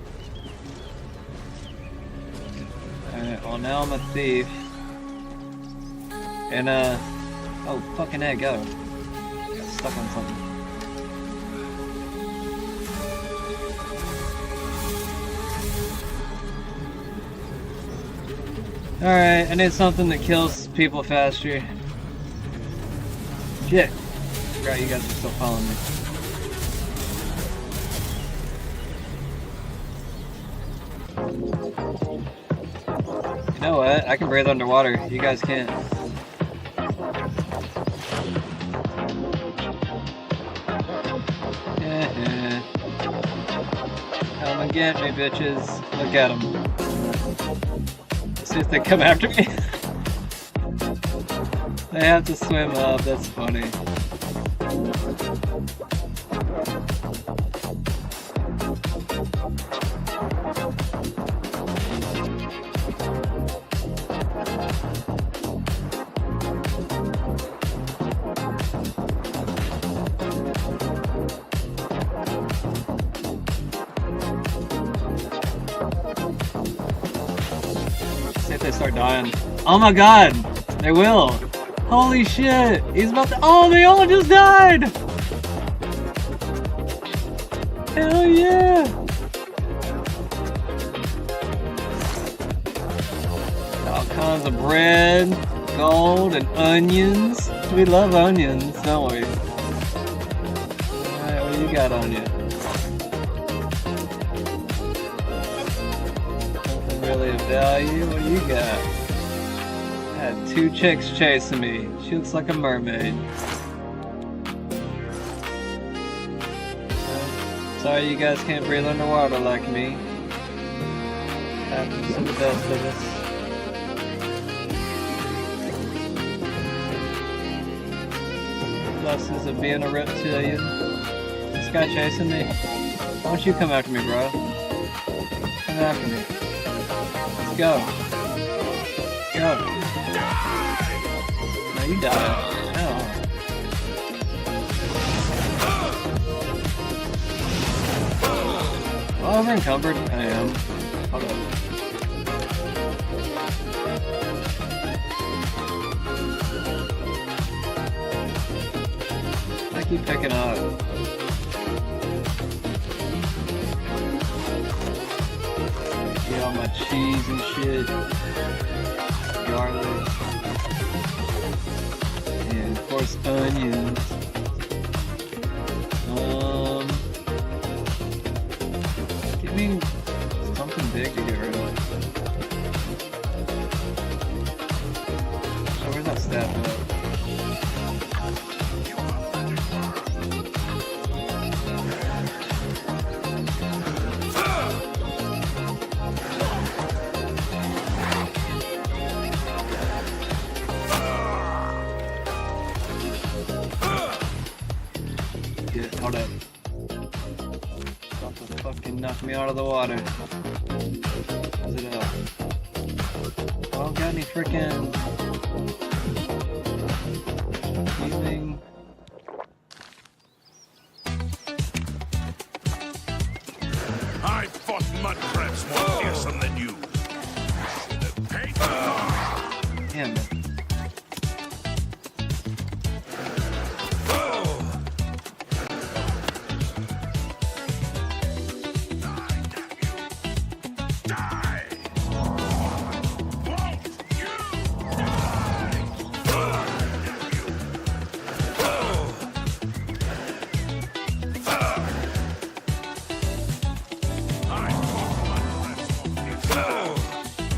Alright, well now I'm a thief. And oh fucking heck, go. Got stuck on something. Alright, I need something that kills people faster. Shit. Forgot you guys are still following me. You know what? I can breathe underwater. You guys can't. Yeah. Come and get me, bitches. Look at them. See if they come after me. They have to swim up. That's funny. They start dying. Oh my god! They will! Holy shit! He's about to— oh, they all just died! Hell yeah! All kinds of bread, gold, and onions. We love onions, don't we? Alright, what do you got on you? Really of value? What do you got? I had 2 chicks chasing me. She looks like a mermaid. Sorry you guys can't breathe underwater like me. Happens to the best of us. Blessings of being a reptilian. This guy chasing me. Why don't you come after me, bro? Come after me. Go. Go. No, you die. No. Oh, I'm encumbered. I am. Hold on. I keep picking up. All my cheese and shit, garlic, and of course onions. Give me something big to get rid of. Oh, where's that staff at? Hold up. About to fucking knock me out of the water. Is it up? I don't got any freaking healing. I fought mud crabs more fearsome than you. Damn it.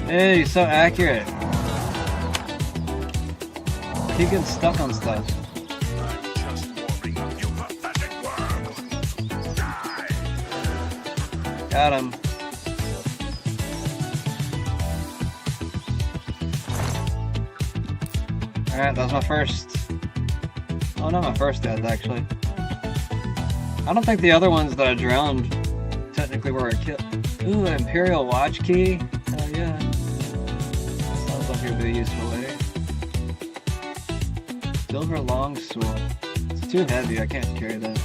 Hey, you're so accurate. Keep getting stuck on stuff. Got him. Alright, that was my first. Oh, not my first death, actually. I don't think the other ones that I drowned technically were a kill. Ooh, Imperial Watch Key? Hell yeah. Sounds like it'd be useful, eh? Silver Longsword. It's too heavy, I can't carry that.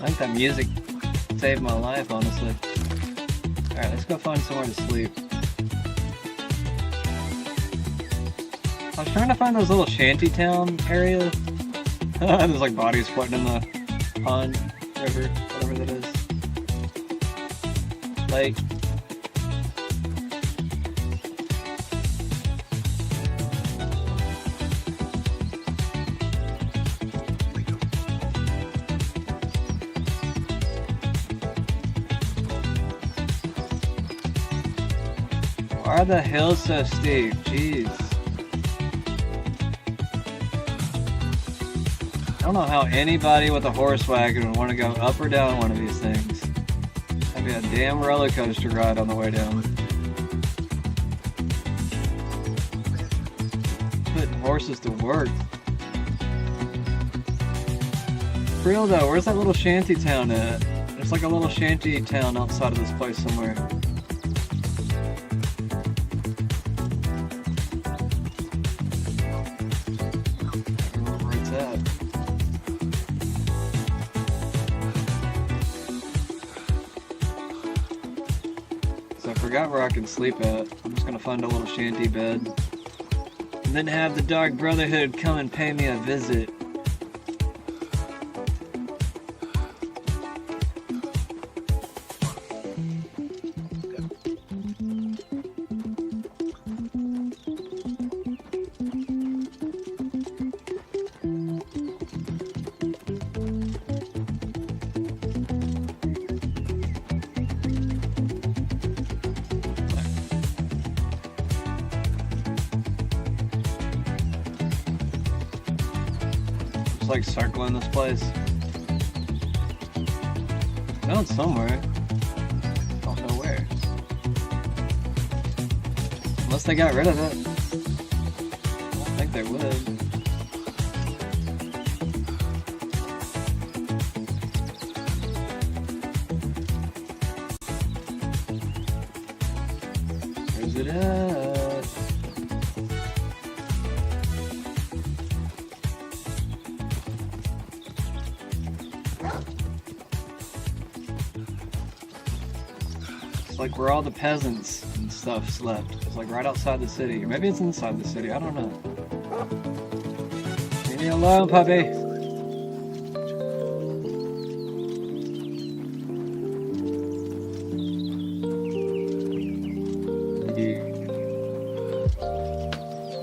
I think that music saved my life, honestly. Alright, let's go find somewhere to sleep. I was trying to find those little shantytown areas. There's like bodies floating in the pond, river, whatever that is. Lake. Why are the hills so steep? Jeez. I don't know how anybody with a horse wagon would want to go up or down one of these things. That'd be a damn roller coaster ride on the way down. Putting horses to work. For real though, where's that little shanty town at? There's like a little shanty town outside of this place somewhere. I forgot where I can sleep at. I'm just gonna find a little shanty bed. And then have the Dark Brotherhood come and pay me a visit. Like circling this place. No, it's somewhere. Don't know where. Unless they got rid of it. I don't think they would. Where's it at? Like where all the peasants and stuff slept. It's like right outside the city. Or maybe it's inside the city. I don't know. Leave me alone, puppy.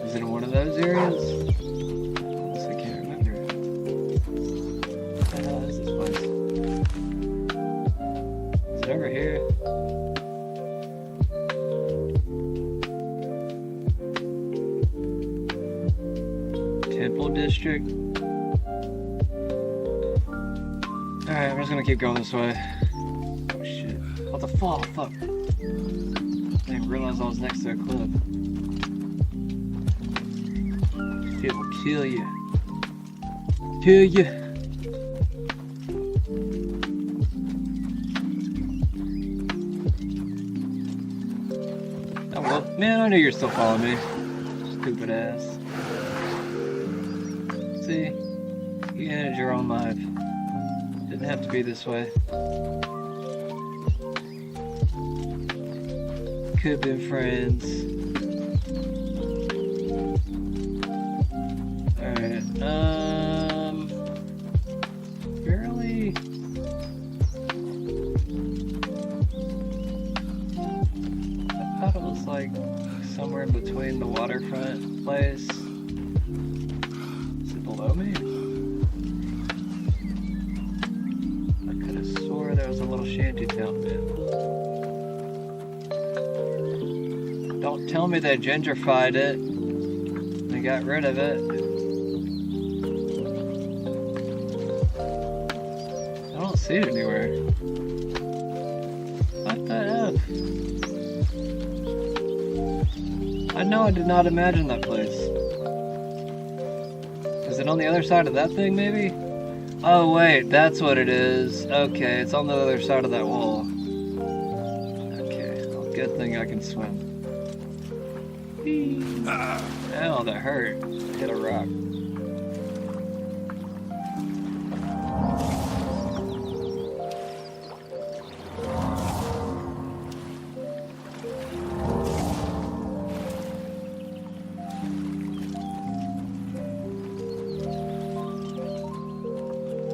Is it in one of those areas? I can't remember. What the hell is this place? Is it over here? Temple District. Alright, I'm just gonna keep going this way. Oh shit. What the fuck? Fuck. I didn't realize I was next to a cliff. It will kill you. Kill you. Oh well, man, I knew you were still following me. Stupid ass. See, you ended your own life. Didn't have to be this way. Could have been friends. Alright, barely. I thought it was like somewhere in between the waterfront place. Below me? I could have swore there was a little shantytown bit. Don't tell me they gentrified it. They got rid of it. I don't see it anywhere. What the F? I know I did not imagine that place. Is it on the other side of that thing, maybe? Oh, wait, that's what it is. Okay, it's on the other side of that wall. Okay, well, good thing I can swim. Ow, that hurt. Hit a rock.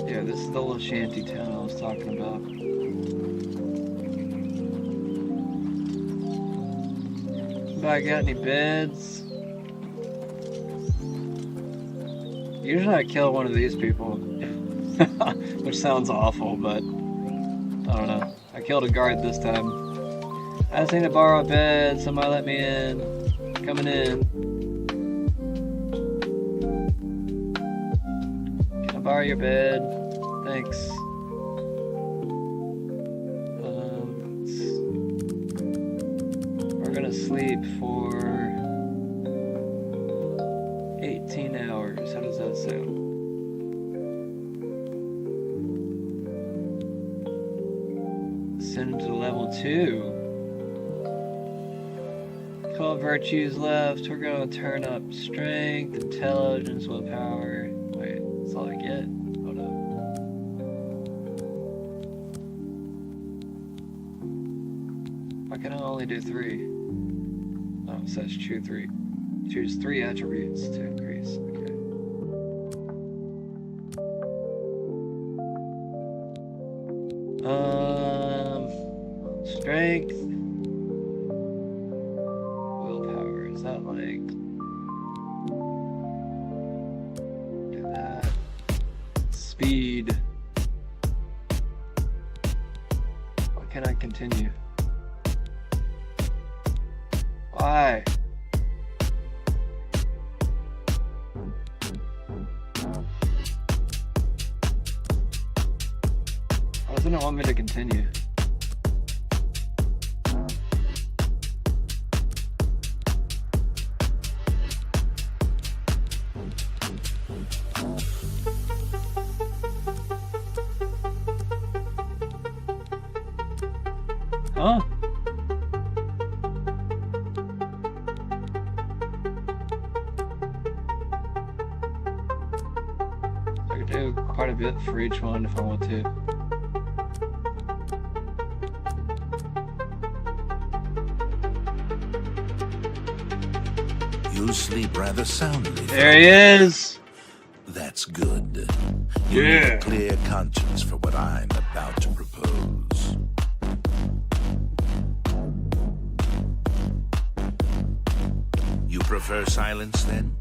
Yeah, this is the little shanty town I was talking about. Anybody got any beds? Usually I kill one of these people. Which sounds awful, but I don't know. I killed a guard this time. I just need to borrow a bed. Somebody let me in. Coming in. Can I borrow your bed? Thanks. We're gonna sleep for 18 hours. How does that sound? Send him to level 2. 12 virtues left. We're gonna turn up strength, intelligence, willpower. Wait, that's all I get? Hold up. Why can I only do 3? Oh, it says choose 3. Choose 3 attributes to increase. Okay. Strength. Willpower. Is that like... do that. Speed. Why can't I continue? Why? Why doesn't it want me to continue? Huh? I could do quite a bit for each one if I want to. You sleep rather soundly. There he is. That's good. You Yeah. need a clear conscience for what I'm about to propose. You prefer silence then?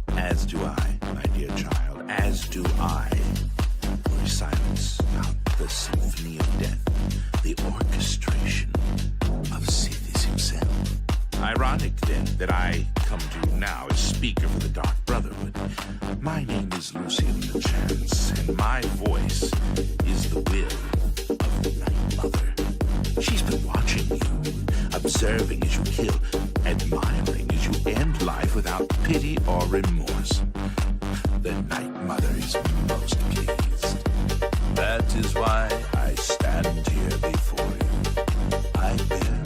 As do I, my dear child. As do I. We silence out the symphony of death, the orchestration of Sithis himself. Ironic then that I come to you now as speaker for the Dark Brotherhood. My name is Lucian the Chance, and my voice is the will of the Night Mother. She's been watching you, observing as you kill, admiring as you end life without pity or remorse. The Night Mother is most pleased. That is why I stand here before you. I bear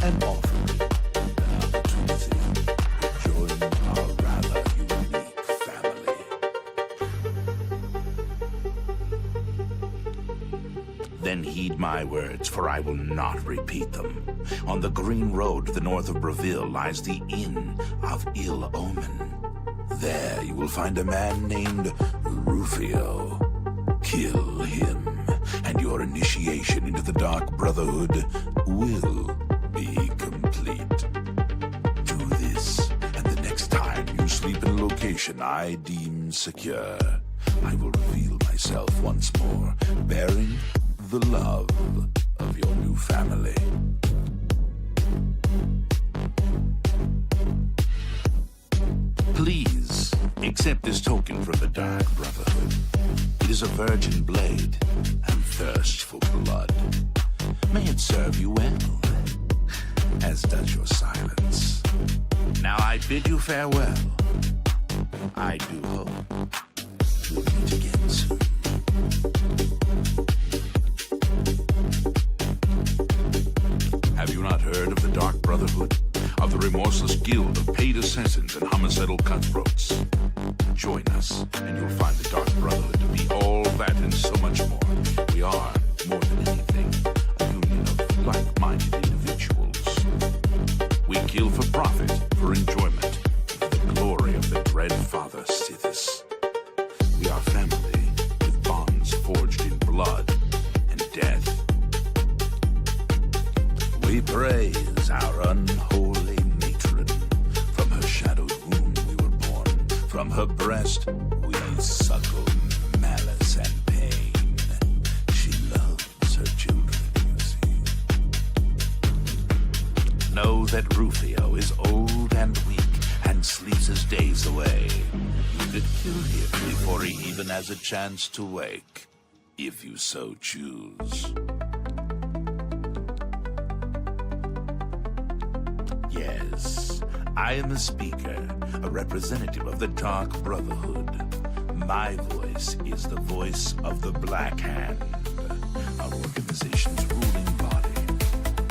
an offering, an opportunity to join our rather unique family. Then heed my words, for I will not repeat them. On the green road to the north of Breville lies the Inn of Ill Omen. There you will find a man named Rufio. Kill him, and your initiation into the Dark Brotherhood will be complete. Do this, and the next time you sleep in a location I deem secure, I will reveal myself once more, bearing the love of your new family. Please accept this token from the Dark Brotherhood. It is a virgin blade and thirst for blood. May it serve you well, as does your silence. Now I bid you farewell. I do hope we'll meet again soon. Have you not heard of the Dark Brotherhood? Of the remorseless guild of paid assassins and homicidal cutthroats? Join us, and you'll find the Dark Brotherhood to be all that and so much more. We are, more than anything, a union of like-minded individuals. We kill for profit, for enjoyment, for the glory of the dread Father Sithis. We are family, with bonds forged in blood and death. We praise our unholy matron. From her shadowed womb we were born. From her breast we suckle malice and pain. She loves her children, you see. Know that Rufio is old and weak and sleeps his days away. You could kill him before he even has a chance to wake, if you so choose. Yes, I am the speaker, a representative of the Dark Brotherhood. My voice is the voice of the Black Hand, our organization's ruling body.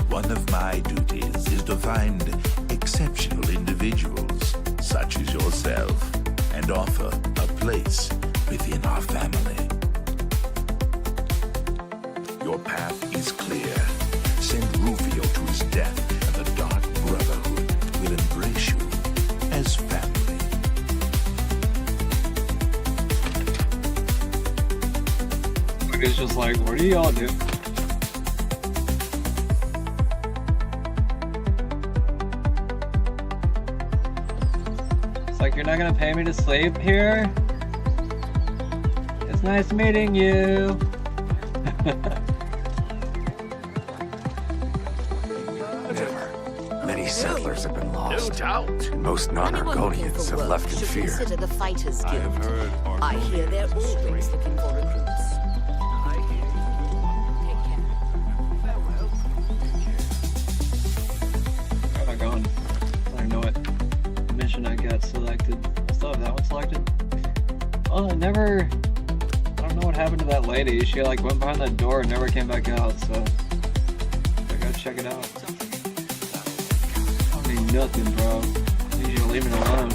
One of my duties is to find exceptional individuals, such as yourself, and offer a place within our family. Your path is clear. Send Rufio to his death, and the Dark Brotherhood will embrace you as family. It's just like, what do y'all do? It's like, you're not gonna pay me to sleep here? It's nice meeting you. Many settlers have been lost. No doubt. Most non-Argonians have left in fear. Consider the Fighters I Guild. have heard I hear they're always looking for recruits. Where am I going? I don't know what mission I got selected. I still have that one selected. Oh, I don't know what happened to that lady. She like went behind that door and never came back out, so I gotta check it out. I mean, nothing, bro. I need you to leave me alone.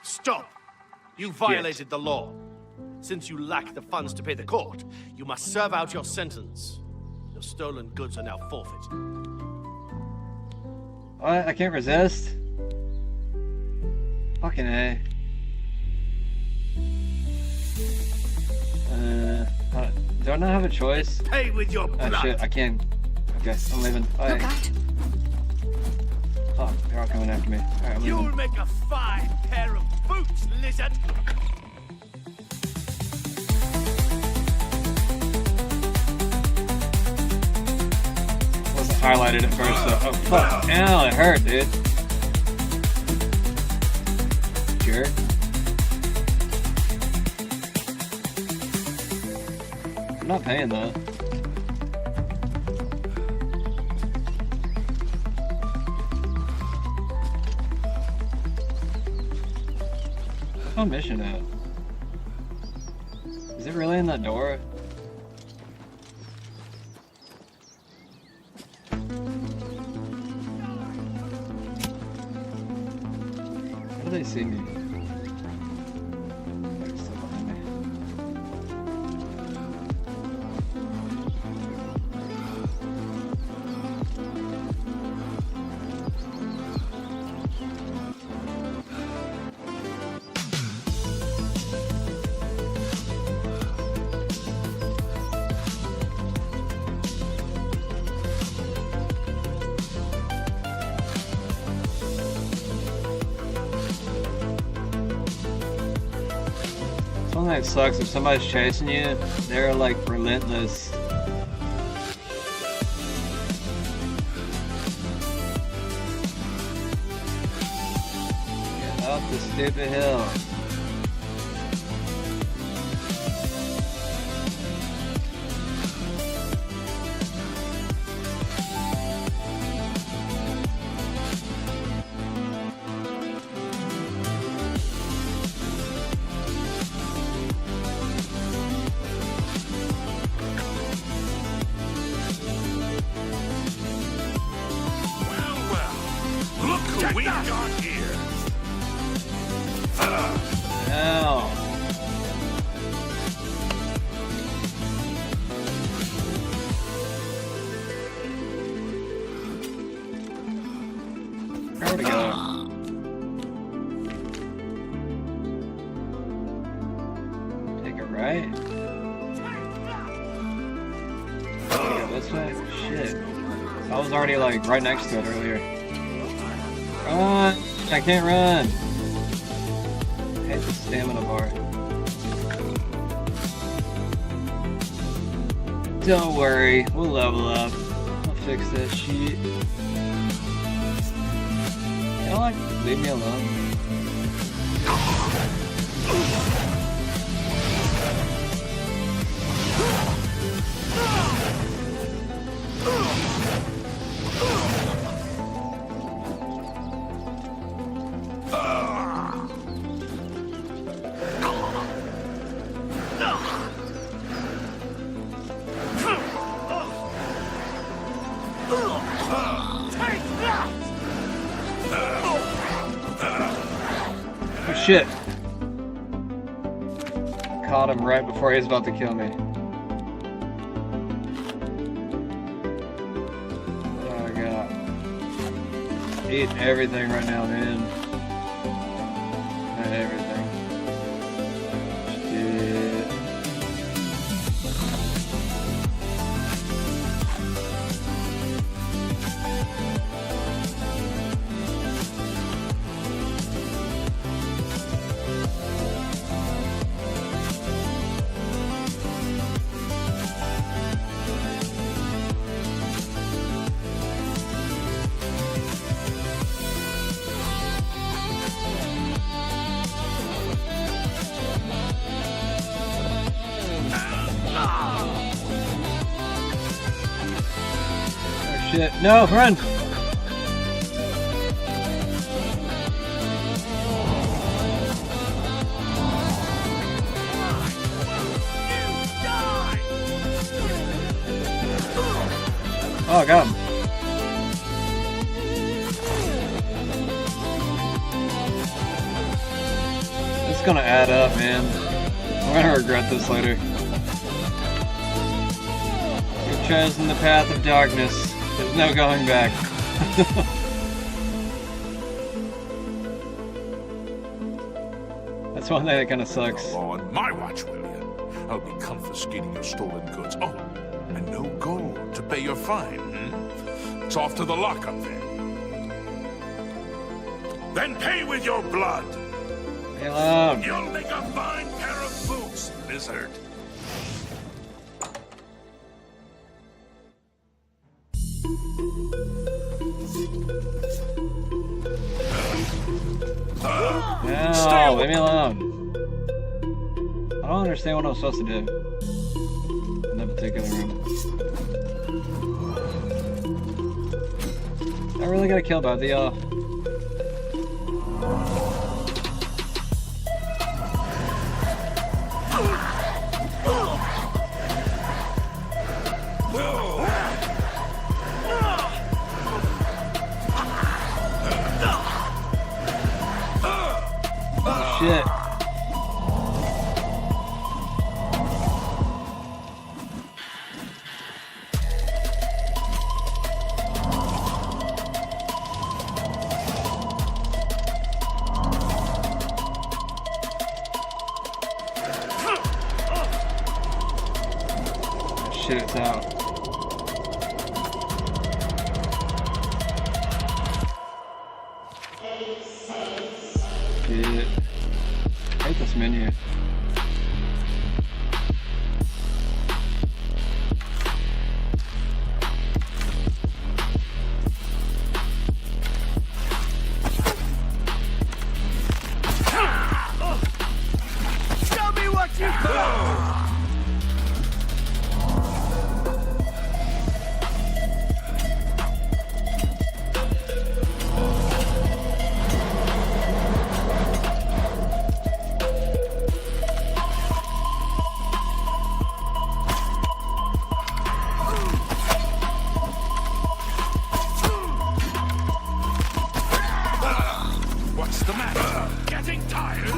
Stop! You violated the law. Since you lack the funds to pay the court, you must serve out your sentence. Your stolen goods are now forfeit. What? I can't resist? Fucking A. Do I not have a choice? Pay with your blood! Oh shit, I can. Okay, I'm leaving. Bye. Look out! Oh, they're all coming after me. Alright, I'm You'll leaving. make a fine pair of boots, lizard! Wasn't highlighted at first, so. Oh, fuck. Ow, it hurt, dude. Jerk. I'm not paying that. What's my mission at? Is it really in that door? How do they see me? They're still behind me. thing that sucks, if somebody's chasing you, they're like relentless. Get up the stupid hill. Look who we got here. Ow. Where to go? Take a right. Go this way? Shit. I was already like right next to it earlier. Run! I can't run! I hate the stamina bar. Don't worry, we'll level up. I'll fix that shit. Can I like leave me alone? Oh shit. Caught him right before he was about to kill me. Oh god. Eat everything right now, man. Everything. Shit. Shit. No, run! Oh, I got him. It's gonna add up, man. I'm gonna regret this later. You've chosen the path of darkness. There's no going back. That's one thing that kind of sucks. On my watch, will you? I'll be confiscating your stolen goods. Oh, and no gold to pay your fine. It's off to the lockup then. Then pay with your blood. Hello. You'll make a fine pair of boots, lizard. No, leave me alone. I don't understand what I'm supposed to do in that particular room. I really gotta kill both of y'all. Shit. Shit, it's out. Shit. I hate this menu. What's the matter? Getting tired?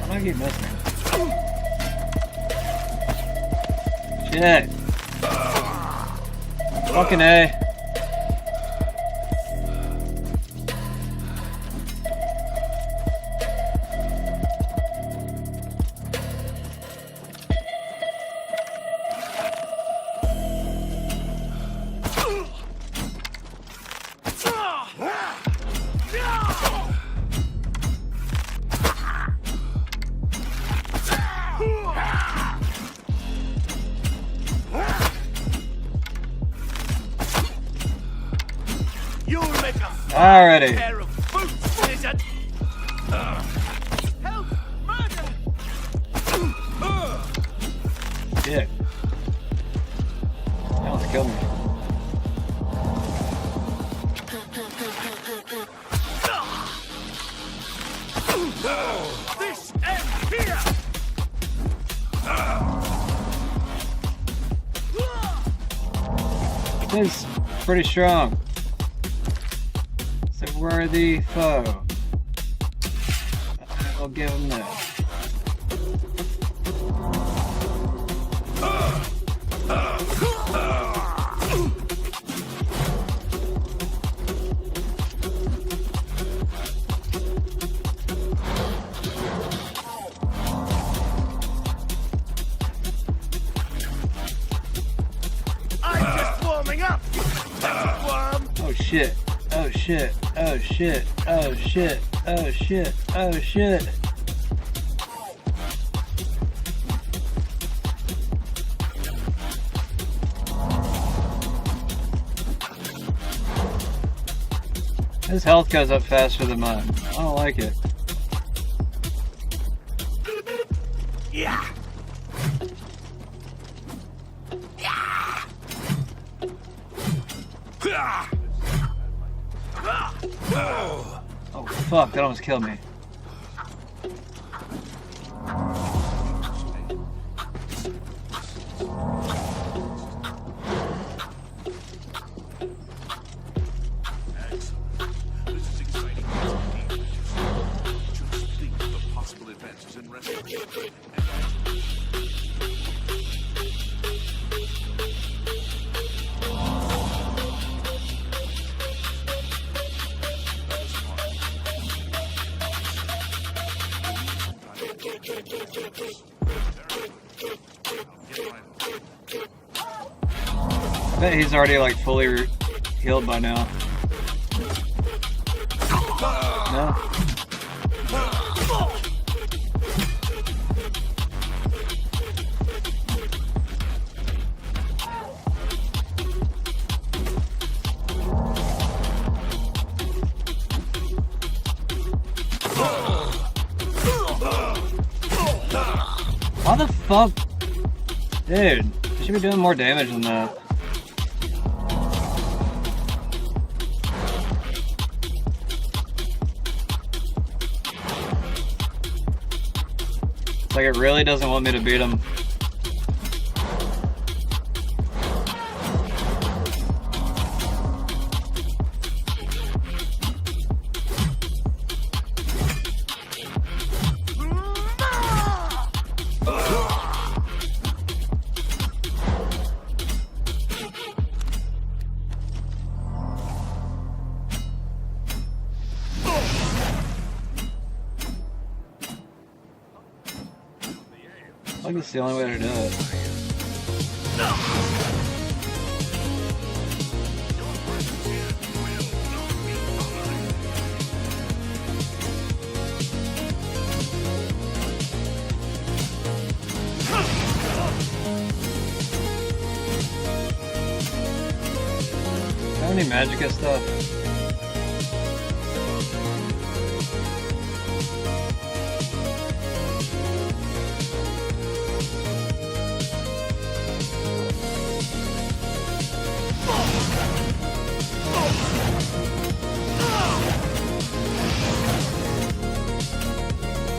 Why do I keep missing? Shit. Fucking A. You'll make a Alrighty. pair of boots, lizard. Help! Murder! Shit. That almost killed me. This ends here! He's pretty strong. It's a worthy foe. I'll give him that. I'm just warming up, you little worm! Oh shit. Oh shit. Oh shit. Oh shit. Oh shit. Oh shit. His health goes up faster than mine. I don't like it. Yeah! Oh fuck, that almost killed me. This is exciting. Just think of the possible advances in wrestling. I bet he's already like fully healed by now. No? Why the fuck? Dude, you should be doing more damage than that. It's like it really doesn't want me to beat him. I think it's the only way to do it. any Magicka stuff?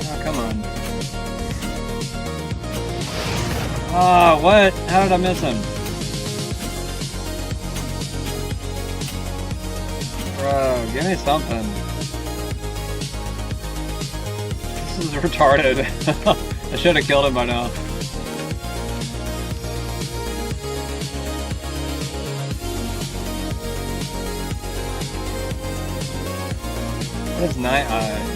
Oh, come on. Oh, what? How did I miss him? Bro, give me something. This is retarded. I should have killed him by now. It's Night Eye.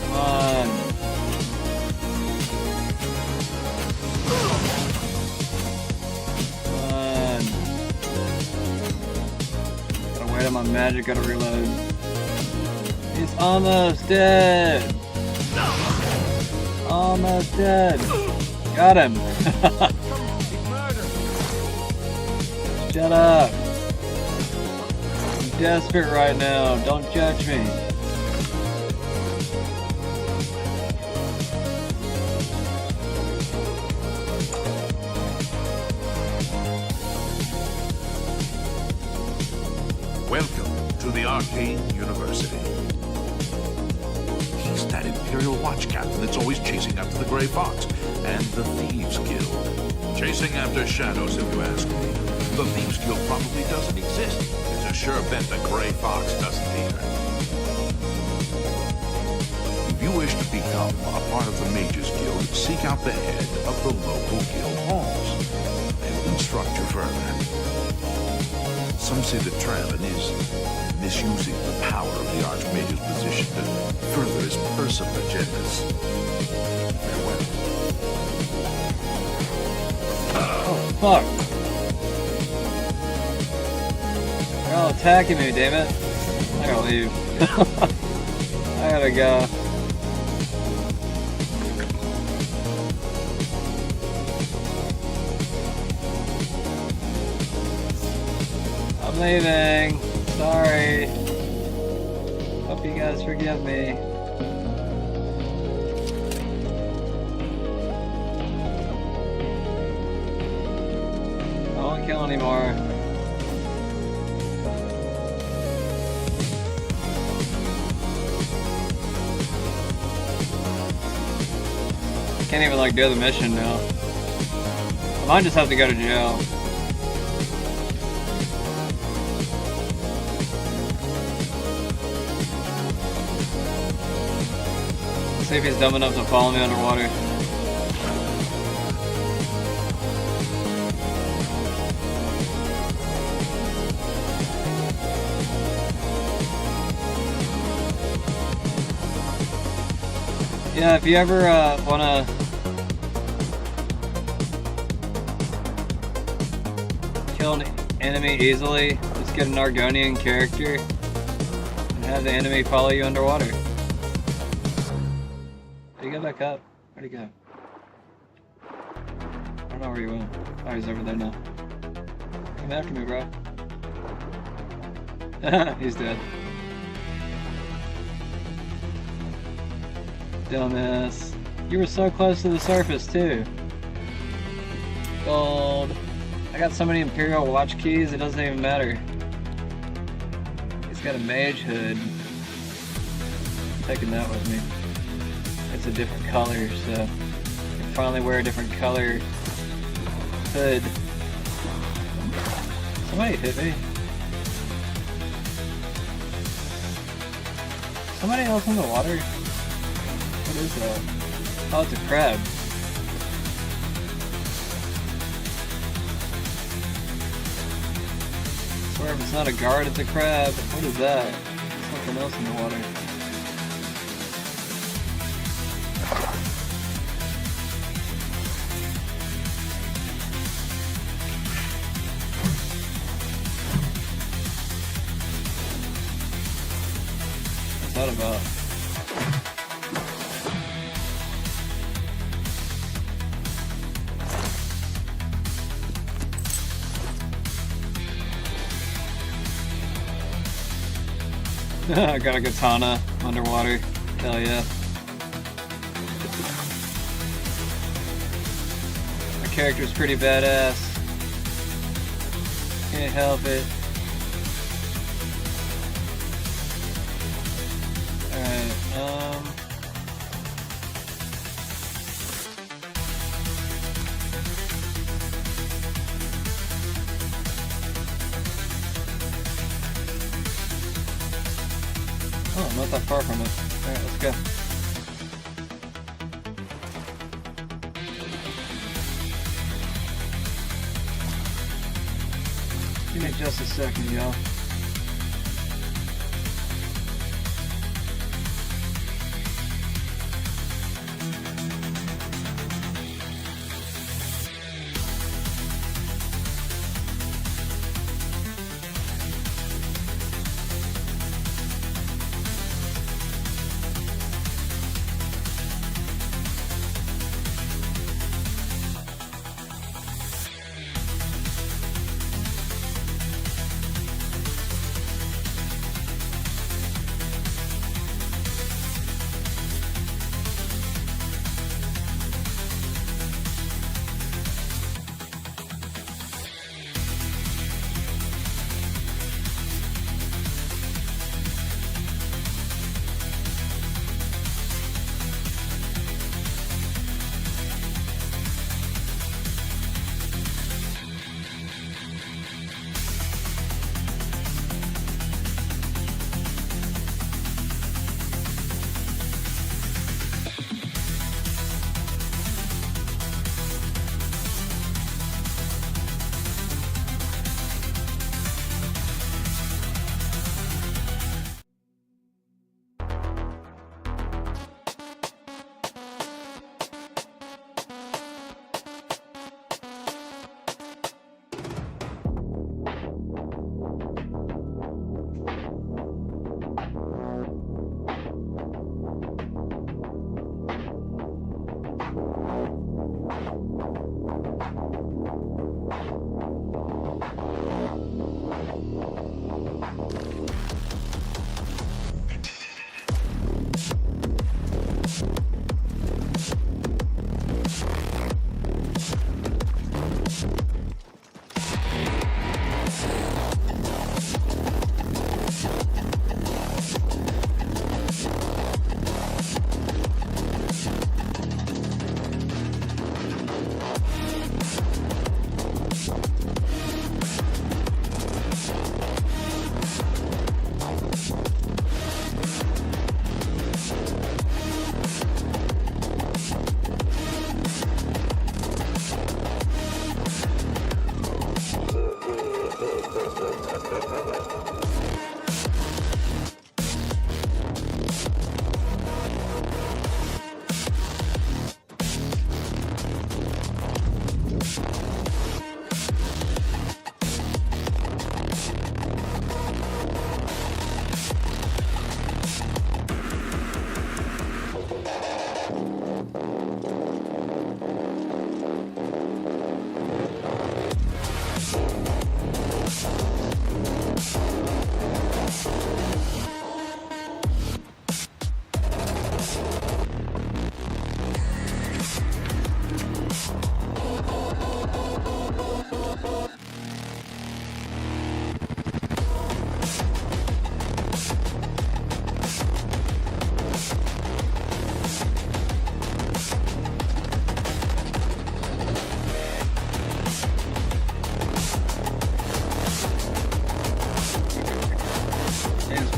Come on. Gotta wait on my magic, gotta reload. He's almost dead! Almost dead! Got him! Shut up! I'm desperate right now, don't judge me. Welcome to the Arcane University. He's that Imperial Watch captain that's always chasing after the Grey Fox and the Thieves Guild. Chasing after shadows, if you ask me. The Thieves Guild probably doesn't exist. It's a sure bet the Grey Fox doesn't either. If you wish to become a part of the Mages Guild, seek out the head of the local guild halls. They will instruct you further. Some say that Traven is misusing the power of the Archmage's position to further his personal agendas. Farewell. Oh, fuck. They're all attacking me, damn it. I gotta leave. I gotta go. I'm leaving. Sorry. Hope you guys forgive me. I won't kill anymore. Can't even like do the mission now. I might just have to go to jail. See if he's dumb enough to follow me underwater. Yeah, if you ever wanna kill an enemy easily, just get an Argonian character and have the enemy follow you underwater. Did he go back up? Where'd he go? I don't know where he went. Oh, he's over there now. Come after me, bro. He's dead. Dumbass. You were so close to the surface, too. Gold. I got so many Imperial Watch keys, it doesn't even matter. He's got a mage hood. I'm taking that with me. It's a different color, so I can finally wear a different color hood. Somebody hit me. Somebody else in the water? What is that? Oh, it's a crab. I swear if it's not a guard, it's a crab. What is that? There's something else in the water. What's that about? I got a katana underwater. Hell yeah. My character's pretty badass. Can't help it. Alright, oh, I'm not that far from it. Alright, let's go. Give me just a second, y'all.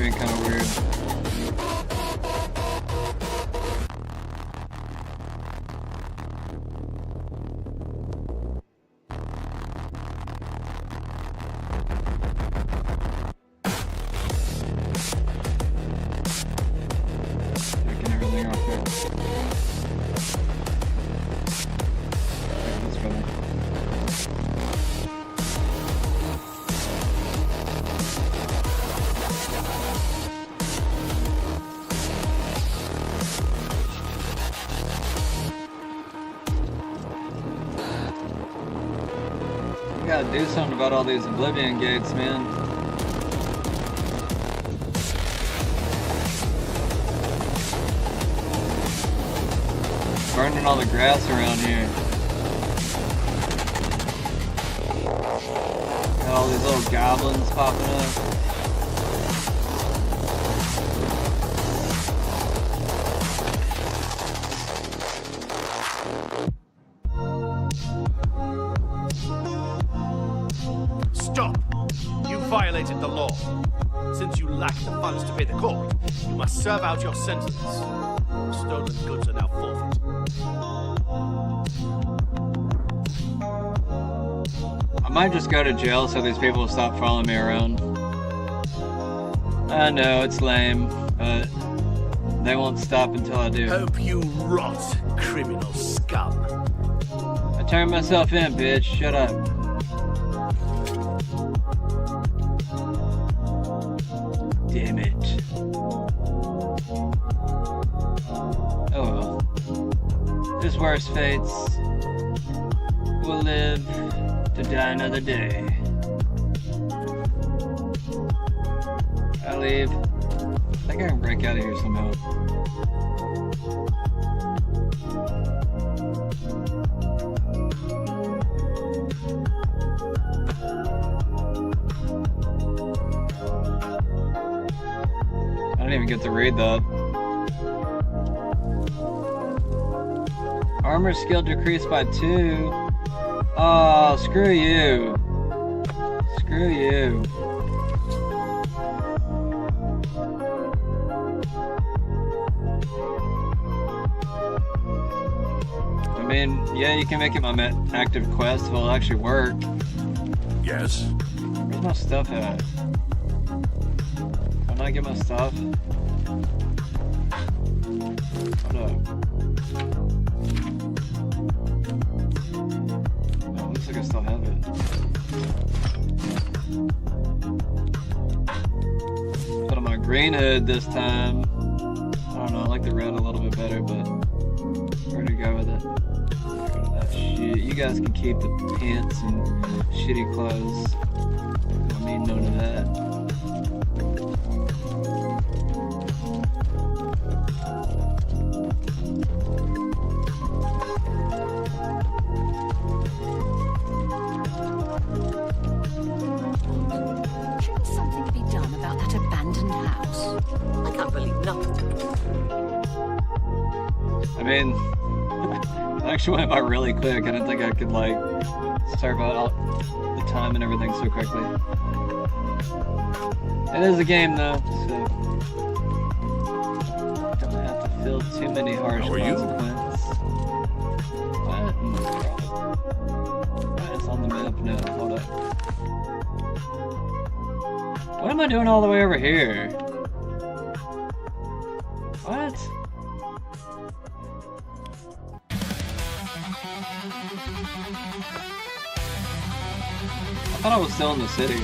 being kind of weird. Taking everything off there. That's funny. We gotta do something about all these Oblivion gates, man. burning all the grass around here. Got all these little goblins popping up. Stop! You violated the law. Since you lack the funds to pay the court, you must serve out your sentence. The stolen goods are now forfeit. I might just go to jail so these people will stop following me around. I know, it's lame, but they won't stop until I do. Hope you rot, criminal scum. I turned myself in, bitch. Shut up. Damn it. Oh well. There's worse fates. We'll live to die another day. I leave. I think I can break out of here somehow. I didn't even get to read that. Armor skill decreased by 2. Oh, screw you. Screw you. I mean, yeah, you can make it my active quest if it'll actually work. Yes. Where's my stuff at? Can I get my stuff? Hold up. Oh, looks like I still have it. Put on my green hood this time. I don't know, I like the red a little bit better, but where to go with it? Get rid of that shit. You guys can keep the pants and shitty clothes. Don't need none of that. Shouldn't something be done about that abandoned house? I can't believe nothing. I mean, it actually went by really quick. I didn't think I could, like, serve out all the time and everything so quickly. It is a game, though, so don't have to feel too many harsh consequences. What in the world? What is on the map now? Hold up. What am I doing all the way over here? What? I thought I was still in the city.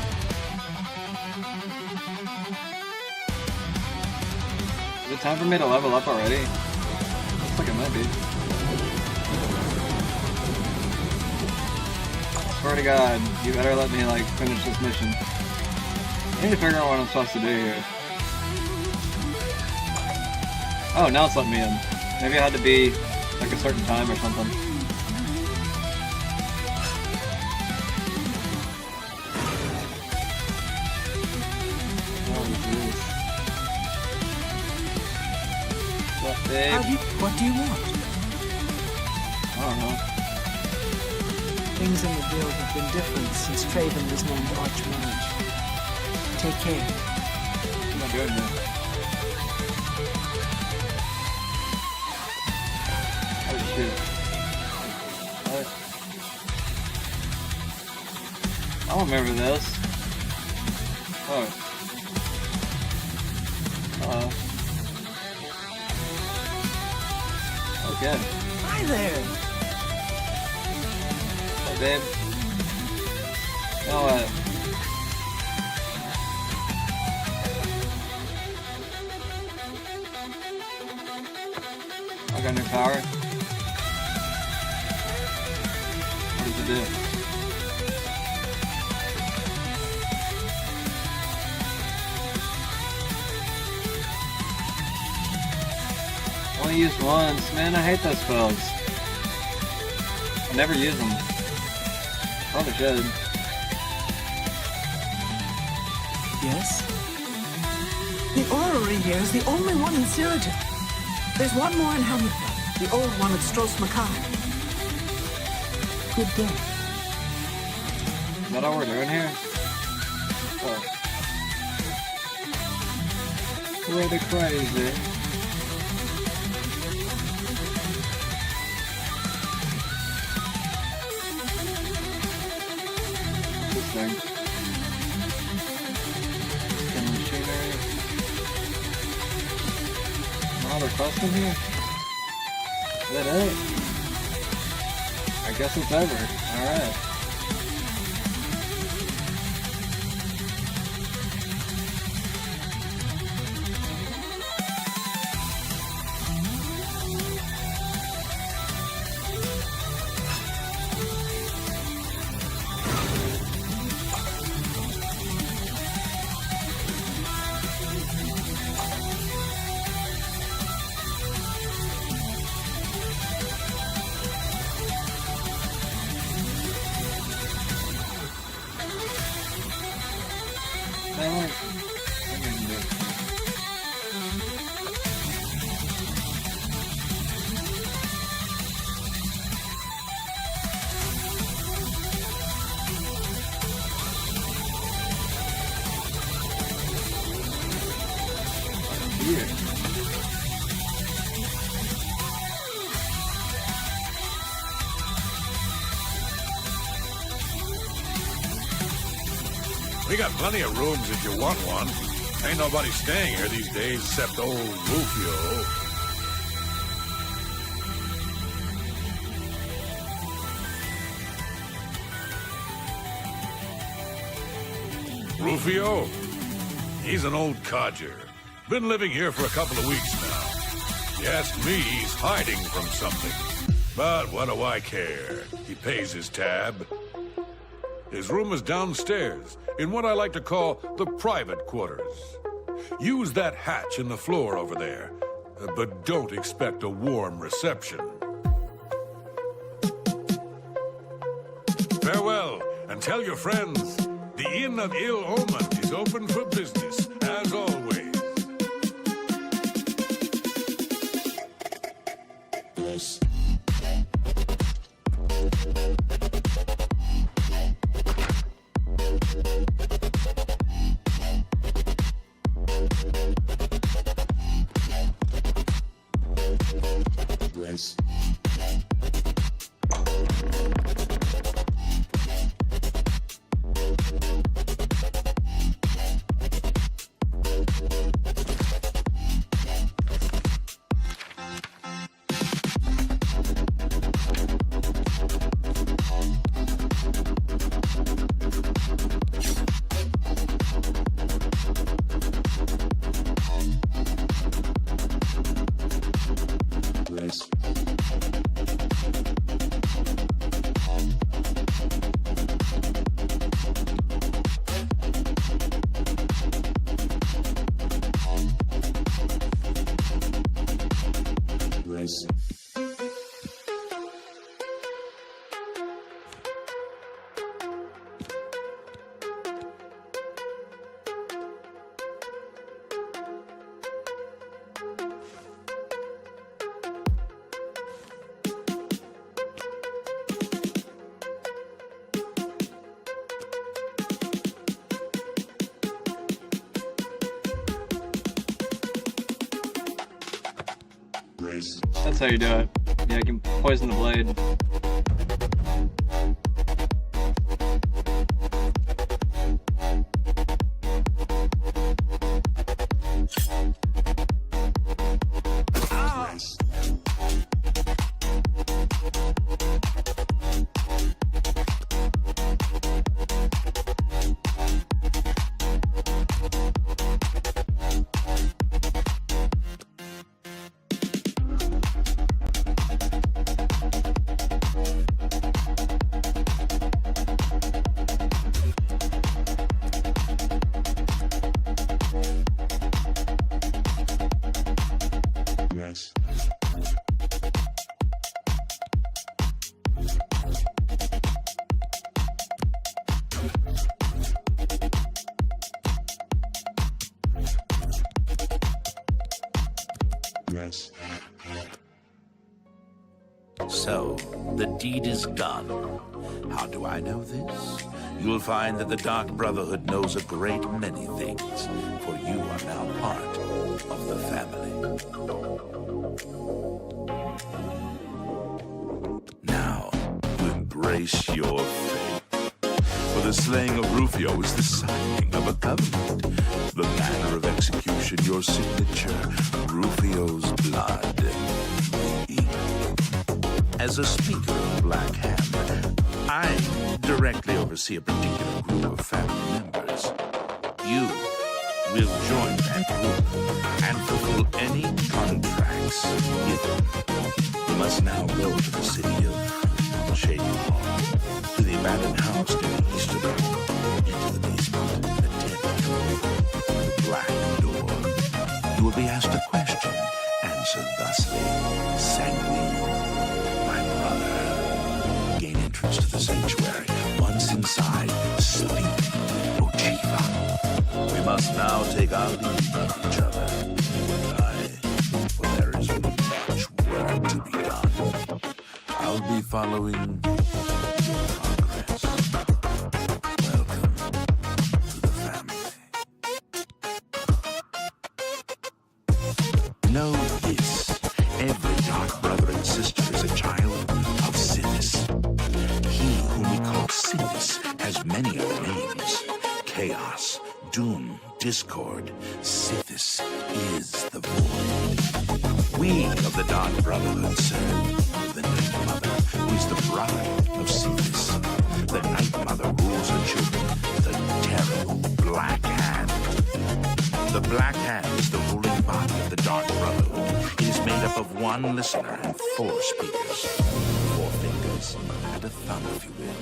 Is it time for me to level up already? Looks like it might be. Swear to God, you better let me, like, finish this mission. I need to figure out what I'm supposed to do here. Oh, now it's letting me in. Maybe I had to be, like, a certain time or something. What do you want? I don't know. Things in the guild have been different since Traven was named Archmage. Take care. What am I doing here? Oh shit. What? I don't remember this. Oh. Okay. Hi there. Hey, babe. Now what? I got new power. What does it do? Well, only used once. Man, I hate those spells. I never use them. Probably should. Yes? The orrery here is the only one in Sirigen. There's one more in Hamilton, the old one at Stros Makai. Good day. Is that all we're doing here? Oh. Pretty crazy. This thing. Skin machinery. Another custom here? Is that it? I guess it's over. Alright. We got plenty of rooms if you want one. Ain't nobody staying here these days except old Rufio. Rufio? He's an old codger. Been living here for a couple of weeks now. You ask me, he's hiding from something. But what do I care? He pays his tab. His room is downstairs, in what I like to call the private quarters. Use that hatch in the floor over there, but don't expect a warm reception. Farewell, and tell your friends, the Inn of Ill Omen is open for business, as always. Yes. That's how you do it. Yeah, you can poison the blade. progress. So, the deed is done. How do I know this? You'll find that the Dark Brotherhood knows a great many things, for you are now part of the family. Now, embrace your fate. For the slaying of Rufio is the signing of a covenant. The manner of execution, your signature, Rufio's blood. As a speaker of Black Hand, I directly oversee a particular group of family members. You will join that group and fulfill any contracts given. You must now go to the city of Shady Hall, to the abandoned house to the east of it, into the basement, the black door. You will be asked a question. Answer thusly. Sanguine. Gain entrance to the sanctuary. Once inside, sleep, Ochiva. We must now take our leave of each other. For there is much work to be done. I'll be following your progress. Welcome to the family. Know this. Every Dark Brother and Sister is a child of Sithis. He whom we call Sithis has many other names. Chaos, Doom, Discord. Sithis is the void. We of the Dark Brotherhood serve the Night Mother, who is the bride of Sithis. The Night Mother rules her children, the terrible Black Hand. The Black Hand is the ruling body of the Dark Brotherhood. It is made up of one listener and 4 speakers. 4 fingers and a thumb, if you will.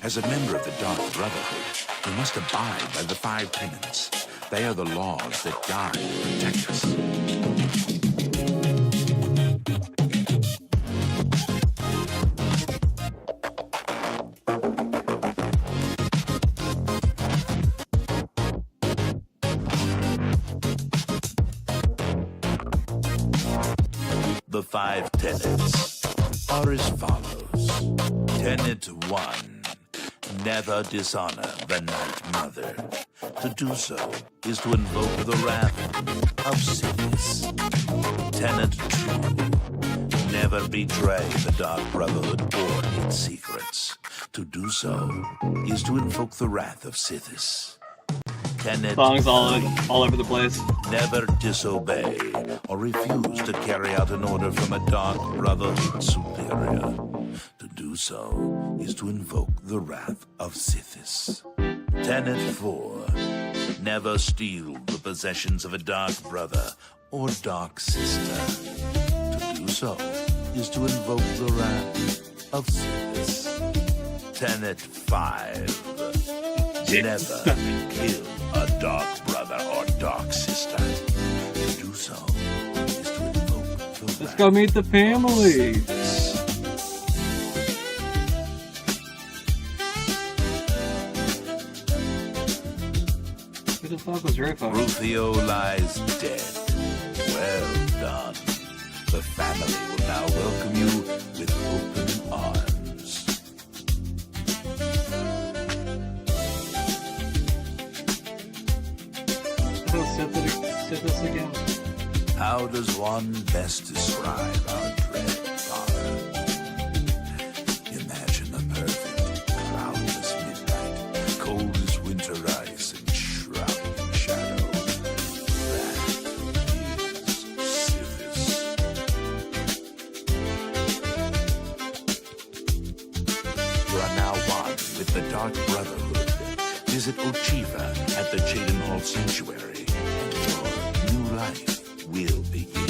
As a member of the Dark Brotherhood, you must abide by the 5 tenets. They are the laws that guide and protect us. The 5 tenets are as follows. Tenet 1. Never dishonor the Night Mother. To do so is to invoke the wrath of Sithis. Tenet 2. Never betray the Dark Brotherhood or its secrets. To do so is to invoke the wrath of Sithis. Tenet Songs all over the place. Never disobey or refuse to carry out an order from a Dark Brotherhood superior. To do so is to invoke the wrath of Sithis. Tenet 4. Never steal the possessions of a Dark Brother or Dark Sister. To do so is to invoke the wrath of Sithis. Tenet 5. Never kill a Dark Brother or Dark Sister. To do so is to invoke the wrath. Let's go meet the family. Who the fuck was Rufio? Rufio lies dead. Well done. The family will now welcome you with open arms. Sit this again. How does one best describe our dread father? Imagine a perfect, cloudless midnight, cold as winter ice and shrouded in shadow. That is Sithis. You are now one with the Dark Brotherhood. Visit Ochiva at the Chaden Hall Sanctuary. New life will begin.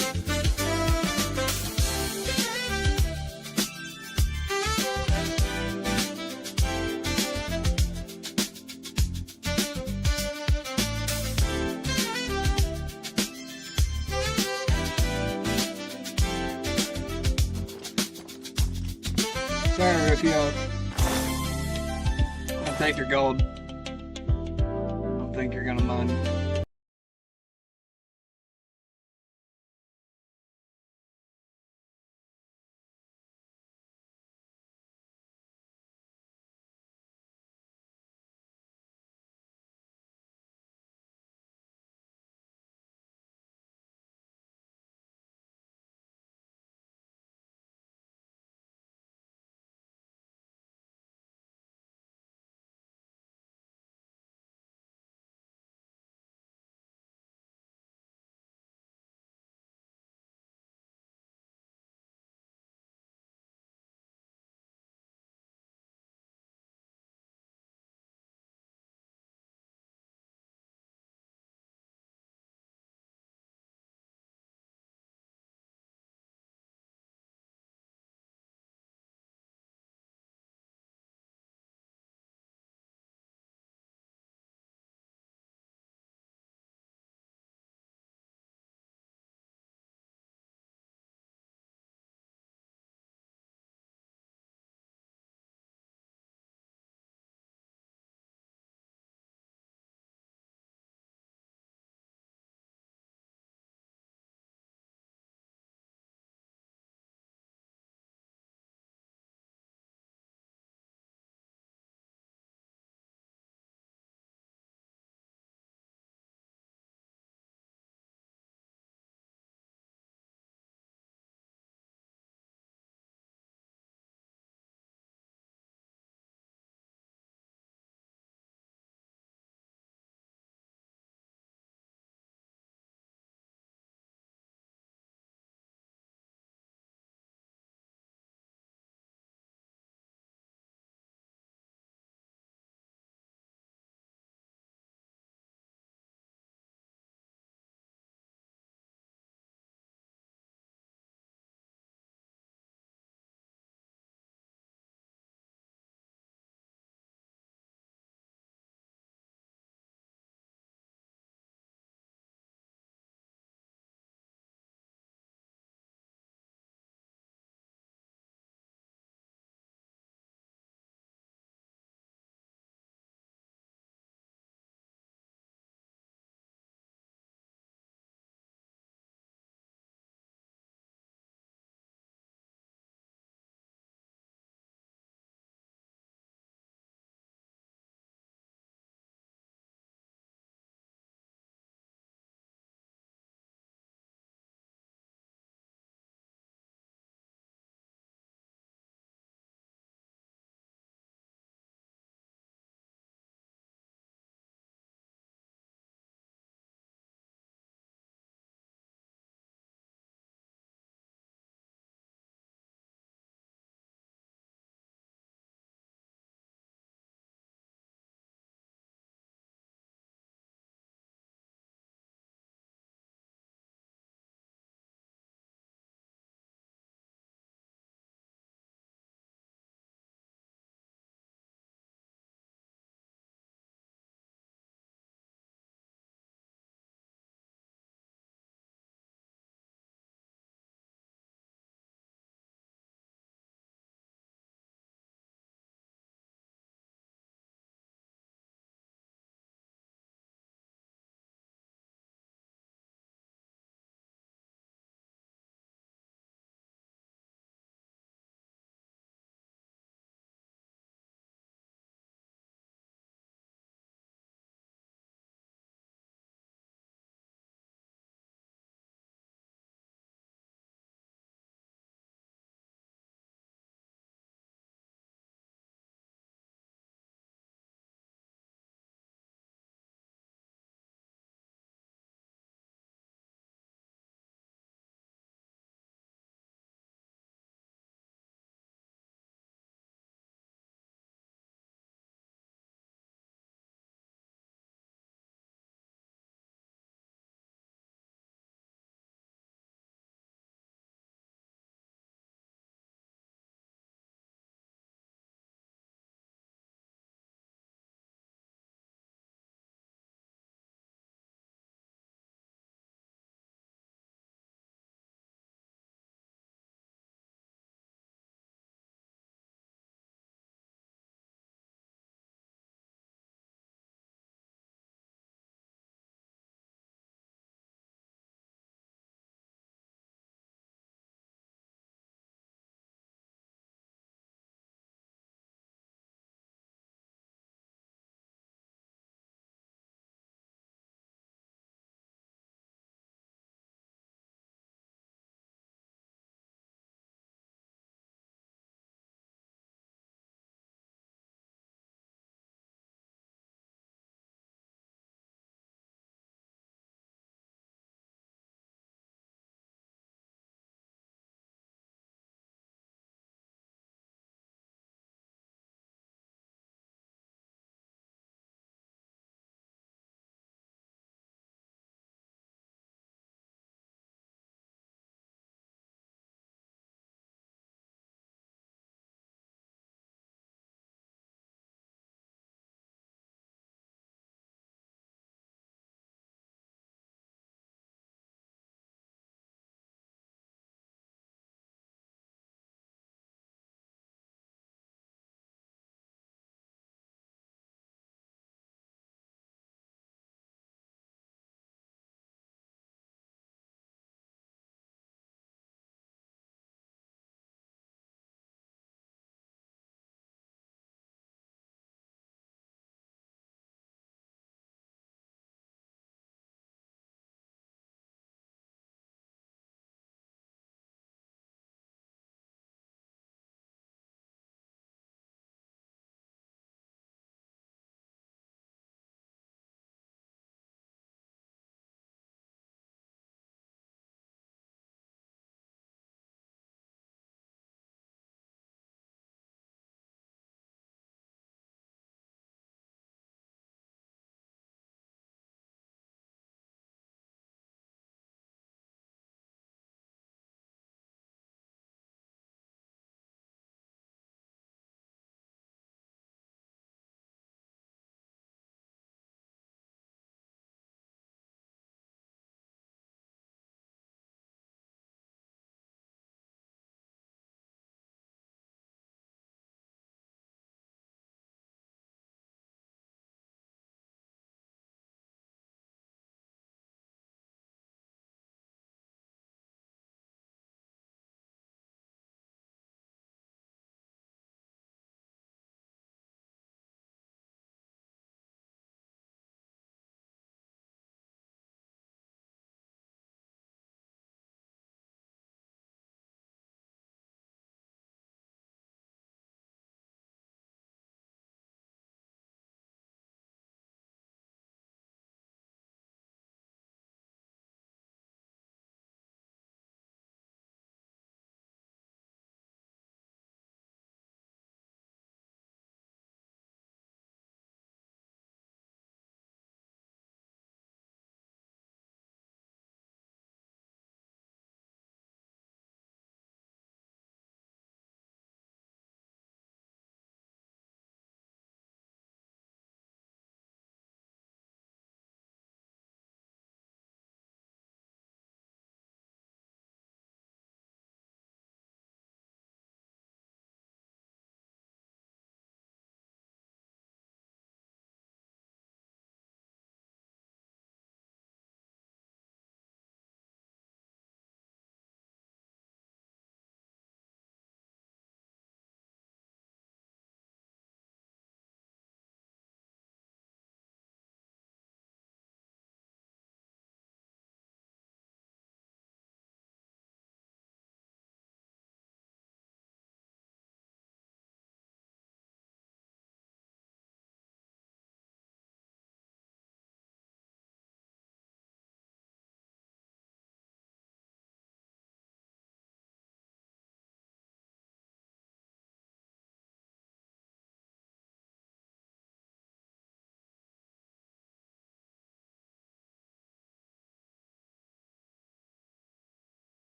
Sorry, Rufio. I'll take your gold. I don't think you're gonna mind.